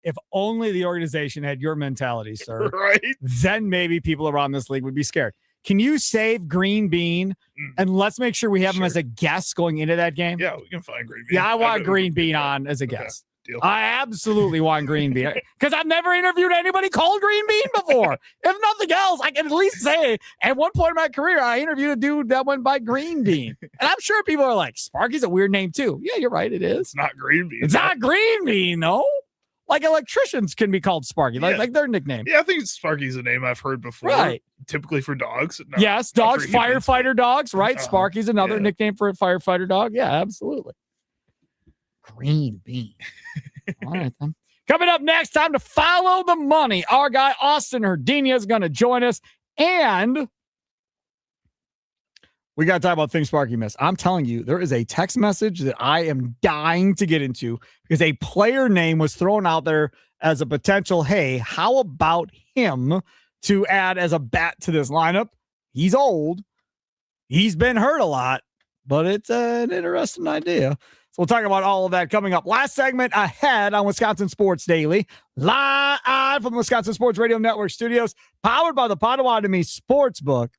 If only the organization had your mentality, sir. Right? Then maybe people around this league would be scared. Can you save Green Bean? And let's make sure we have him as a guest going into that game. Yeah, we can find Green Bean. Yeah, I want Green Bean on as a guest. Deal. I absolutely want Green Bean because I've never interviewed anybody called Green Bean before. If nothing else, I can at least say at one point in my career, I interviewed a dude that went by Green Bean. And I'm sure people are like, Sparky's a weird name too. Yeah, you're right. It is. It's not Green Bean. It's not Green Bean, though. Like electricians can be called Sparky, like their nickname. Yeah, I think Sparky's a name I've heard before. Right. Typically for dogs. No, yes, dogs, firefighter dogs, right? Sparky's another yeah. nickname for a firefighter dog. Yeah, absolutely. Green Bean. All right, then. Coming up next, time to follow the money. Our guy, Austin Herdenia, is going to join us. And we got to talk about things Sparky missed. I'm telling you, there is a text message that I am dying to get into because a player name was thrown out there as a potential, hey, how about him to add as a bat to this lineup? He's old. He's been hurt a lot, but it's an interesting idea. So we'll talk about all of that coming up. Last segment ahead on Wisconsin Sports Daily, live from the Wisconsin Sports Radio Network studios, powered by the Potawatomi Sportsbook.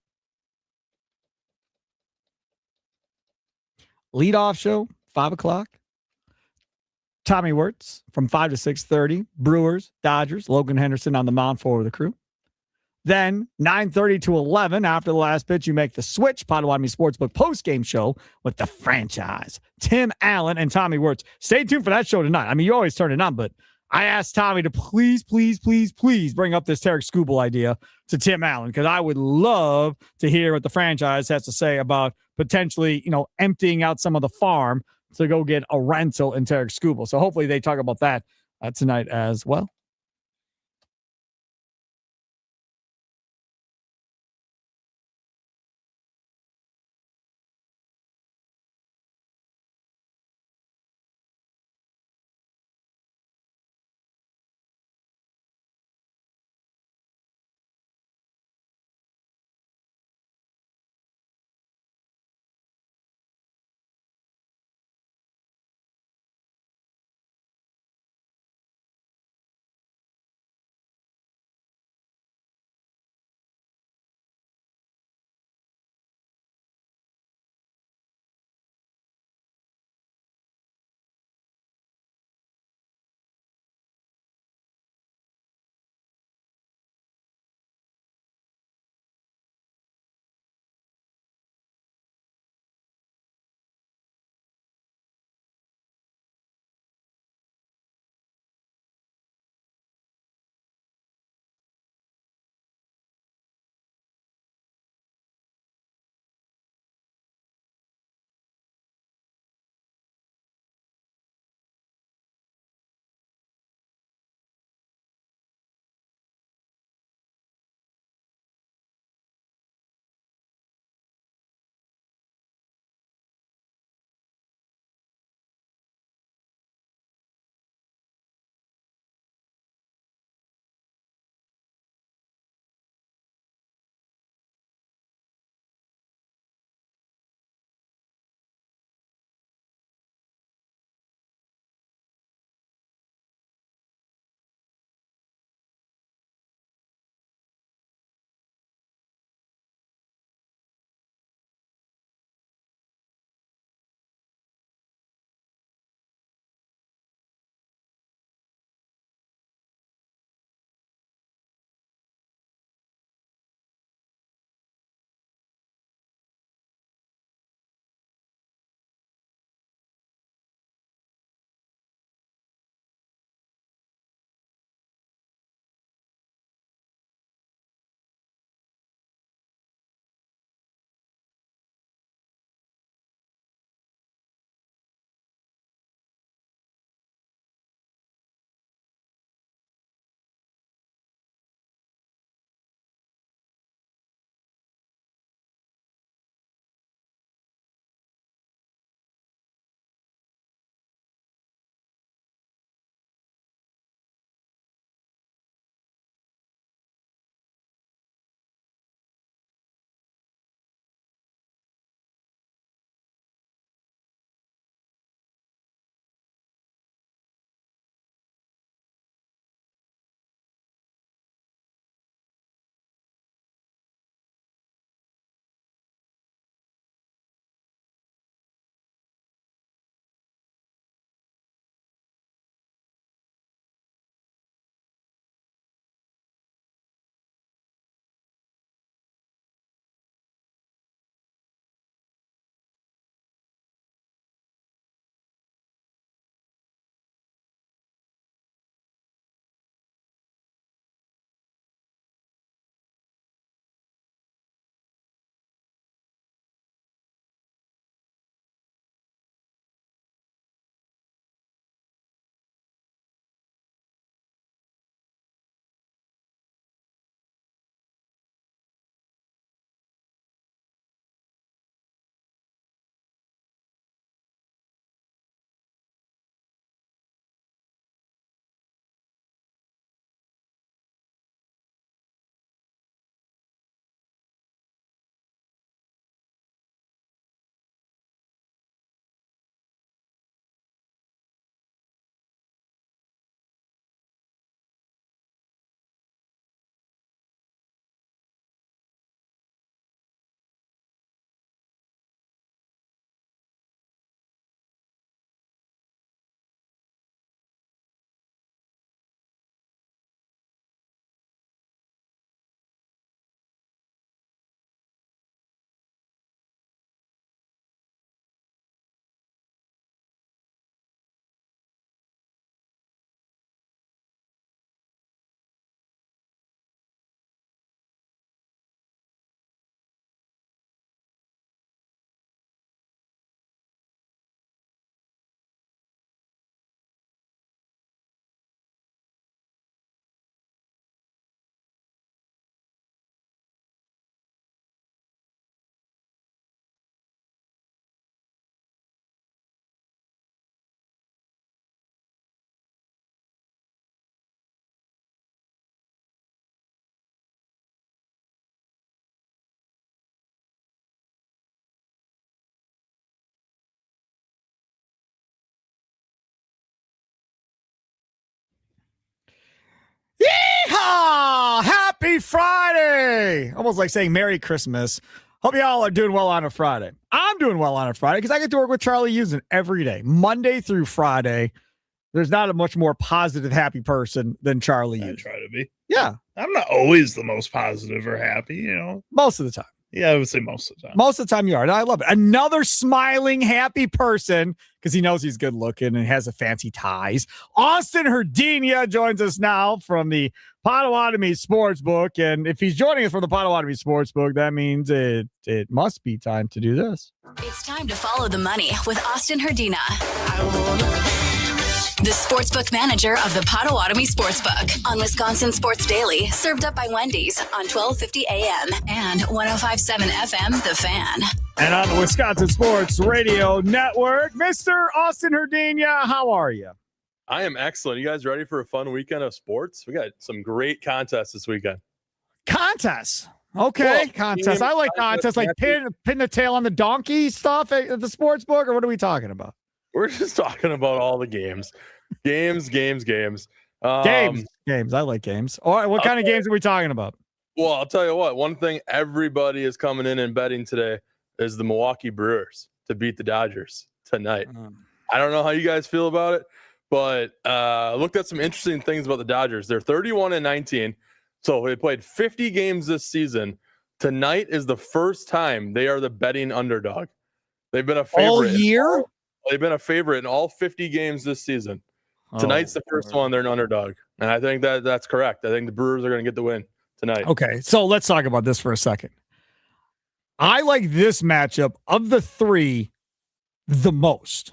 Leadoff show, 5 o'clock. Tommy Wirtz from 5 to 6:30. Brewers, Dodgers, Logan Henderson on the mound for the crew. Then 9:30 to 11 after the last pitch, you make the switch. Potawatomi Sportsbook postgame show with the franchise. Tim Allen and Tommy Wirtz. Stay tuned for that show tonight. I mean, you always turn it on, but I asked Tommy to please bring up this Tarek Skubal idea to Tim Allen because I would love to hear what the franchise has to say about potentially, emptying out some of the farm to go get a rental in Tarek Skubal. So hopefully they talk about that tonight as well. Happy Friday! Almost like saying Merry Christmas. Hope y'all are doing well on a Friday. I'm doing well on a Friday because I get to work with Charlie Usen every day, Monday through Friday. There's not a much more positive, happy person than Charlie Usen. I try to be. Yeah. I'm not always the most positive or happy, Most of the time. Yeah, I would say most of the time. Most of the time you are. And I love it. Another smiling, happy person because he knows he's good looking and has a fancy ties. Austin Herdina joins us now from the Potawatomi Sportsbook. And if he's joining us from the Potawatomi Sportsbook, that means it must be time to do this. It's time to follow the money with Austin Herdina, the sportsbook manager of the Potawatomi Sportsbook on Wisconsin Sports Daily, served up by Wendy's on 1250 AM and 105.7 FM, The Fan. And on the Wisconsin Sports Radio Network, Mr. Austin Herdina, how are you? I am excellent. You guys ready for a fun weekend of sports? We got some great contests this weekend. Contests? Okay, contests. I like contests like pin the tail on the donkey stuff at the sports book, or what are we talking about? We're just talking about all the games. Games. Games. I like games. All right, what kind of games are we talking about? Well, I'll tell you what. One thing everybody is coming in and betting today is the Milwaukee Brewers to beat the Dodgers tonight. I don't know how you guys feel about it, but I looked at some interesting things about the Dodgers. They're 31-19, so they played 50 games this season. Tonight is the first time they are the betting underdog. They've been a favorite all year. They've been a favorite in all 50 games this season. Tonight's the first one. They're an underdog, and I think that's correct. I think the Brewers are going to get the win tonight. Okay, so let's talk about this for a second. I like this matchup of the three the most.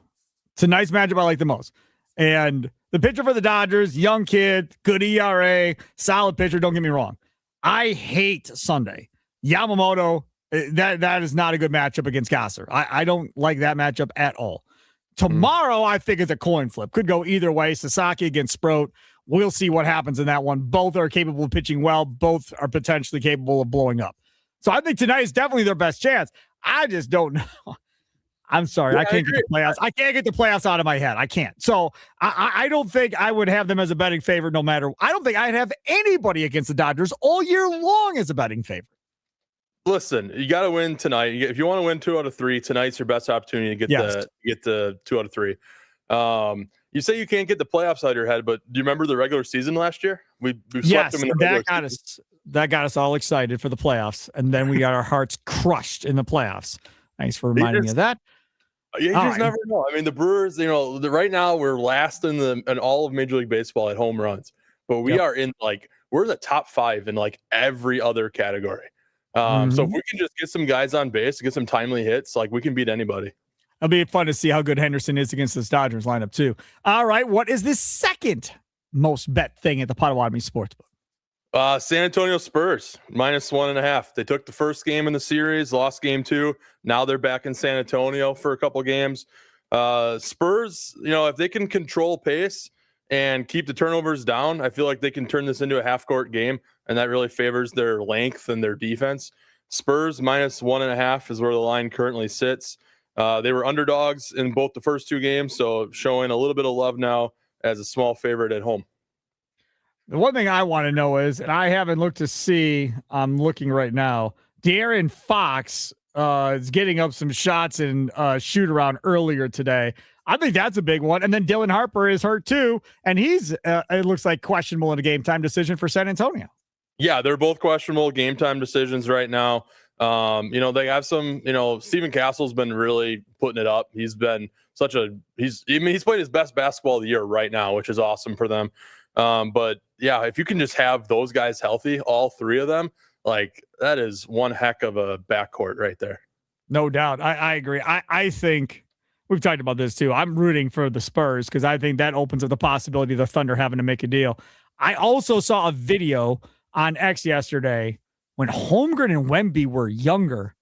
Tonight's matchup I like the most. And the pitcher for the Dodgers, young kid, good ERA, solid pitcher, don't get me wrong. I hate Sunday. Yamamoto, that is not a good matchup against Gasser. I don't like that matchup at all. Tomorrow, I think it's a coin flip. Could go either way. Sasaki against Sproat. We'll see what happens in that one. Both are capable of pitching well. Both are potentially capable of blowing up. So I think tonight is definitely their best chance. I just don't know. I'm sorry. I can't get the playoffs. I can't get the playoffs out of my head. I can't. So I don't think I would have them as a betting favorite no matter. I don't think I'd have anybody against the Dodgers all year long as a betting favorite. Listen, you got to win tonight. If you want to win 2 out of 3, tonight's your best opportunity to get the 2 out of 3. You say you can't get the playoffs out of your head, but do you remember the regular season last year? We swept them in the regular season. That got us all excited for the playoffs, and then we got our hearts crushed in the playoffs. Thanks for reminding me of that. You just never know. I mean, the Brewers, right now we're last in all of Major League Baseball at home runs, but we are we're in the top 5 in every other category. So if we can just get some guys on base, get some timely hits, we can beat anybody. It'll be fun to see how good Henderson is against this Dodgers lineup too. All right, what is the second most bet thing at the Potawatomi Sportsbook? San Antonio Spurs -1.5. They took the first game in the series, lost game 2. Now they're back in San Antonio for a couple games. Spurs, if they can control pace and keep the turnovers down, I feel like they can turn this into a half-court game, and that really favors their length and their defense. Spurs -1.5 is where the line currently sits. They were underdogs in both the first 2 games, so showing a little bit of love now as a small favorite at home. The one thing I want to know is, and I haven't looked to see, I'm looking right now, De'Aaron Fox is getting up some shots in shoot-around earlier today. I think that's a big one. And then Dylan Harper is hurt too, and he's, it looks like, questionable in a game-time decision for San Antonio. Yeah, they're both questionable game-time decisions right now. They have some, Steven Castle's been really putting it up. He's been he's playing his best basketball of the year right now, which is awesome for them. But yeah, if you can just have those guys healthy, all 3 of them, that is one heck of a backcourt right there. No doubt. I agree. I think we've talked about this too. I'm rooting for the Spurs because I think that opens up the possibility of the Thunder having to make a deal. I also saw a video on X yesterday when Holmgren and Wemby were younger,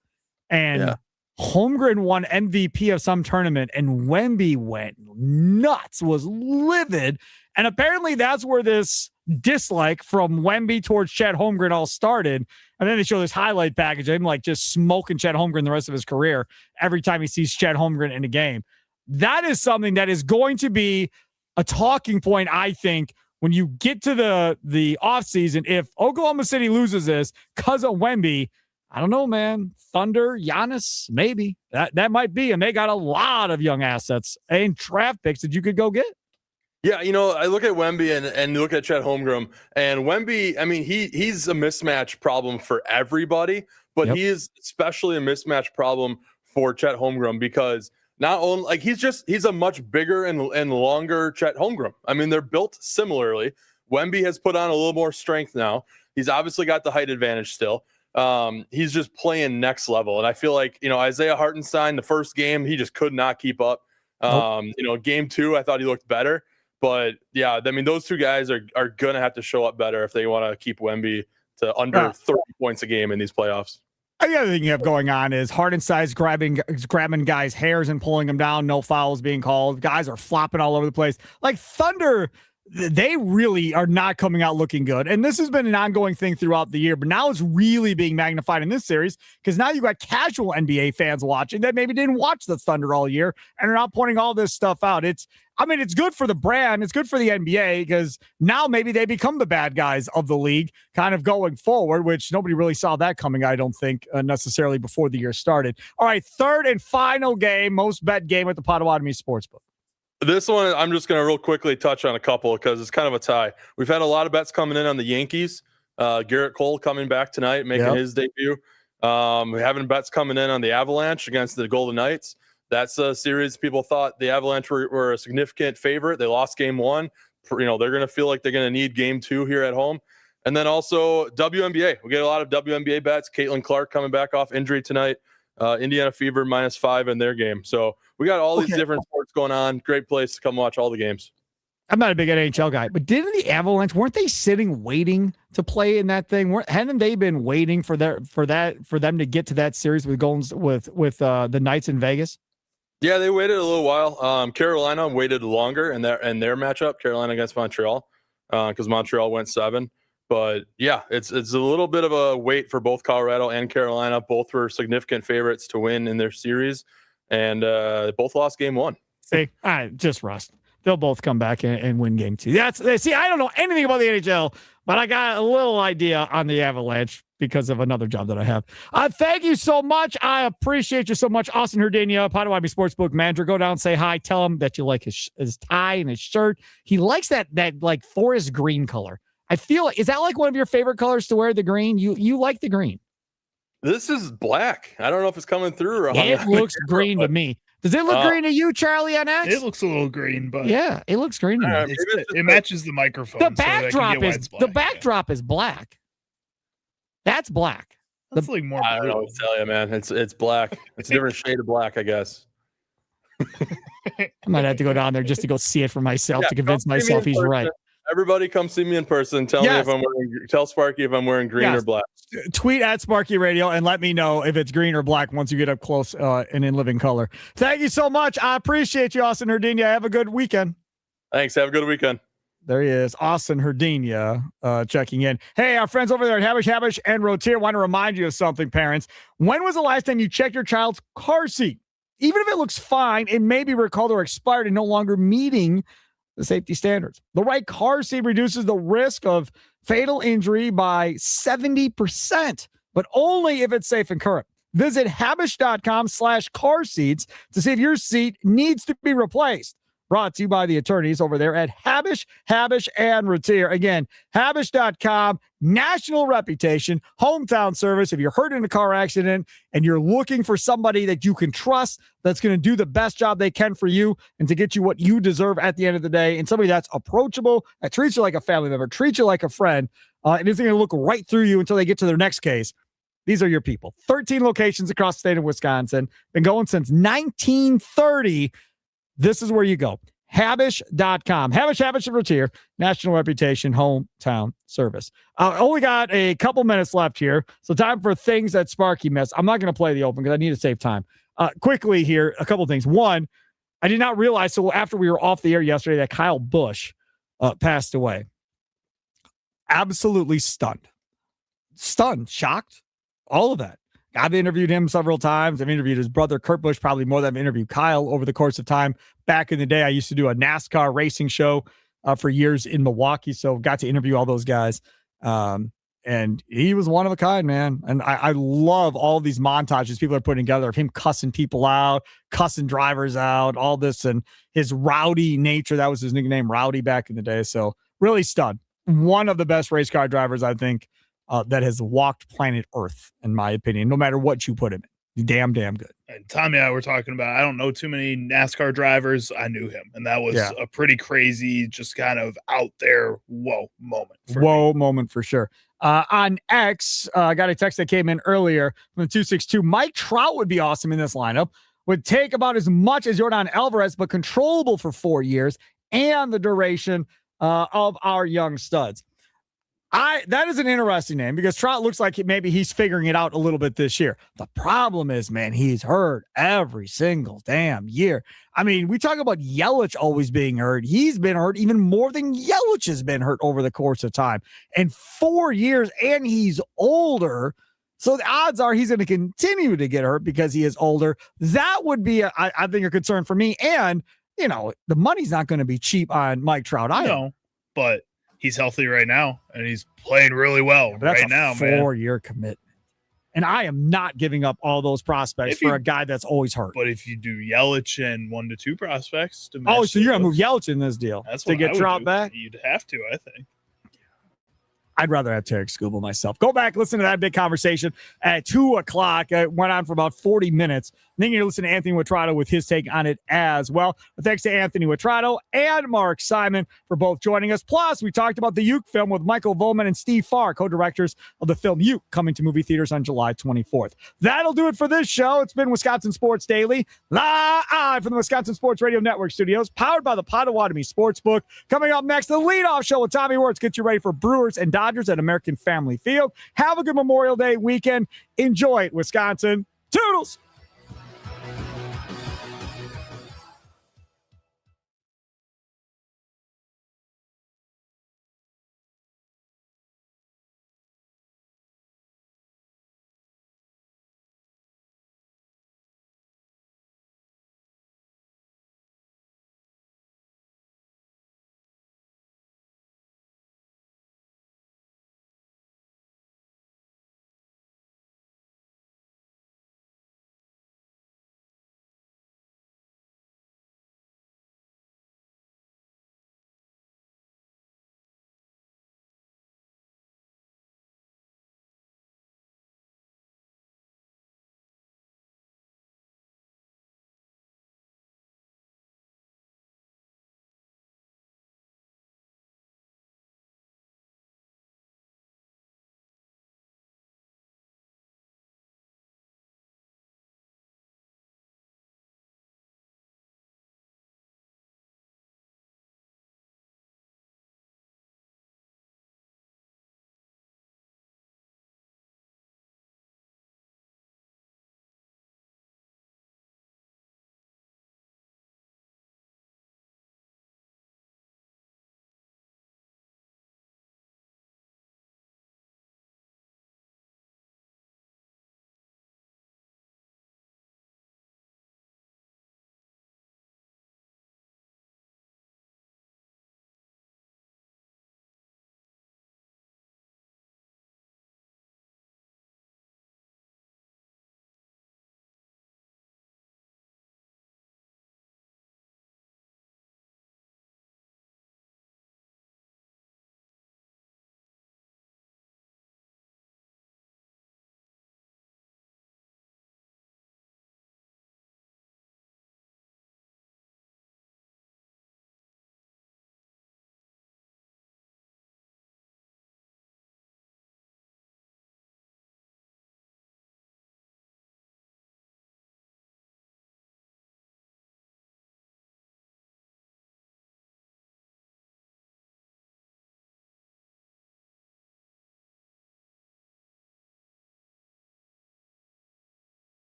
and Holmgren won MVP of some tournament, and Wemby went nuts, was livid. And apparently that's where this dislike from Wemby towards Chet Holmgren all started. And then they show this highlight package of him just smoking Chet Holmgren the rest of his career every time he sees Chet Holmgren in a game. That is something that is going to be a talking point, I think, when you get to the offseason, if Oklahoma City loses this because of Wemby, I don't know, man. Thunder, Giannis, maybe. That might be. And they got a lot of young assets and draft picks that you could go get. Yeah, I look at Wemby and look at Chet Holmgren, and Wemby, I mean, he's a mismatch problem for everybody, but he is especially a mismatch problem for Chet Holmgren because not only like he's a much bigger and longer Chet Holmgren. I mean, they're built similarly. Wemby has put on a little more strength now. He's obviously got the height advantage still. He's just playing next level. And I feel like, Isaiah Hartenstein, the first game, he just could not keep up. Game 2, I thought he looked better. But yeah, I mean, those two guys are going to have to show up better if they want to keep Wemby to under 30 points a game in these playoffs. The other thing you have going on is Hartenstein's grabbing guys' hairs and pulling them down. No fouls being called. Guys are flopping all over the place. Like Thunder, they really are not coming out looking good. And this has been an ongoing thing throughout the year, but now it's really being magnified in this series because now you got casual NBA fans watching that maybe didn't watch the Thunder all year and are not pointing all this stuff out. It's good for the brand. It's good for the NBA because now maybe they become the bad guys of the league kind of going forward, which nobody really saw that coming, I don't think, necessarily before the year started. All right, third and final game, most bet game at the Potawatomi Sportsbook. This one, I'm just going to real quickly touch on a couple because it's kind of a tie. We've had a lot of bets coming in on the Yankees. Garrett Cole coming back tonight, making his debut. We're having bets coming in on the Avalanche against the Golden Knights. That's a series people thought the Avalanche were a significant favorite. They lost game 1. They're going to feel like they're going to need game 2 here at home. And then also WNBA. We get a lot of WNBA bets. Caitlin Clark coming back off injury tonight. Indiana Fever -5 in their game. So we got all these different sports going on. Great place to come watch all the games. I'm not a big NHL guy, but didn't the Avalanche, weren't they sitting waiting to play in that thing? Hadn't they been waiting for them to get to that series with the Knights in Vegas? Yeah, they waited a little while. Carolina waited longer in their matchup, Carolina against Montreal, because Montreal went 7. But yeah, it's a little bit of a wait for both Colorado and Carolina. Both were significant favorites to win in their series, and both lost game 1. See, just rust. They'll both come back and win game 2. See, I don't know anything about the NHL, but I got a little idea on the Avalanche because of another job that I have. Thank you so much. I appreciate you so much. Austin Herdania, Potawatomi Sportsbook manager. Go down and say hi. Tell him that you like his tie and his shirt. He likes that like forest green color. I feel, is that like one of your favorite colors to wear, the green? You like the green. This is black. I don't know if it's coming through. Or it looks green to me. Does it look green to you, Charlie, on X? It looks a little green, but yeah, it looks green to me. It matches the microphone. The backdrop is black. That's black. That's like more. I don't know what to tell you, man. It's black. It's a different shade of black, I guess. I might have to go down there just to go see it for myself to convince myself he's right. Everybody come see me in person. Tell Sparky if I'm wearing green or black. Tweet at Sparky Radio and let me know if it's green or black once you get up close and in living color. Thank you so much. I appreciate you, Austin Herdania. Have a good weekend. Thanks. Have a good weekend. There he is, Austin Herdania, checking in. Hey, our friends over there at Habish and Rotier want to remind you of something, parents. When was the last time you checked your child's car seat? Even if it looks fine, it may be recalled or expired and no longer meeting the safety standards. The right car seat reduces the risk of fatal injury by 70%, but only if it's safe and current. Visit habish.com/car seats to see if your seat needs to be replaced. Brought to you by the attorneys over there at Habish, and Rotier. Again, Habish.com, national reputation, hometown service. If you're hurt in a car accident and you're looking for somebody that you can trust, that's going to do the best job they can for you and to get you what you deserve at the end of the day, and somebody that's approachable, that treats you like a family member, treats you like a friend, and isn't going to look right through you until they get to their next case. These are your people. 13 locations across the state of Wisconsin. Been going since 1930. This is where you go. Habish.com. Habish and Rotier, national reputation, hometown service. Only got a couple minutes left here, so time for things that Sparky missed. I'm not going to play the open because I need to save time. Quickly here, a couple things. One, I did not realize, so after we were off the air yesterday, that Kyle Busch passed away. Absolutely stunned. Shocked, all of that. I've interviewed him several times. I've interviewed his brother, Kurt Busch, probably more than I've interviewed Kyle over the course of time. Back in the day, I used to do a NASCAR racing show for years in Milwaukee. So got to interview all those guys. And he was one of a kind, man. And I love all these montages people are putting together of him cussing people out, cussing drivers out, all this, and his rowdy nature. That was his nickname, Rowdy, back in the day. So really stud. One of the best race car drivers, I think, that has walked planet Earth, in my opinion, no matter what you put him in. Damn good. And Tommy and I were talking about, I don't know too many NASCAR drivers. I knew him. And that was a pretty crazy, just kind of out there, whoa moment for sure. On X, I got a text that came in earlier from the 262. Mike Trout would be awesome in this lineup. Would take about as much as Yordan Alvarez, but controllable for 4 years and the duration of our young studs. That is an interesting name because Trout looks like maybe he's figuring it out a little bit this year. The problem is, man, he's hurt every single damn year. I mean, we talk about Yelich always being hurt. He's been hurt even more than Yelich has been hurt over the course of time. And 4 years, and he's older. So the odds are he's going to continue to get hurt because he is older. That would be, I think, a concern for me. And, you know, the money's not going to be cheap on Mike Trout either. No, but he's healthy right now, and he's playing really well right now, man. 4-year commitment. And I am not giving up all those prospects for a guy that's always hurt. But if you do Yelich and 1 to 2 prospects, to so you're going to move Yelich in this deal to get Trout back? You'd have to, I think. I'd rather have Tarek Skubal myself. Go back, listen to that big conversation at 2 o'clock. It went on for about 40 minutes. And then you're listening to Anthony Witrado with his take on it as well. But thanks to Anthony Witrado and Mark Simon for both joining us. Plus, we talked about the Uke film with Michael Volman and Steve Farr, co-directors of the film Uke, coming to movie theaters on July 24th. That'll do it for this show. It's been Wisconsin Sports Daily, live from the Wisconsin Sports Radio Network studios, powered by the Potawatomi Sportsbook. Coming up next, the leadoff show with Tommy Wirtz gets you ready for Brewers and Dodgers at American Family Field. Have a good Memorial Day weekend. Enjoy it, Wisconsin. Toodles!